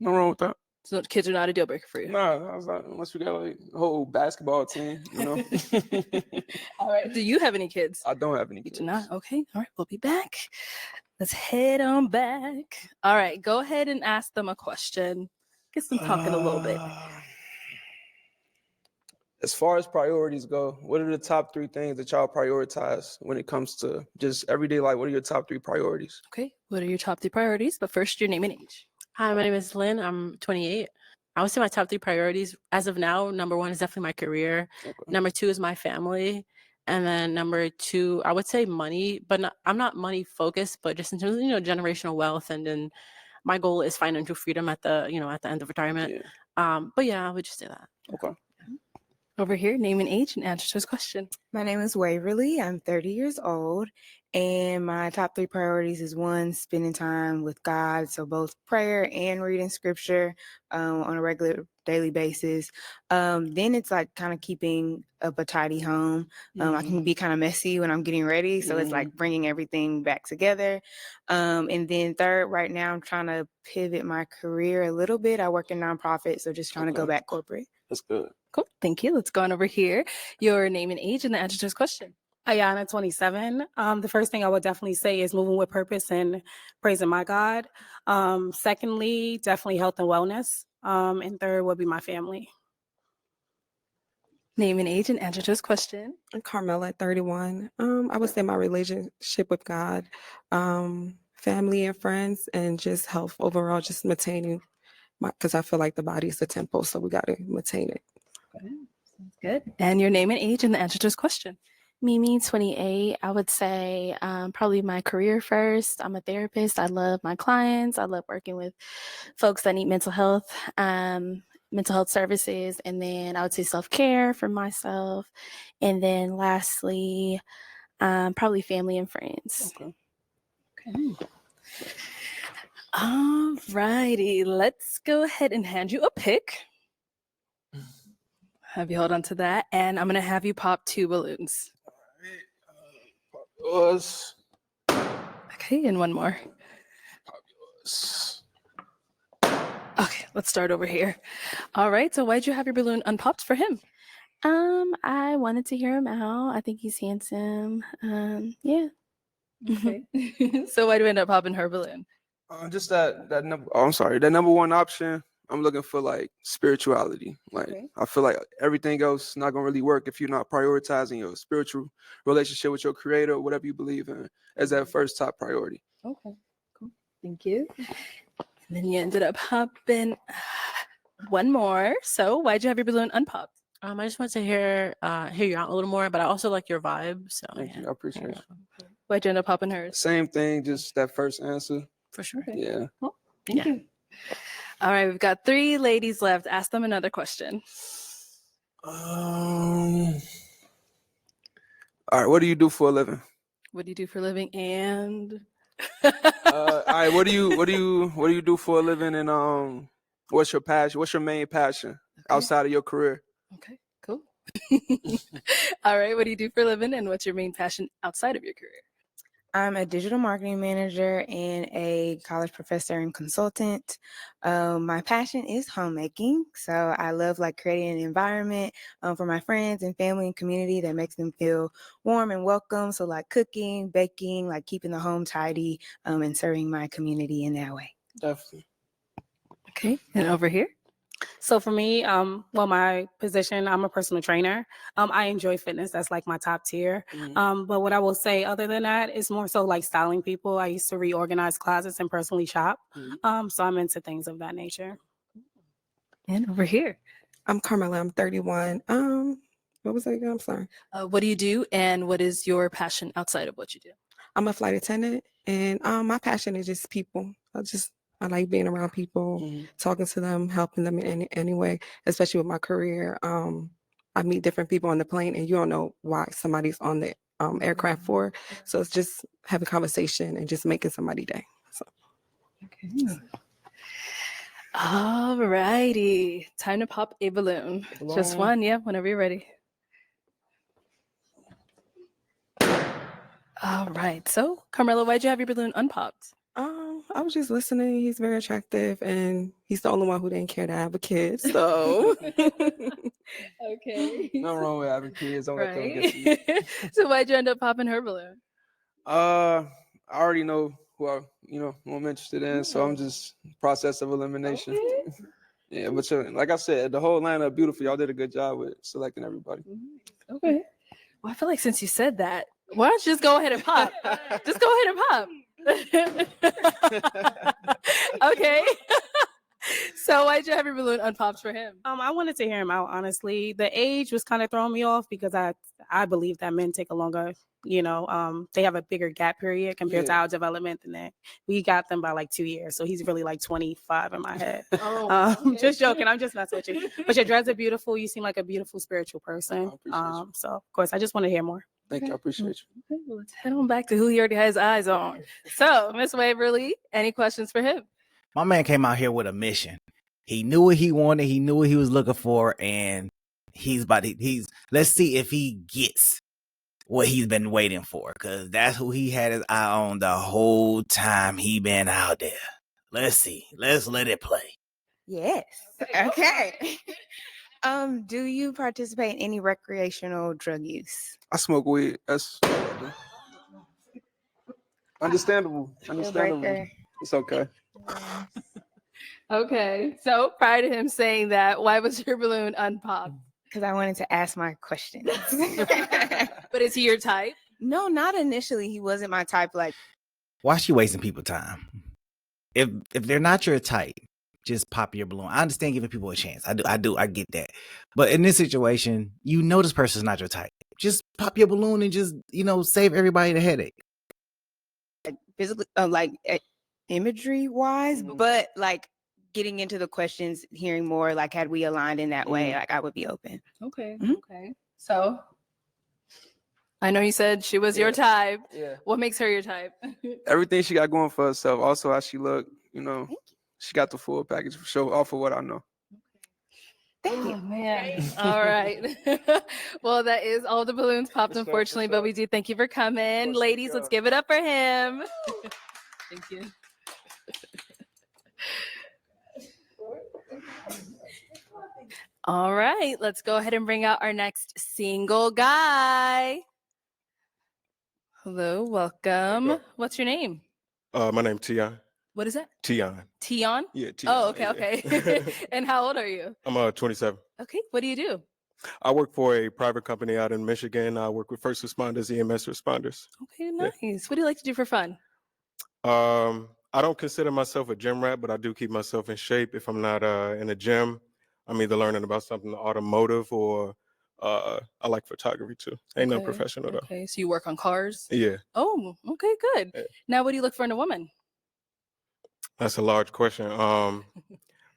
wrong with that. So kids are not a deal breaker for you? Nah, I was like, unless we got like a whole basketball team, All right. Do you have any kids? I don't have any You kids. do not? Okay. All right. We'll be back. Let's head on back. All right. Go ahead and ask them a question. Get them talking a little bit. As far as priorities go, what are the top 3 things that y'all prioritize when it comes to just everyday life? What are your top 3 priorities? Okay. What are your top 3 priorities? But first, your name and age. Hi, my name is Lynn. I'm 28. I would say my top 3 priorities as of now, number 1 is definitely my career. Okay. Number 2 is my family. And then number 2, I would say money, but I'm not money focused, but just in terms of, generational wealth. And then my goal is financial freedom at the end of retirement. Yeah. But yeah, I would just say that. Okay. Over here, name and age and answer to his question. My name is Waverly. I'm 30 years old And my top 3 priorities is 1, spending time with God. So both prayer and reading scripture on a regular daily basis. Then it's like kind of keeping up a tidy home. I can be kind of messy when I'm getting ready. So it's like bringing everything back together. And then third, right now, I'm trying to pivot my career a little bit. I work in nonprofit, so just trying to go back corporate. That's good. Cool. Thank you. Let's go on over here. Your name and age and the answer to this question. Ayana, 27. The first thing I would definitely say is moving with purpose and praising my God. Secondly, definitely health and wellness. And third would be my family. Name and age and answer to this question. I'm Carmela, 31. I would say my relationship with God, family and friends, and just health overall, just maintaining because I feel like the body is the temple, so we got to maintain it. Okay. Sounds good. And your name and age and the answer to this question. Mimi, 28. I would say probably my career first. I'm a therapist. I love my clients. I love working with folks that need mental health services. And then I would say self-care for myself. And then lastly, probably family and friends. Okay. All righty. Let's go ahead and hand you a pick. Have you hold on to that. And I'm going to have you pop 2 balloons. Us. Okay, and one more. Okay, let's start over here. All right, so why'd you have your balloon unpopped for him? I wanted to hear him out. I think he's handsome. Yeah. Okay. So why do we end up popping her balloon? Just that number. Oh, I'm sorry. That number 1 option. I'm looking for like spirituality. Like I feel like everything else not gonna really work if you're not prioritizing your spiritual relationship with your creator or whatever you believe in as that first top priority. Okay, cool. Thank you. And then you ended up popping one more. So why'd you have your balloon unpopped? I just want to hear you out a little more, but I also like your vibe. So Thank you. I appreciate it. Why'd you end up popping hers? Same thing, just that first answer. For sure. Okay. Yeah. Well, thank you. All right, we've got 3 ladies left. Ask them another question. All right. What do you do for a living? What do you do for a living? And all right. What do you do for a living? And what's your passion? What's your main passion outside of your career? Okay, cool. All right, what do you do for a living? And what's your main passion outside of your career? I'm a digital marketing manager and a college professor and consultant. My passion is homemaking. So I love like creating an environment for my friends and family and community that makes them feel warm and welcome. So like cooking, baking, like keeping the home tidy and serving my community in that way. Definitely. Okay, and over here? So for me, my position, I'm a personal trainer. I enjoy fitness. That's like my top tier. But what I will say other than that is more so like styling people. I used to reorganize closets and personally shop. So I'm into things of that nature. And over here? I'm Carmela, I'm 31. What was that again? I'm sorry. What do you do and what is your passion outside of what you do? I'm a flight attendant and my passion is just people. I like being around people, talking to them, helping them in any way, especially with my career. I meet different people on the plane and you don't know why somebody's on the aircraft for. So it's just having conversation and just making somebody's day. So. Okay. All righty. Time to pop a balloon. Just one, yeah, whenever you're ready. All right. So, Carmela, why'd you have your balloon unpopped? I was just listening. He's very attractive, and he's the only one who didn't care to have a kid. So, okay. Nothing wrong with having kids. Don't let them get to you. So, why'd you end up popping her balloon? I already know who I'm interested in, so I'm just process of elimination. Okay. Yeah, but like I said, the whole lineup beautiful. Y'all did a good job with selecting everybody. Okay. Well, I feel like since you said that, why don't you just go ahead and pop? Just go ahead and pop. Okay. So why'd you have your balloon unpopped for him? I wanted to hear him out, honestly. The age was kind of throwing me off because I believe that men take a longer, they have a bigger gap period compared to our development than that. We got them by like 2 years. So he's really like 25 in my head. Okay. Just joking. I'm just messing with you. But your dreads are beautiful. You seem like a beautiful spiritual person. So of course, I just want to hear more. Thank you. I appreciate you. Okay, well, let's head on back to who he already has eyes on. So, Miss Waverly, any questions for him? My man came out here with a mission. He knew what he wanted. He knew what he was looking for, and let's see if he gets what he's been waiting for, because that's who he had his eye on the whole time he been out there. Let's see. Let's let it play. Yes. Okay. Do you participate in any recreational drug use? I smoke weed. That's understandable. Understandable. breaker. It's okay. Okay. So, prior to him saying that, why was your balloon unpopped? Because I wanted to ask my questions. But is he your type? No, not initially. He wasn't my type. Like, Why is she wasting people time? If they're not your type, just pop your balloon. I understand giving people a chance. I get that. But in this situation, you know this person's not your type. Just pop your balloon and just, save everybody the headache. physically, imagery wise, but like getting into the questions, hearing more, like had we aligned in that way, like I would be open. Okay. Okay. So, I know you said she was your type. Yeah. What makes her your type? Everything she got going for herself. Also, how she look. She got the full package for sure. Off of what I know. Thank you. Oh, man. All right. Well, that is all the balloons popped, unfortunately, but we do thank you for coming. Ladies, let's give it up for him. Thank you. All right, let's go ahead and bring out our next single guy. Hello, welcome. What's your name? My name's Tion. What is that? Tion. Tion? Yeah, Tion. Oh, okay, okay. And how old are you? I'm 27. Okay, what do you do? I work for a private company out in Michigan. I work with first responders, EMS responders. Okay, nice. What do you like to do for fun? I don't consider myself a gym rat, but I do keep myself in shape. If I'm not in a gym, I'm either learning about something automotive or I like photography too. Ain't no professional though. Okay, so you work on cars? Yeah, Oh, okay, good. Yeah. Now, what do you look for in a woman? that's a large question.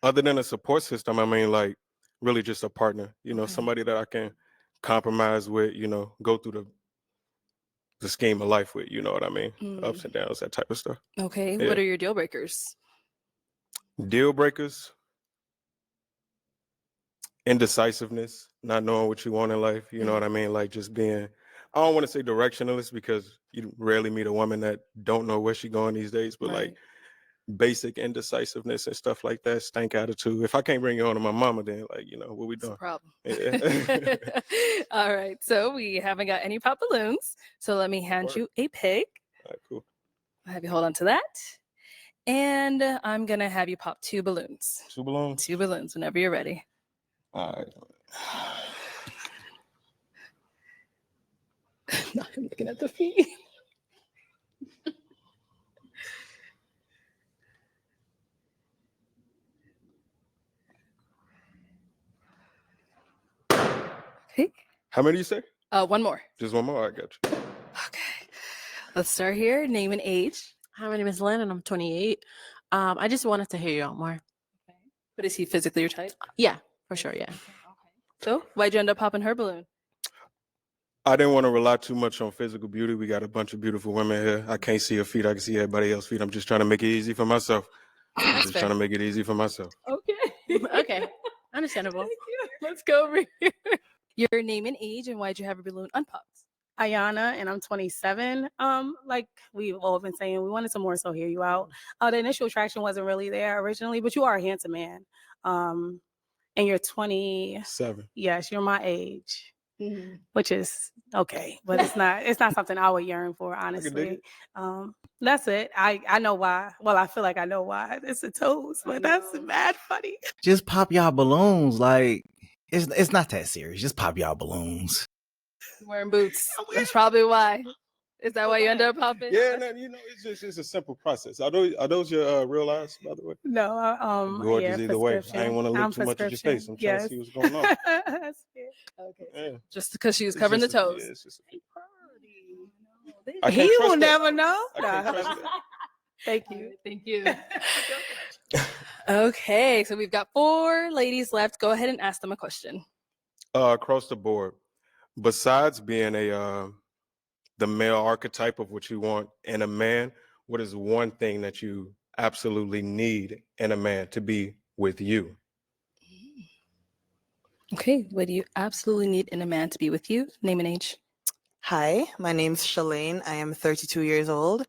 Other than a support system, I mean, like really just a partner. Somebody that I can compromise with. Go through the scheme of life with. You know what I mean? Ups and downs, that type of stuff. Okay, Yeah. what are your deal breakers? Deal breakers. Indecisiveness, not knowing what you want in life. You know what I mean? Like just being, I don't want to say directionless because you rarely meet a woman that don't know where she's going these days, but like basic indecisiveness and stuff like that, stank attitude. If I can't bring you on to my mama, then like, what we doing? Problem. Yeah. All right, so we haven't got any pop balloons. So let me hand you a pick. All right, cool. I'll have you hold on to that. And I'm going to have you pop 2 balloons. 2 balloons? 2 balloons whenever you're ready. All right. Now I'm looking at the feet. Okay. How many you say? 1 more. Just one more. I got you. Okay. Let's start here. Name and age. Hi, my name is Lynn, and I'm 28. I just wanted to hear you out more. Okay. But is he physically your type? Yeah, for sure. Yeah. So why'd you end up popping her balloon? I didn't want to rely too much on physical beauty. We got a bunch of beautiful women here. I can't see her feet. I can see everybody else's feet. I'm just trying to make it easy for myself. Trying to make it easy for myself. Okay. Okay. Understandable. Let's go over here. Your name and age, and why'd you have a balloon unpopped? Ayana, and I'm 27. Like we've all been saying, we wanted to more so hear you out. The initial attraction wasn't really there originally, but you are a handsome man. And you're 27. Yes, you're my age. Which is okay, but it's not something I would yearn for, honestly. That's it. I know why. Well, I feel like I know why. It's the toes, but that's mad funny. Just pop y'all balloons. Like it's not that serious. Just pop y'all balloons. Wearing boots. That's probably why. Is that why you ended up popping? Yeah, no, it's a simple process. Are those your real eyes, by the way? No, gorgeous either way. I ain't want to look too much at your face. I'm trying to see what's going on. Okay. Yeah. Just because she was covering the toes. It's just He will never know. Thank you. Thank you. Okay, so we've got 4 ladies left. Go ahead and ask them a question. Across the board, besides being a the male archetype of what you want in a man, what is one thing that you absolutely need in a man to be with you? Okay, what do you absolutely need in a man to be with you? Name and age. Hi, my name's Shalane. I am 32 years old.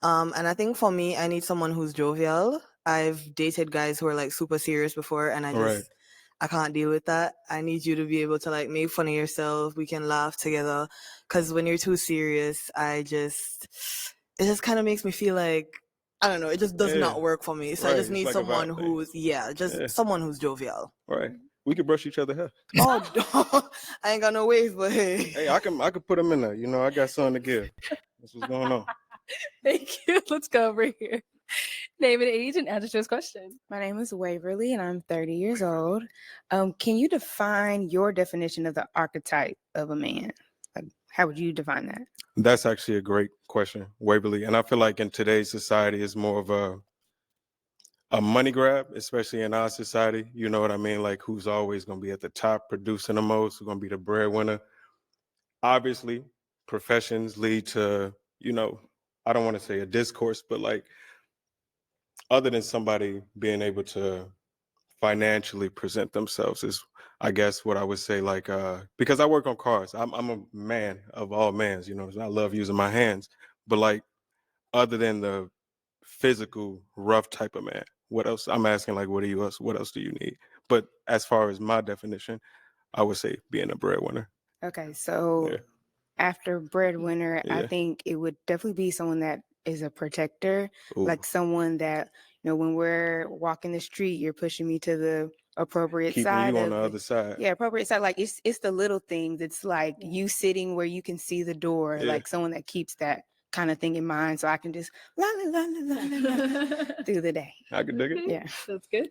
And I think for me, I need someone who's jovial. I've dated guys who are like super serious before, and Right. I can't deal with that. I need you to be able to like make fun of yourself. We can laugh together. Cause when you're too serious, it just kind of makes me feel like, I don't know, it just does Yeah. not work for me. So I Right. just It's need like a someone vibe thing. who's, just Yeah. someone who's jovial. Right. We could brush each other hair. Oh, I ain't got no waves, but hey. Hey, I can put them in there. You know, I got something to give. That's what's going on. Thank you. Let's go over here. Name and age and answer to this question. My name is Waverly and I'm 30 years old. Can you define your definition of the archetype of a man? Like, how would you define that? That's actually a great question, Waverly. And I feel like in today's society, it's more of a money grab, especially in our society. You know what I mean? Like who's always going to be at the top, producing the most, who's going to be the breadwinner. Obviously, professions lead to, you know, I don't want to say a discourse, but like other than somebody being able to financially present themselves is, I guess, what I would say. Like, because I work on cars, I'm a man of all mans. You know, I love using my hands, but like other than the physical rough type of man, what else? I'm asking like, what else do you need? But as far as my definition, I would say being a breadwinner. Okay, so Yeah. after breadwinner, I Yeah. think it would definitely be someone that is a protector, Ooh. like someone that, when we're walking the street, you're pushing me to the appropriate Keeping side you on of the it. other side. Yeah, appropriate side. Like it's the little things. It's like you sitting where you can see the door, Yeah. like someone that keeps that kind of thing in mind, so I can just la la la la la la la through the day. I can dig it. Yeah. That's good.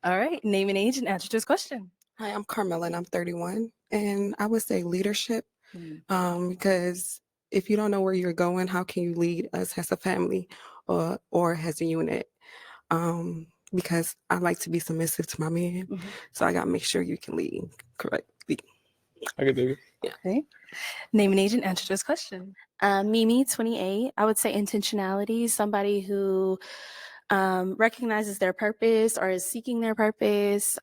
All right. Name and age and answer to this question. Hi, I'm Carmela and I'm 31. And I would say leadership, because if you don't know where you're going, how can you lead us as a family or as a unit? Because I like to be submissive to my man. So I got to make sure you can lead correctly. I can dig it. Okay. Name and age and answer to this question. Mimi, 28. I would say intentionality, somebody who recognizes their purpose or is seeking their purpose,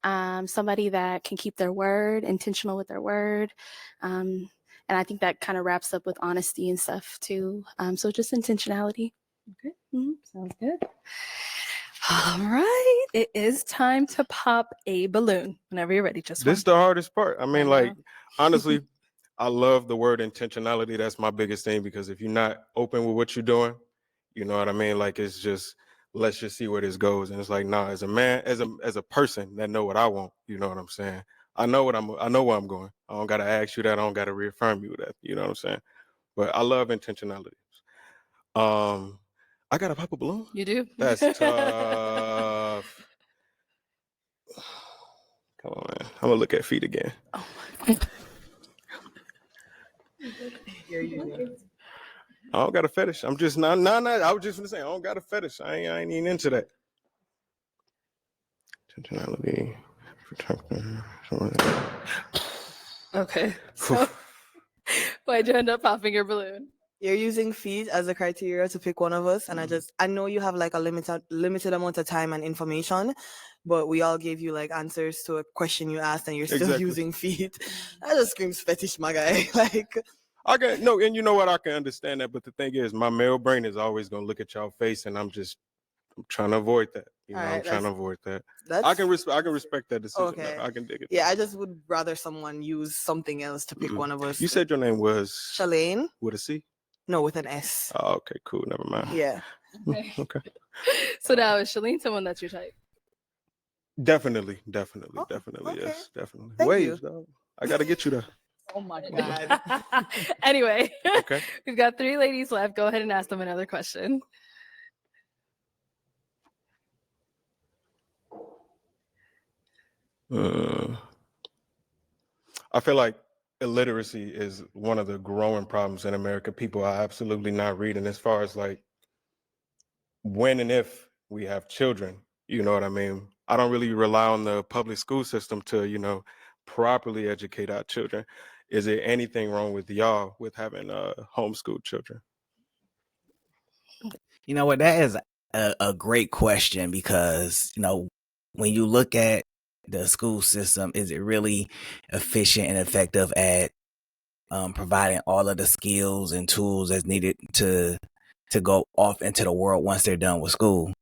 somebody that can keep their word, intentional with their word. And I think that kind of wraps up with honesty and stuff too. So just intentionality. Okay. Sounds good. All right. It is time to pop a balloon. Whenever you're ready, just This is the hardest part. I mean, I like, know. honestly, I love the word intentionality. That's my biggest thing, because if you're not open with what you're doing, you know what I mean? Like, it's just, let's just see where this goes. And it's like, nah, as a man, as a person that know what I want, you know what I'm saying? I know where I'm going. I don't got to ask you that. I don't got to reaffirm you that. You know what I'm saying? But I love intentionality. I got to pop a balloon. You do? That's tough. Come on, man. I'm gonna look at feet again. Oh my God. I don't got a fetish. I'm just not. I was just gonna say I don't got a fetish. I ain't even into that. Intentionality, protector. Okay. So why'd you end up popping your balloon? You're using feet as a criteria to pick one of us, and I know you have like a limited amount of time and information, but we all gave you like answers to a question you asked, and you're still Exactly. using feet. That just screams fetish, my guy. Like, I can no, and you know what? I can understand that, but the thing is, my male brain is always gonna look at y'all face, and I'm trying to avoid that. You know, All right, I'm trying to avoid that. that's I can respect that decision. okay. I can dig it. Yeah, I just would rather someone use something else to pick one of us. You said your name was Shalane? with a C? No, with an S. Oh, okay, cool. Never mind. Yeah. Okay. So now is Shalene someone that's your type? Definitely, yes, definitely. Waves, dog. I gotta get you there. Oh my God. Anyway, Okay. we've got 3 ladies left. Go ahead and ask them another question. I feel like illiteracy is one of the growing problems in America. People are absolutely not reading, as far as like when and if we have children. You know what I mean? I don't really rely on the public school system to, properly educate our children. is there anything wrong with y'all with having homeschooled children? You know what? That is a great question because, when you look at the school system, is it really efficient and effective at providing all of the skills and tools that's needed to go off into the world once they're done with school?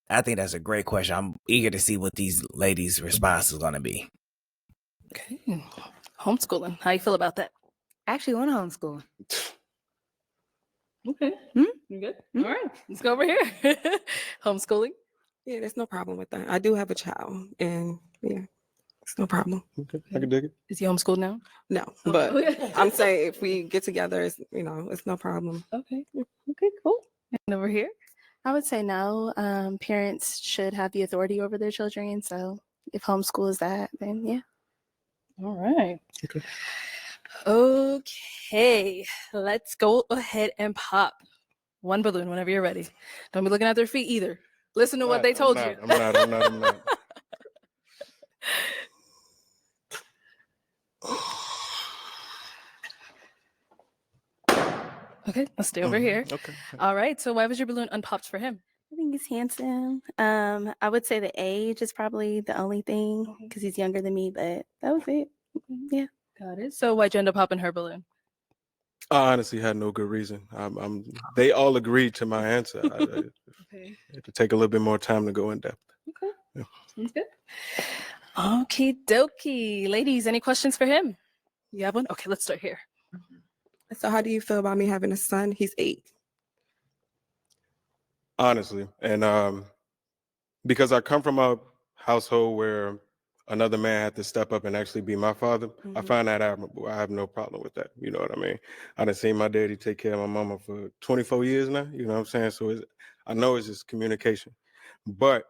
I think that's a great question. I'm eager to see what these ladies' response is going to be. Okay. Homeschooling. How you feel about that? I actually want to homeschool. Okay. Hmm? You good? All right. Let's go over here. Homeschooling. Yeah, there's no problem with that. I do have a child, and yeah, it's no problem. Okay, I can dig it. Is he homeschooled now? No, Oh, but okay. I'm saying if we get together, it's it's no problem. Okay. Okay, cool. And over here? I would say no. Parents should have the authority over their children. So if homeschool is that, then yeah. All right. Okay. Okay. Let's go ahead and pop one balloon whenever you're ready. Don't be looking at their feet either. Listen to what they told you. I'm not. Okay, let's stay over here. Okay. All right. So why was your balloon unpopped for him? I think he's handsome. I would say the age is probably the only thing because he's younger than me, but that was it. Yeah. Got it. So why'd you end up popping her balloon? I honestly had no good reason. They all agreed to my answer. I Okay. had to take a little bit more time to go in depth. Okay. Yeah. Sounds good. Okie dokie. Ladies, any questions for him? You have one? Okay, let's start here. So, how do you feel about me having a son? He's 8. Honestly, and because I come from a household where another man had to step up and actually be my father, I find that admirable. I have no problem with that. You know what I mean? I done seen my daddy take care of my mama for 24 years now. You know what I'm saying? So I know it's just communication. But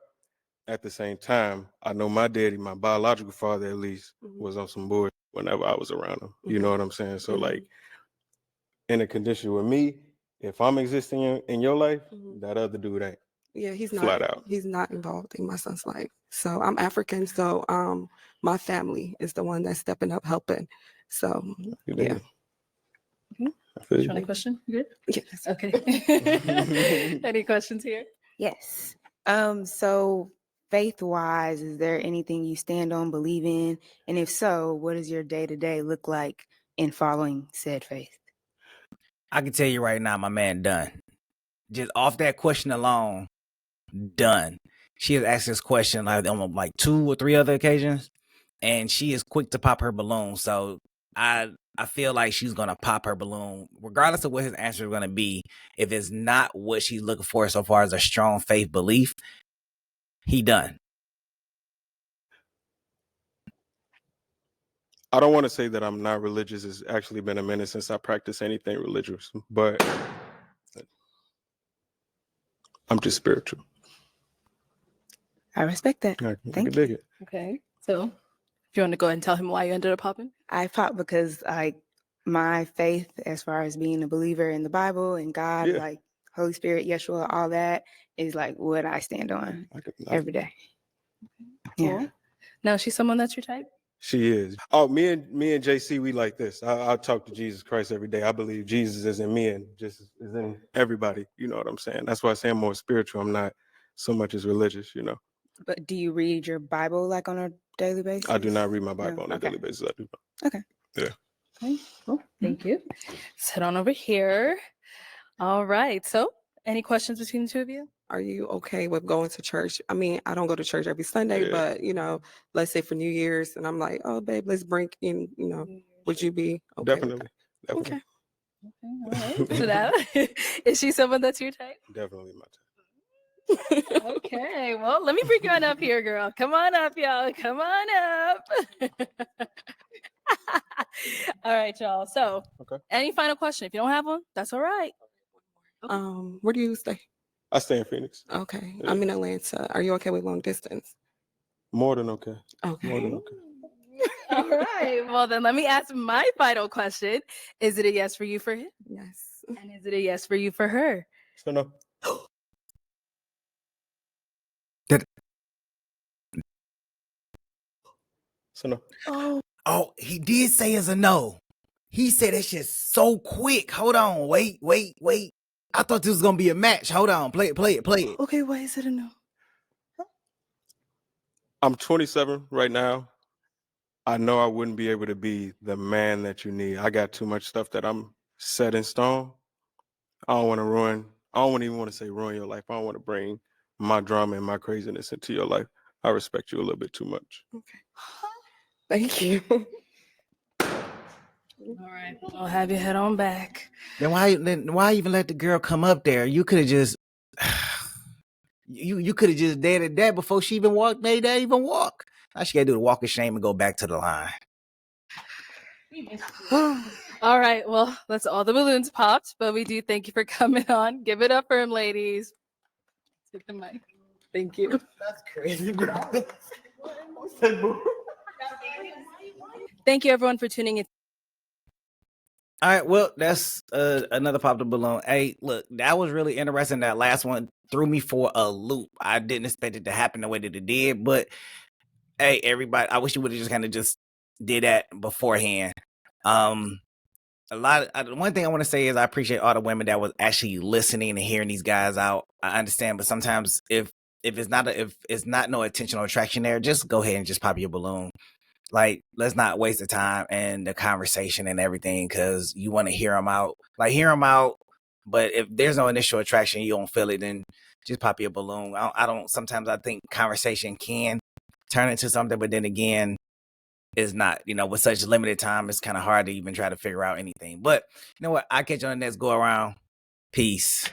at the same time, I know my daddy, my biological father at least, was on some bullshit whenever I was around him. You know what I'm saying? So like in a condition with me, if I'm existing in your life, that other dude ain't. Yeah, he's Flat not. out. He's not involved in my son's life. So I'm African. So my family is the one that's stepping up, helping. So yeah. Any question? You good? Yes. Okay. Any questions here? Yes. So faith-wise, is there anything you stand on, believe in? And if so, what does your day-to-day look like in following said faith? I can tell you right now, my man done. Just off that question alone, done. She has asked this question on like 2 or 3 other occasions, and she is quick to pop her balloon. So I feel like she's gonna pop her balloon, regardless of what his answer is gonna be. If it's not what she's looking for so far as a strong faith belief, he done. I don't want to say that I'm not religious. It's actually been a minute since I practiced anything religious, but I'm just spiritual. I respect that. I Thank can dig it. Okay. So if you want to go ahead and tell him why you ended up popping? I popped because my faith, as far as being a believer in the Bible and God, Yeah. like Holy Spirit, Yeshua, all that is like what I stand on every day. Yeah. Cool. Now, is she someone that's your type? She is. Oh, me and JC, we like this. I talk to Jesus Christ every day. I believe Jesus is in me and just is in everybody. You know what I'm saying? That's why I say I'm more spiritual. I'm not so much as religious, you know. But do you read your Bible like on a daily basis? I do not read my Bible No? on a Okay. daily basis. I do not. Okay. Yeah. Okay, cool. Thank you. Sit on over here. All right. So, any questions between the two of you? Are you okay with going to church? I mean, I don't go to church every Sunday, but let's say for New Year's, and I'm like, oh, babe, let's bring in. Would you be okay? Definitely. Okay. All right. So now, is she someone that's your type? Definitely my type. Okay. Well, let me bring you on up here, girl. Come on up, y'all. Come on up. All right, y'all. So, any final question? If you don't have one, that's all right. Where do you stay? I stay in Phoenix. Okay. Yeah. I'm in Atlanta. Are you okay with long distance? More than okay. Okay. More than okay. All right. Well, then let me ask my final question. Is it a yes for you for him? Yes. And is it a yes for you for her? So no. So no. Oh. Oh, he did say it's a no. He said that shit so quick. Hold on, wait. I thought this was gonna be a match. Hold on, play it. Okay, why is it a no? I'm 27 right now. I know I wouldn't be able to be the man that you need. I got too much stuff that I'm set in stone. I don't want to ruin. I don't even want to say ruin your life. I don't want to bring my drama and my craziness into your life. I respect you a little bit too much. Okay. Thank you. All right, I'll have you head on back. Then why even let the girl come up there? You could have just you could have just dated that before she even made that even walk. Now she gotta do the walk of shame and go back to the line. All right, well, that's all the balloons popped, but we do thank you for coming on. Give it up for him, ladies. Take the mic. Thank you. That's crazy. Thank you, everyone, for tuning in. All right, well, that's another pop the balloon. Hey, look, that was really interesting. That last one threw me for a loop. I didn't expect it to happen the way that it did, but hey, everybody, I wish you would have just kind of just did that beforehand. One thing I want to say is I appreciate all the women that was actually listening and hearing these guys out. I understand, but sometimes if it's not no attention or attraction there, just go ahead and just pop your balloon. Like, let's not waste the time and the conversation and everything because you want to hear them out. Like, hear them out, but if there's no initial attraction, you don't feel it, then just pop your balloon. I don't. Sometimes I think conversation can turn into something, but then again, it's not. With such limited time, it's kind of hard to even try to figure out anything. But you know what? I catch you on the next go around. Peace.